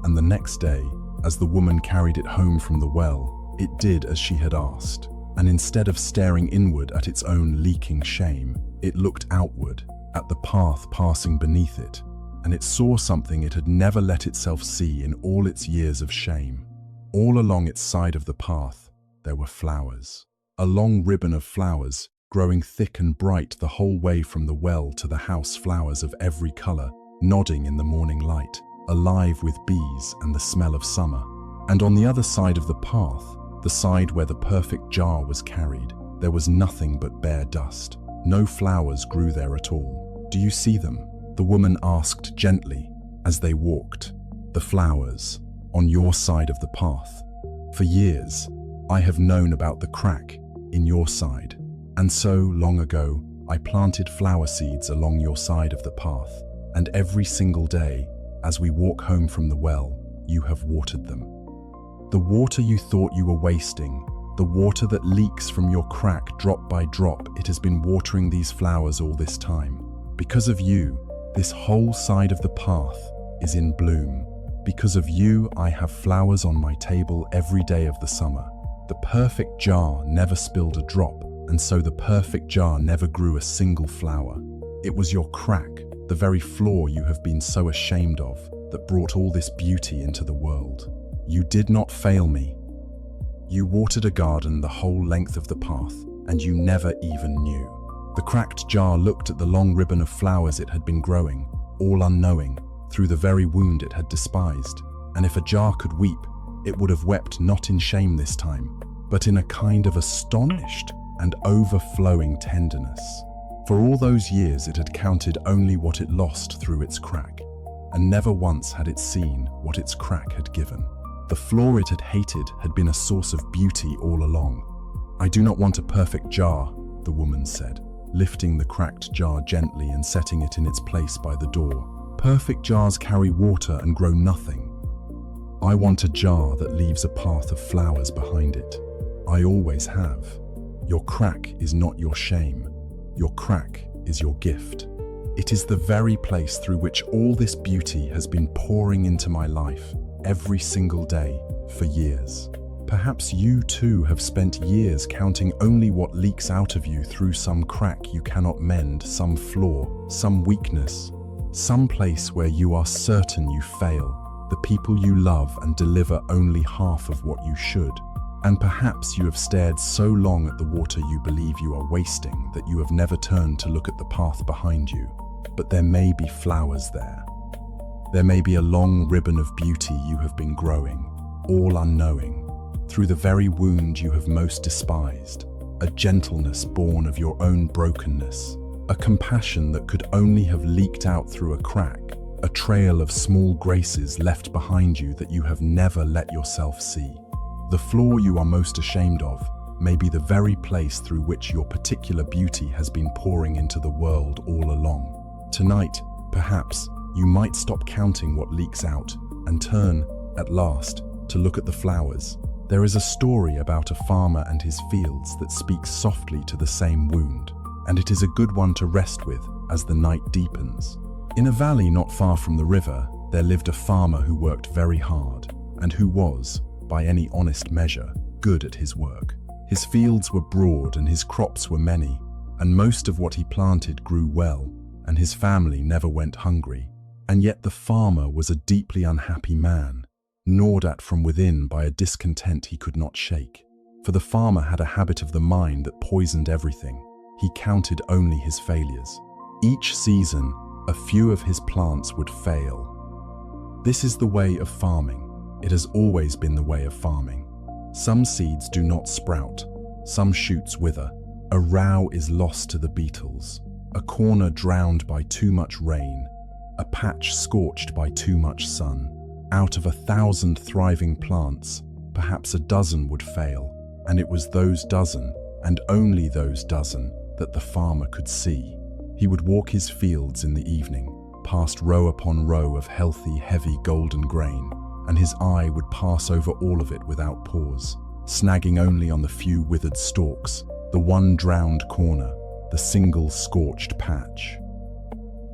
S1: And the next day, as the woman carried it home from the well, it did as she had asked. and instead of staring inward at its own leaking shame, it looked outward at the path passing beneath it, and it saw something it had never let itself see in all its years of shame. All along its side of the path, there were flowers. A long ribbon of flowers, growing thick and bright the whole way from the well to the house, flowers of every color, nodding in the morning light, alive with bees and the smell of summer. And on the other side of the path, the side where the perfect jar was carried, there was nothing but bare dust. No flowers grew there at all. "Do you see them?" the woman asked gently as they walked. "The flowers, on your side of the path. For years, I have known about the crack in your side, and so long ago, I planted flower seeds along your side of the path, and every single day, as we walk home from the well, you have watered them. The water you thought you were wasting, the water that leaks from your crack drop by drop, it has been watering these flowers all this time. Because of you, this whole side of the path is in bloom. Because of you, I have flowers on my table every day of the summer. The perfect jar never spilled a drop, and so the perfect jar never grew a single flower. It was your crack, the very flaw you have been so ashamed of, that brought all this beauty into the world. You did not fail me. You watered a garden the whole length of the path, and you never even knew." The cracked jar looked at the long ribbon of flowers it had been growing, all unknowing, through the very wound it had despised. And if a jar could weep, it would have wept not in shame this time, but in a kind of astonished and overflowing tenderness. For all those years it had counted only what it lost through its crack, and never once had it seen what its crack had given. The flaw it had hated had been a source of beauty all along. "I do not want a perfect jar," the woman said, lifting the cracked jar gently and setting it in its place by the door. "Perfect jars carry water and grow nothing. I want a jar that leaves a path of flowers behind it. I always have. Your crack is not your shame. Your crack is your gift. It is the very place through which all this beauty has been pouring into my life every single day for years. Perhaps you too have spent years counting only what leaks out of you through some crack you cannot mend, some flaw, some weakness, some place where you are certain you fail, the people you love and deliver only half of what you should. And perhaps you have stared so long at the water you believe you are wasting that you have never turned to look at the path behind you. But there may be flowers there. There may be a long ribbon of beauty you have been growing, all unknowing, through the very wound you have most despised, a gentleness born of your own brokenness, a compassion that could only have leaked out through a crack, a trail of small graces left behind you that you have never let yourself see. The flaw you are most ashamed of may be the very place through which your particular beauty has been pouring into the world all along. Tonight, perhaps, you might stop counting what leaks out and turn, at last, to look at the flowers. There is a story about a farmer and his fields that speaks softly to the same wound, and it is a good one to rest with as the night deepens. In a valley not far from the river, there lived a farmer who worked very hard, and who was, by any honest measure, good at his work. His fields were broad and his crops were many, and most of what he planted grew well, and his family never went hungry. And yet the farmer was a deeply unhappy man, gnawed at from within by a discontent he could not shake. For the farmer had a habit of the mind that poisoned everything. He counted only his failures. Each season, a few of his plants would fail. This is the way of farming. It has always been the way of farming. Some seeds do not sprout, some shoots wither. A row is lost to the beetles, a corner drowned by too much rain, a patch scorched by too much sun. Out of 1,000 thriving plants, perhaps a dozen would fail, and it was those dozen, and only those dozen, that the farmer could see. He would walk his fields in the evening, past row upon row of healthy, heavy golden grain, and his eye would pass over all of it without pause, snagging only on the few withered stalks, the one drowned corner, the single scorched patch.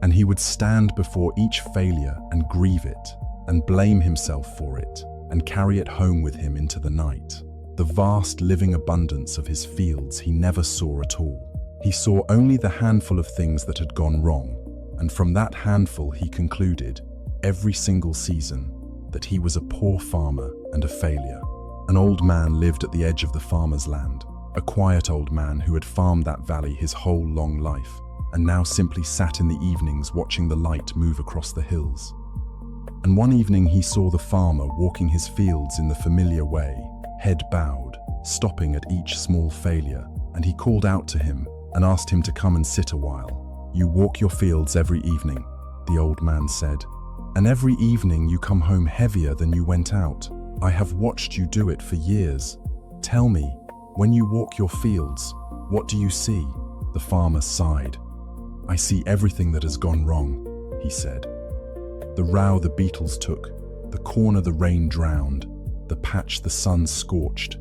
S1: And he would stand before each failure and grieve it, and blame himself for it, and carry it home with him into the night. The vast living abundance of his fields he never saw at all. He saw only the handful of things that had gone wrong, and from that handful he concluded, every single season, that he was a poor farmer and a failure. An old man lived at the edge of the farmer's land, a quiet old man who had farmed that valley his whole long life, and now simply sat in the evenings watching the light move across the hills. And one evening he saw the farmer walking his fields in the familiar way, head bowed, stopping at each small failure, and he called out to him and asked him to come and sit a while. "You walk your fields every evening," the old man said, "and every evening you come home heavier than you went out. I have watched you do it for years. Tell me, when you walk your fields, what do you see?" The farmer sighed. "I see everything that has gone wrong," he said. "The row the beetles took, the corner the rain drowned, the patch the sun scorched.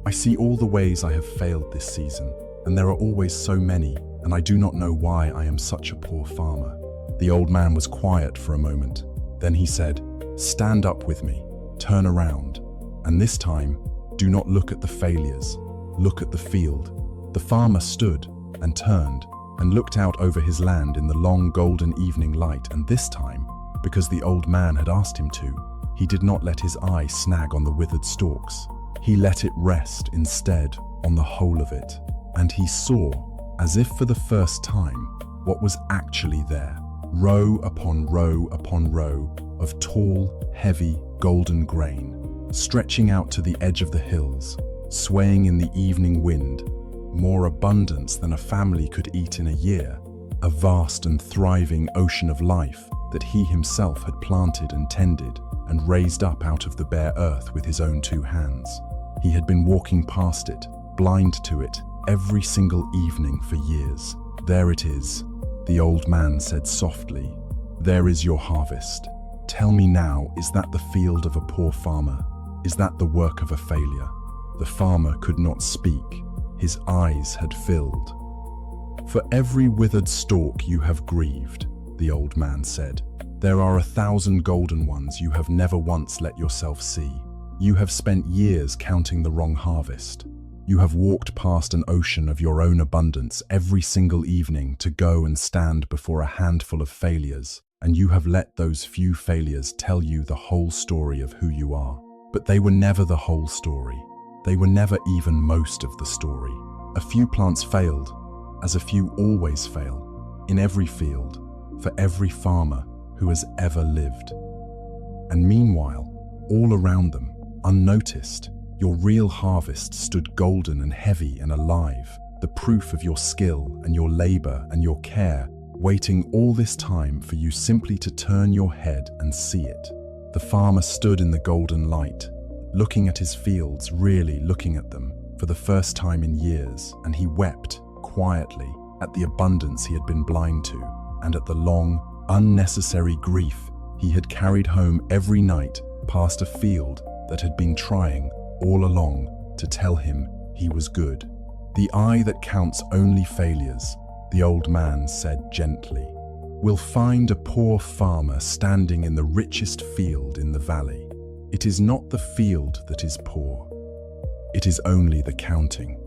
S1: I see all the ways I have failed this season, and there are always so many, and I do not know why I am such a poor farmer." The old man was quiet for a moment. Then he said, "Stand up with me, turn around, and this time, do not look at the failures, look at the field." The farmer stood and turned and looked out over his land in the long golden evening light, and this time, because the old man had asked him to, he did not let his eye snag on the withered stalks. He let it rest instead on the whole of it, and he saw, as if for the first time, what was actually there. Row upon row upon row of tall, heavy, golden grain, stretching out to the edge of the hills, swaying in the evening wind, more abundance than a family could eat in a year, a vast and thriving ocean of life that he himself had planted and tended and raised up out of the bare earth with his own 2 hands. He had been walking past it, blind to it, every single evening for years. "There it is," the old man said softly. "There is your harvest. Tell me now, is that the field of a poor farmer? Is that the work of a failure?" The farmer could not speak. His eyes had filled. "For every withered stalk you have grieved," the old man said, "there are 1,000 golden ones you have never once let yourself see. You have spent years counting the wrong harvest. You have walked past an ocean of your own abundance every single evening to go and stand before a handful of failures, and you have let those few failures tell you the whole story of who you are. But they were never the whole story. They were never even most of the story. A few plants failed, as a few always fail, in every field, for every farmer who has ever lived. And meanwhile, all around them, unnoticed, your real harvest stood golden and heavy and alive, the proof of your skill and your labor and your care, waiting all this time for you simply to turn your head and see it." The farmer stood in the golden light, looking at his fields, really looking at them, for the first time in years, and he wept, quietly, at the abundance he had been blind to, and at the long, unnecessary grief he had carried home every night past a field that had been trying, all along, to tell him he was good. "The eye that counts only failures," the old man said gently, "will find a poor farmer standing in the richest field in the valley. It is not the field that is poor. It is only the counting.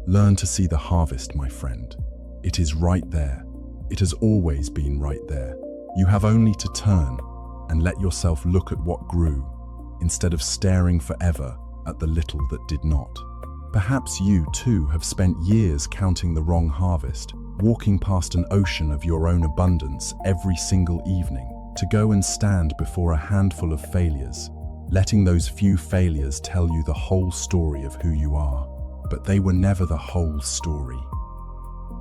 S1: Learn to see the harvest, my friend. It is right there. It has always been right there. You have only to turn and let yourself look at what grew, instead of staring forever at the little that did not." Perhaps you too have spent years counting the wrong harvest, walking past an ocean of your own abundance every single evening, to go and stand before a handful of failures, letting those few failures tell you the whole story of who you are. But they were never the whole story.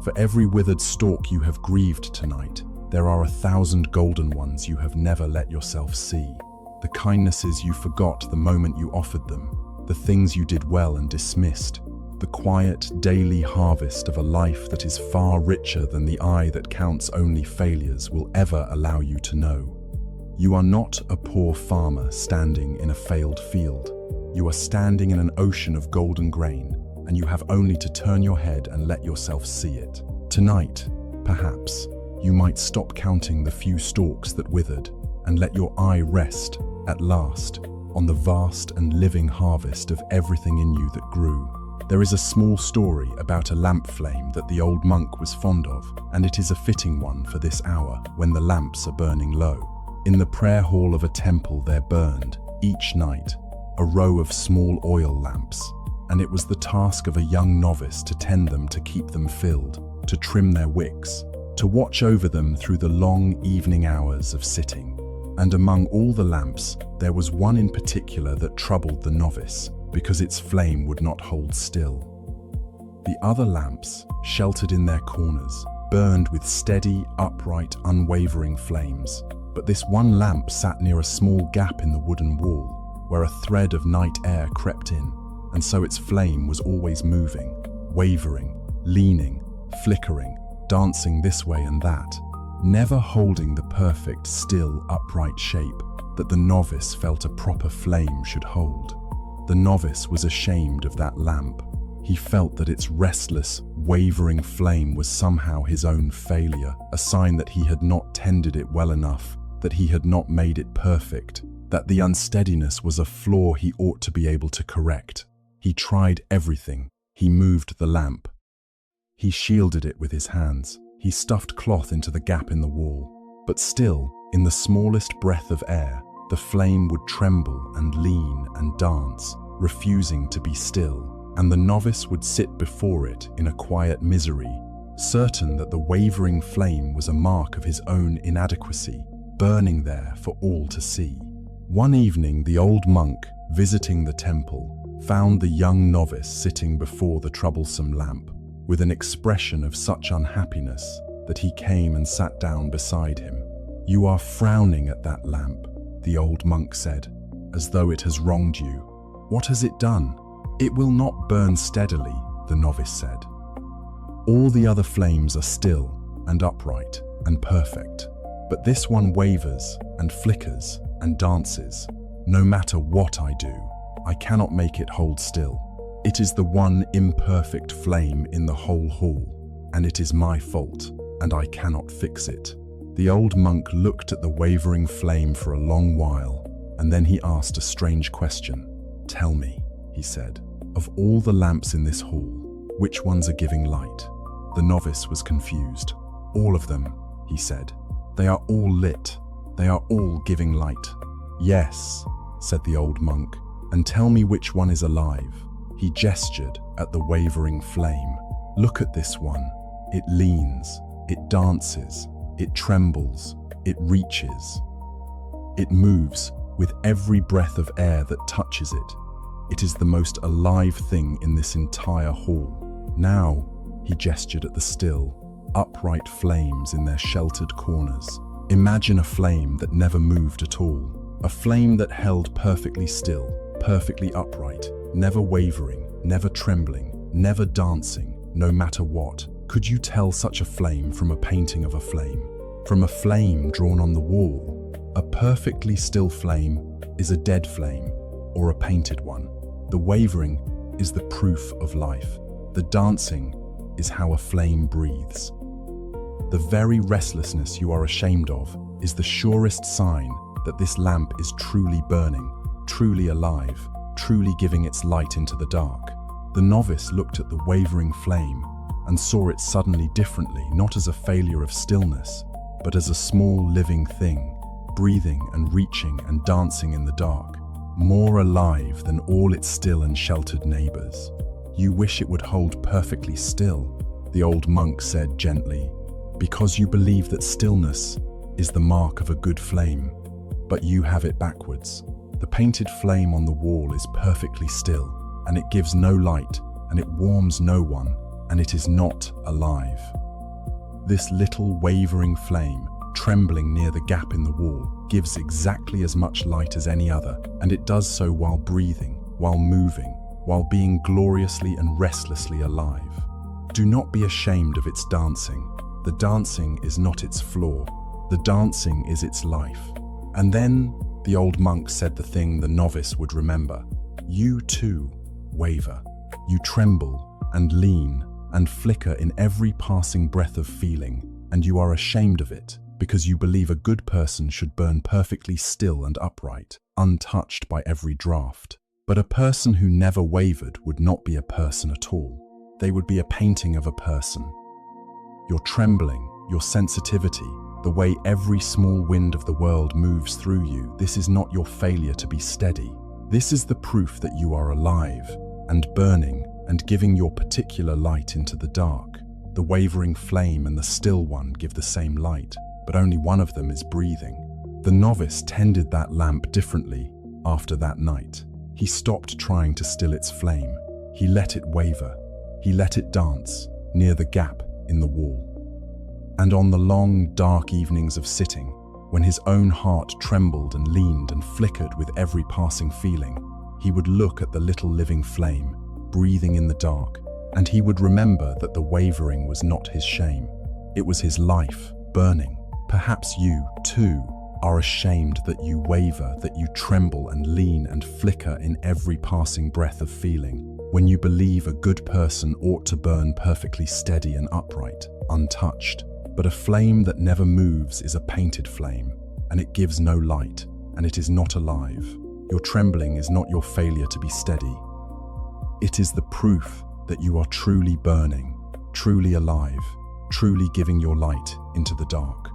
S1: For every withered stalk you have grieved tonight, there are 1,000 golden ones you have never let yourself see. The kindnesses you forgot the moment you offered them, the things you did well and dismissed, the quiet, daily harvest of a life that is far richer than the eye that counts only failures will ever allow you to know. You are not a poor farmer standing in a failed field. You are standing in an ocean of golden grain, and you have only to turn your head and let yourself see it. Tonight, perhaps, you might stop counting the few stalks that withered and let your eye rest, at last, on the vast and living harvest of everything in you that grew. There is a small story about a lamp flame that the old monk was fond of, and it is a fitting one for this hour when the lamps are burning low. In the prayer hall of a temple there burned, each night, a row of small oil lamps, and it was the task of a young novice to tend them, to keep them filled, to trim their wicks, to watch over them through the long evening hours of sitting. And among all the lamps, there was one in particular that troubled the novice, because its flame would not hold still. The other lamps, sheltered in their corners, burned with steady, upright, unwavering flames, but this one lamp sat near a small gap in the wooden wall, where a thread of night air crept in, and so its flame was always moving, wavering, leaning, flickering, dancing this way and that, never holding the perfect, still, upright shape that the novice felt a proper flame should hold. The novice was ashamed of that lamp. He felt that its restless, wavering flame was somehow his own failure, a sign that he had not tended it well enough, that he had not made it perfect, that the unsteadiness was a flaw he ought to be able to correct. He tried everything. He moved the lamp. He shielded it with his hands. He stuffed cloth into the gap in the wall. But still, in the smallest breath of air, the flame would tremble and lean and dance, refusing to be still, and the novice would sit before it in a quiet misery, certain that the wavering flame was a mark of his own inadequacy, burning there for all to see. One evening, the old monk, visiting the temple, found the young novice sitting before the troublesome lamp, with an expression of such unhappiness that he came and sat down beside him. "You are frowning at that lamp," the old monk said, "as though it has wronged you. What has it done?" "It will not burn steadily," the novice said. "All the other flames are still and upright and perfect, but this one wavers and flickers and dances. No matter what I do, I cannot make it hold still. It is the one imperfect flame in the whole hall, and it is my fault, and I cannot fix it." The old monk looked at the wavering flame for a long while, and then he asked a strange question. "Tell me," he said, "of all the lamps in this hall, which ones are giving light?" The novice was confused. "All of them," he said. "They are all lit. They are all giving light." "Yes," said the old monk, "and tell me which one is alive." He gestured at the wavering flame. "Look at this one. It leans, it dances, it trembles, it reaches. It moves with every breath of air that touches it. It is the most alive thing in this entire hall. Now," he gestured at the still, upright flames in their sheltered corners. "Imagine a flame that never moved at all, a flame that held perfectly still, perfectly upright, never wavering, never trembling, never dancing, no matter what. Could you tell such a flame from a painting of a flame? From a flame drawn on the wall? A perfectly still flame is a dead flame, or a painted one. The wavering is the proof of life. The dancing is how a flame breathes. The very restlessness you are ashamed of is the surest sign that this lamp is truly burning, truly alive, truly giving its light into the dark." The novice looked at the wavering flame and saw it suddenly differently, not as a failure of stillness, but as a small living thing, breathing and reaching and dancing in the dark, more alive than all its still and sheltered neighbors. "You wish it would hold perfectly still," the old monk said gently, "because you believe that stillness is the mark of a good flame, but you have it backwards. The painted flame on the wall is perfectly still, and it gives no light, and it warms no one, and it is not alive. This little wavering flame, trembling near the gap in the wall, gives exactly as much light as any other, and it does so while breathing, while moving, while being gloriously and restlessly alive. Do not be ashamed of its dancing. The dancing is not its flaw. The dancing is its life." And then the old monk said the thing the novice would remember. "You too waver. You tremble and lean and flicker in every passing breath of feeling, and you are ashamed of it because you believe a good person should burn perfectly still and upright. untouched by every draft. But a person who never wavered would not be a person at all. They would be a painting of a person. Your trembling, your sensitivity, the way every small wind of the world moves through you, this is not your failure to be steady. This is the proof that you are alive and burning and giving your particular light into the dark. The wavering flame and the still one give the same light, but only one of them is breathing. The novice tended that lamp differently after that night. He stopped trying to still its flame. He let it waver. He let it dance near the gap in the wall. And on the long, dark evenings of sitting, when his own heart trembled and leaned and flickered with every passing feeling, he would look at the little living flame, breathing in the dark, and he would remember that the wavering was not his shame. It was his life, burning. Perhaps you, too, are ashamed that you waver, that you tremble and lean and flicker in every passing breath of feeling, when you believe a good person ought to burn perfectly steady and upright, untouched. But a flame that never moves is a painted flame, and it gives no light, and it is not alive. Your trembling is not your failure to be steady. It is the proof that you are truly burning, truly alive, truly giving your light into the dark.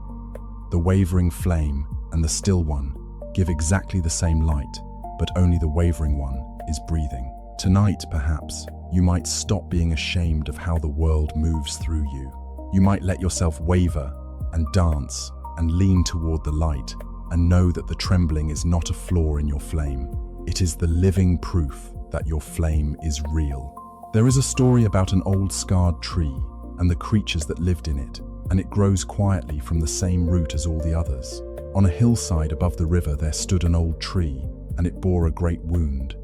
S1: The wavering flame and the still one give exactly the same light, but only the wavering one is breathing. Tonight, perhaps, you might stop being ashamed of how the world moves through you. You might let yourself waver and dance and lean toward the light and know that the trembling is not a flaw in your flame. It is the living proof that your flame is real. There is a story about an old scarred tree and the creatures that lived in it, and it grows quietly from the same root as all the others. On a hillside above the river there stood an old tree, and it bore a great wound.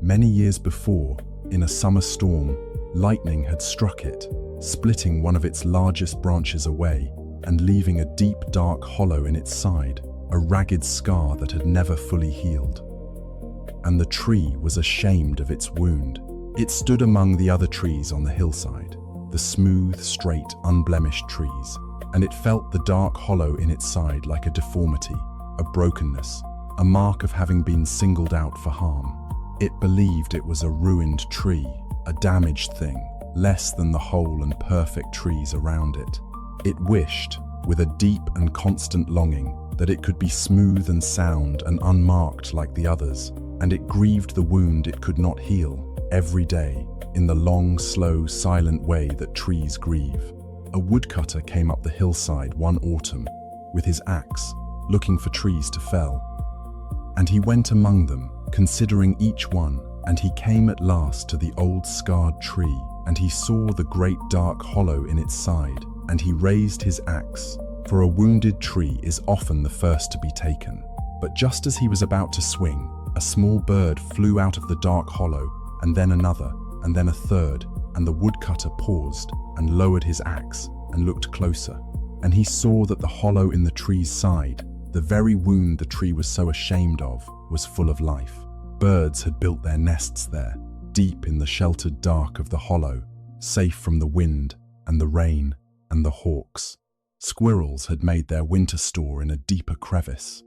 S1: Many years before, in a summer storm, lightning had struck it, splitting one of its largest branches away and leaving a deep, dark hollow in its side, a ragged scar that had never fully healed. And the tree was ashamed of its wound. It stood among the other trees on the hillside, the smooth, straight, unblemished trees, and it felt the dark hollow in its side like a deformity, a brokenness, a mark of having been singled out for harm. It believed it was a ruined tree, a damaged thing, less than the whole and perfect trees around it. It wished, with a deep and constant longing, that it could be smooth and sound and unmarked like the others, and it grieved the wound it could not heal every day, in the long, slow, silent way that trees grieve. A woodcutter came up the hillside one autumn with his axe, looking for trees to fell. And he went among them, considering each one, and he came at last to the old scarred tree, and he saw the great dark hollow in its side, and he raised his axe, for a wounded tree is often the first to be taken. But just as he was about to swing, a small bird flew out of the dark hollow, and then another, and then a third, and the woodcutter paused and lowered his axe and looked closer, and he saw that the hollow in the tree's side, the very wound the tree was so ashamed of, was full of life. Birds had built their nests there, deep in the sheltered dark of the hollow, safe from the wind and the rain and the hawks. Squirrels had made their winter store in a deeper crevice.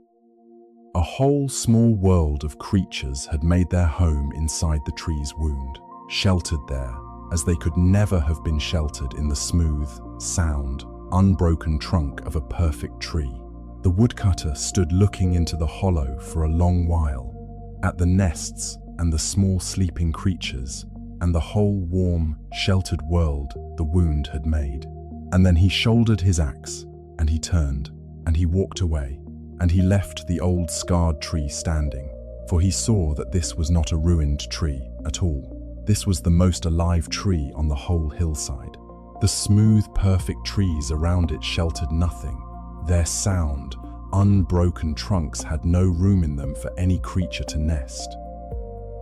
S1: A whole small world of creatures had made their home inside the tree's wound, sheltered there as they could never have been sheltered in the smooth, sound, unbroken trunk of a perfect tree. The woodcutter stood looking into the hollow for a long while, at the nests and the small sleeping creatures, and the whole warm, sheltered world the wound had made. And then he shouldered his axe, and he turned, and he walked away, and he left the old scarred tree standing, for he saw that this was not a ruined tree at all. This was the most alive tree on the whole hillside. The smooth, perfect trees around it sheltered nothing. Their sound, unbroken trunks had no room in them for any creature to nest.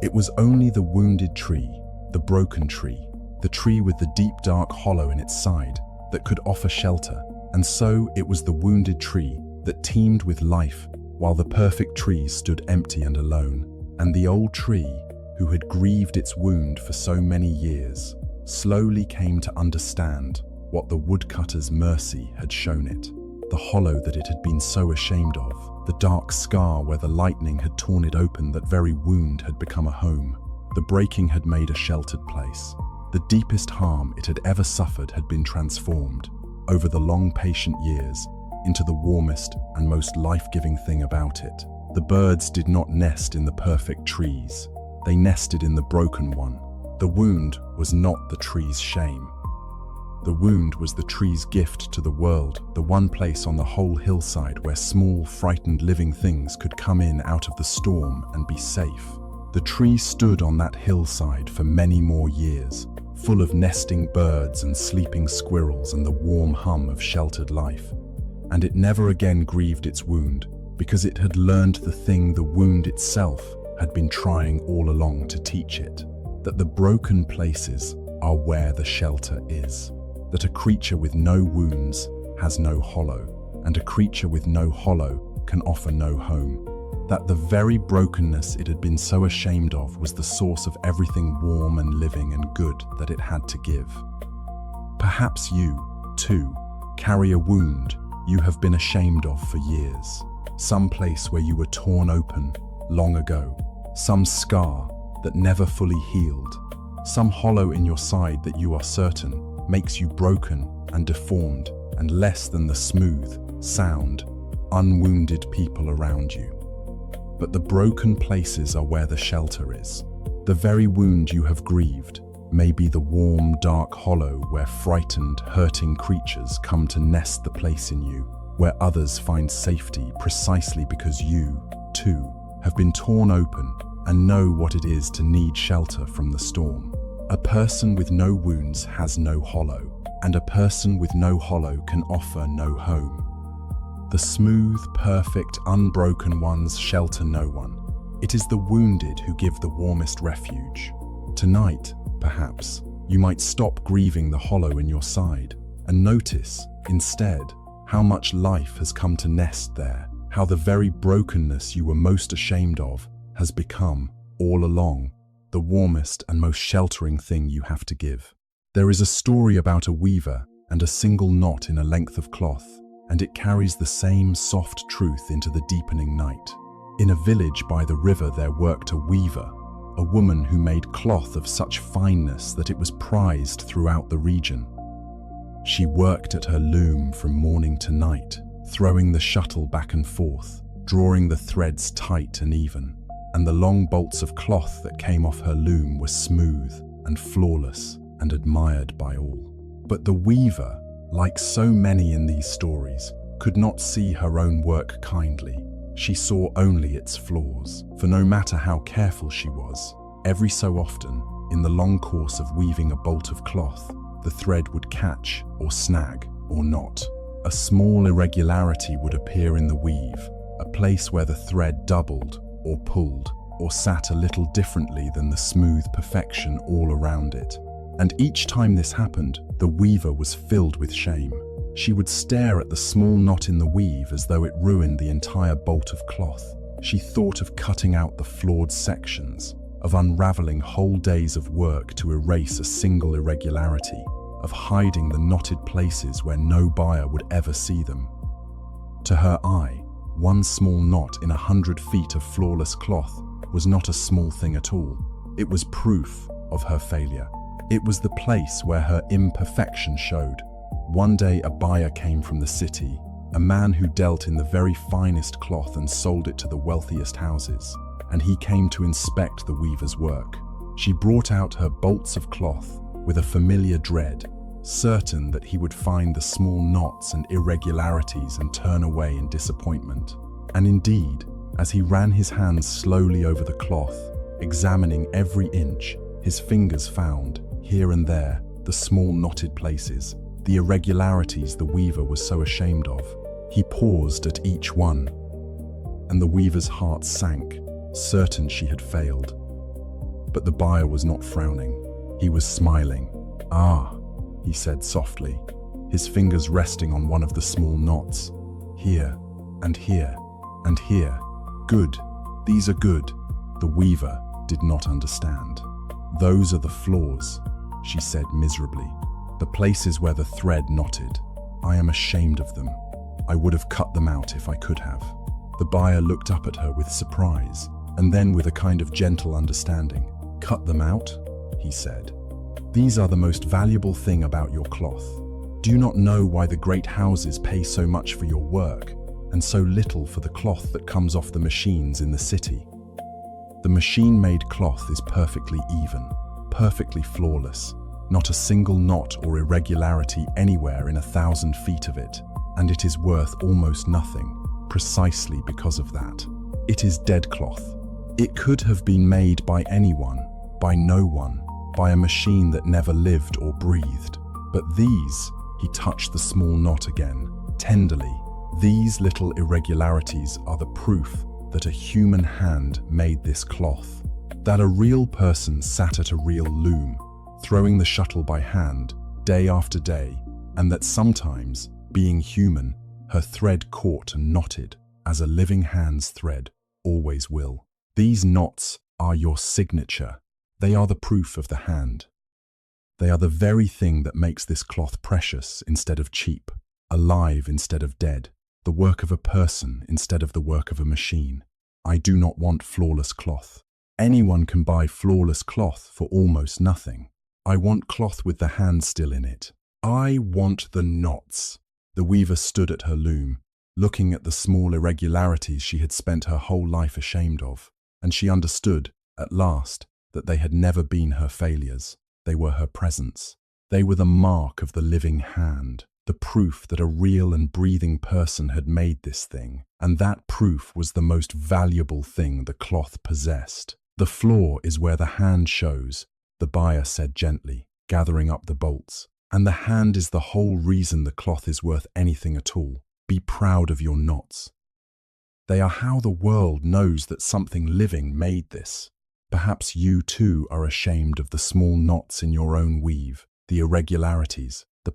S1: It was only the wounded tree, the broken tree, the tree with the deep dark hollow in its side, that could offer shelter, and so it was the wounded tree that teemed with life, while the perfect tree stood empty and alone. And the old tree, who had grieved its wound for so many years, slowly came to understand what the woodcutter's mercy had shown it. The hollow that it had been so ashamed of, The dark scar where the lightning had torn it open, that very wound had become a home. The breaking had made a sheltered place. The deepest harm it had ever suffered had been transformed, over the long patient years, into the warmest and most life-giving thing about it. The birds did not nest in the perfect trees. They nested in the broken one. The wound was not the tree's shame. The wound was the tree's gift to the world, the one place on the whole hillside where small, frightened living things could come in out of the storm and be safe. The tree stood on that hillside for many more years, full of nesting birds and sleeping squirrels and the warm hum of sheltered life. And it never again grieved its wound, because it had learned the thing the wound itself had been trying all along to teach it, that the broken places are where the shelter is, that a creature with no wounds has no hollow, and a creature with no hollow can offer no home, that the very brokenness it had been so ashamed of was the source of everything warm and living and good that it had to give. Perhaps you, too, carry a wound you have been ashamed of for years, some place where you were torn open long ago, some scar that never fully healed, some hollow in your side that you are certain makes you broken and deformed and less than the smooth, sound, unwounded people around you. But the broken places are where the shelter is. The very wound you have grieved may be the warm, dark hollow where frightened, hurting creatures come to nest the place in you, where others find safety precisely because you, too, have been torn open and know what it is to need shelter from the storm. A person with no wounds has no hollow, and a person with no hollow can offer no home. The smooth, perfect, unbroken ones shelter no one. It is the wounded who give the warmest refuge. Tonight, perhaps, you might stop grieving the hollow in your side and notice, instead, how much life has come to nest there, how the very brokenness you were most ashamed of has become, all along, the warmest and most sheltering thing you have to give. There is a story about a weaver and a single knot in a length of cloth, and it carries the same soft truth into the deepening night. In a village by the river there worked a weaver, a woman who made cloth of such fineness that it was prized throughout the region. She worked at her loom from morning to night, throwing the shuttle back and forth, drawing the threads tight and even, and the long bolts of cloth that came off her loom were smooth and flawless and admired by all. But the weaver, like so many in these stories, could not see her own work kindly. She saw only its flaws, for no matter how careful she was, every so often, in the long course of weaving a bolt of cloth, the thread would catch or snag or knot. A small irregularity would appear in the weave, a place where the thread doubled or pulled or sat a little differently than the smooth perfection all around it. And each time this happened, the weaver was filled with shame. She would stare at the small knot in the weave as though it ruined the entire bolt of cloth. She thought of cutting out the flawed sections, of unraveling whole days of work to erase a single irregularity, of hiding the knotted places where no buyer would ever see them. To her eye, one small knot in 100 feet of flawless cloth was not a small thing at all. It was proof of her failure. It was the place where her imperfection showed. One day a buyer came from the city, a man who dealt in the very finest cloth and sold it to the wealthiest houses, and he came to inspect the weaver's work. She brought out her bolts of cloth with a familiar dread, certain that he would find the small knots and irregularities and turn away in disappointment. And indeed, as he ran his hands slowly over the cloth, examining every inch, his fingers found, here and there, the small knotted places, the irregularities the weaver was so ashamed of. He paused at each one, and the weaver's heart sank, certain she had failed. But the buyer was not frowning. He was smiling. "Ah," he said softly, his fingers resting on one of the small knots. "Here, and here, and here. Good, these are good." The weaver did not understand. "Those are the flaws," she said miserably. "The places where the thread knotted. I am ashamed of them. I would have cut them out if I could have." The buyer looked up at her with surprise, and then with a kind of gentle understanding. "Cut them out?" he said. "These are the most valuable thing about your cloth. Do you not know why the great houses pay so much for your work, and so little for the cloth that comes off the machines in the city? The machine-made cloth is perfectly even, perfectly flawless, not a single knot or irregularity anywhere in 1,000 feet of it, and it is worth almost nothing, precisely because of that. It is dead cloth. It could have been made by anyone, by no one, by a machine that never lived or breathed. But these," he touched the small knot again, tenderly, "these little irregularities are the proof that a human hand made this cloth, that a real person sat at a real loom, throwing the shuttle by hand, day after day, and that sometimes, being human, her thread caught and knotted, as a living hand's thread always will. These knots are your signature. They are the proof of the hand. They are the very thing that makes this cloth precious instead of cheap, alive instead of dead, the work of a person instead of the work of a machine. I do not want flawless cloth. Anyone can buy flawless cloth for almost nothing. I want cloth with the hand still in it. I want the knots." The weaver stood at her loom, looking at the small irregularities she had spent her whole life ashamed of, and she understood, at last, that they had never been her failures. They were her presence. They were the mark of the living hand, the proof that a real and breathing person had made this thing, and that proof was the most valuable thing the cloth possessed. "The flaw is where the hand shows," the buyer said gently, gathering up the bolts. "And the hand is the whole reason the cloth is worth anything at all. Be proud of your knots. They are how the world knows that something living made this. Perhaps you too are ashamed of the small knots in your own weave, the irregularities, the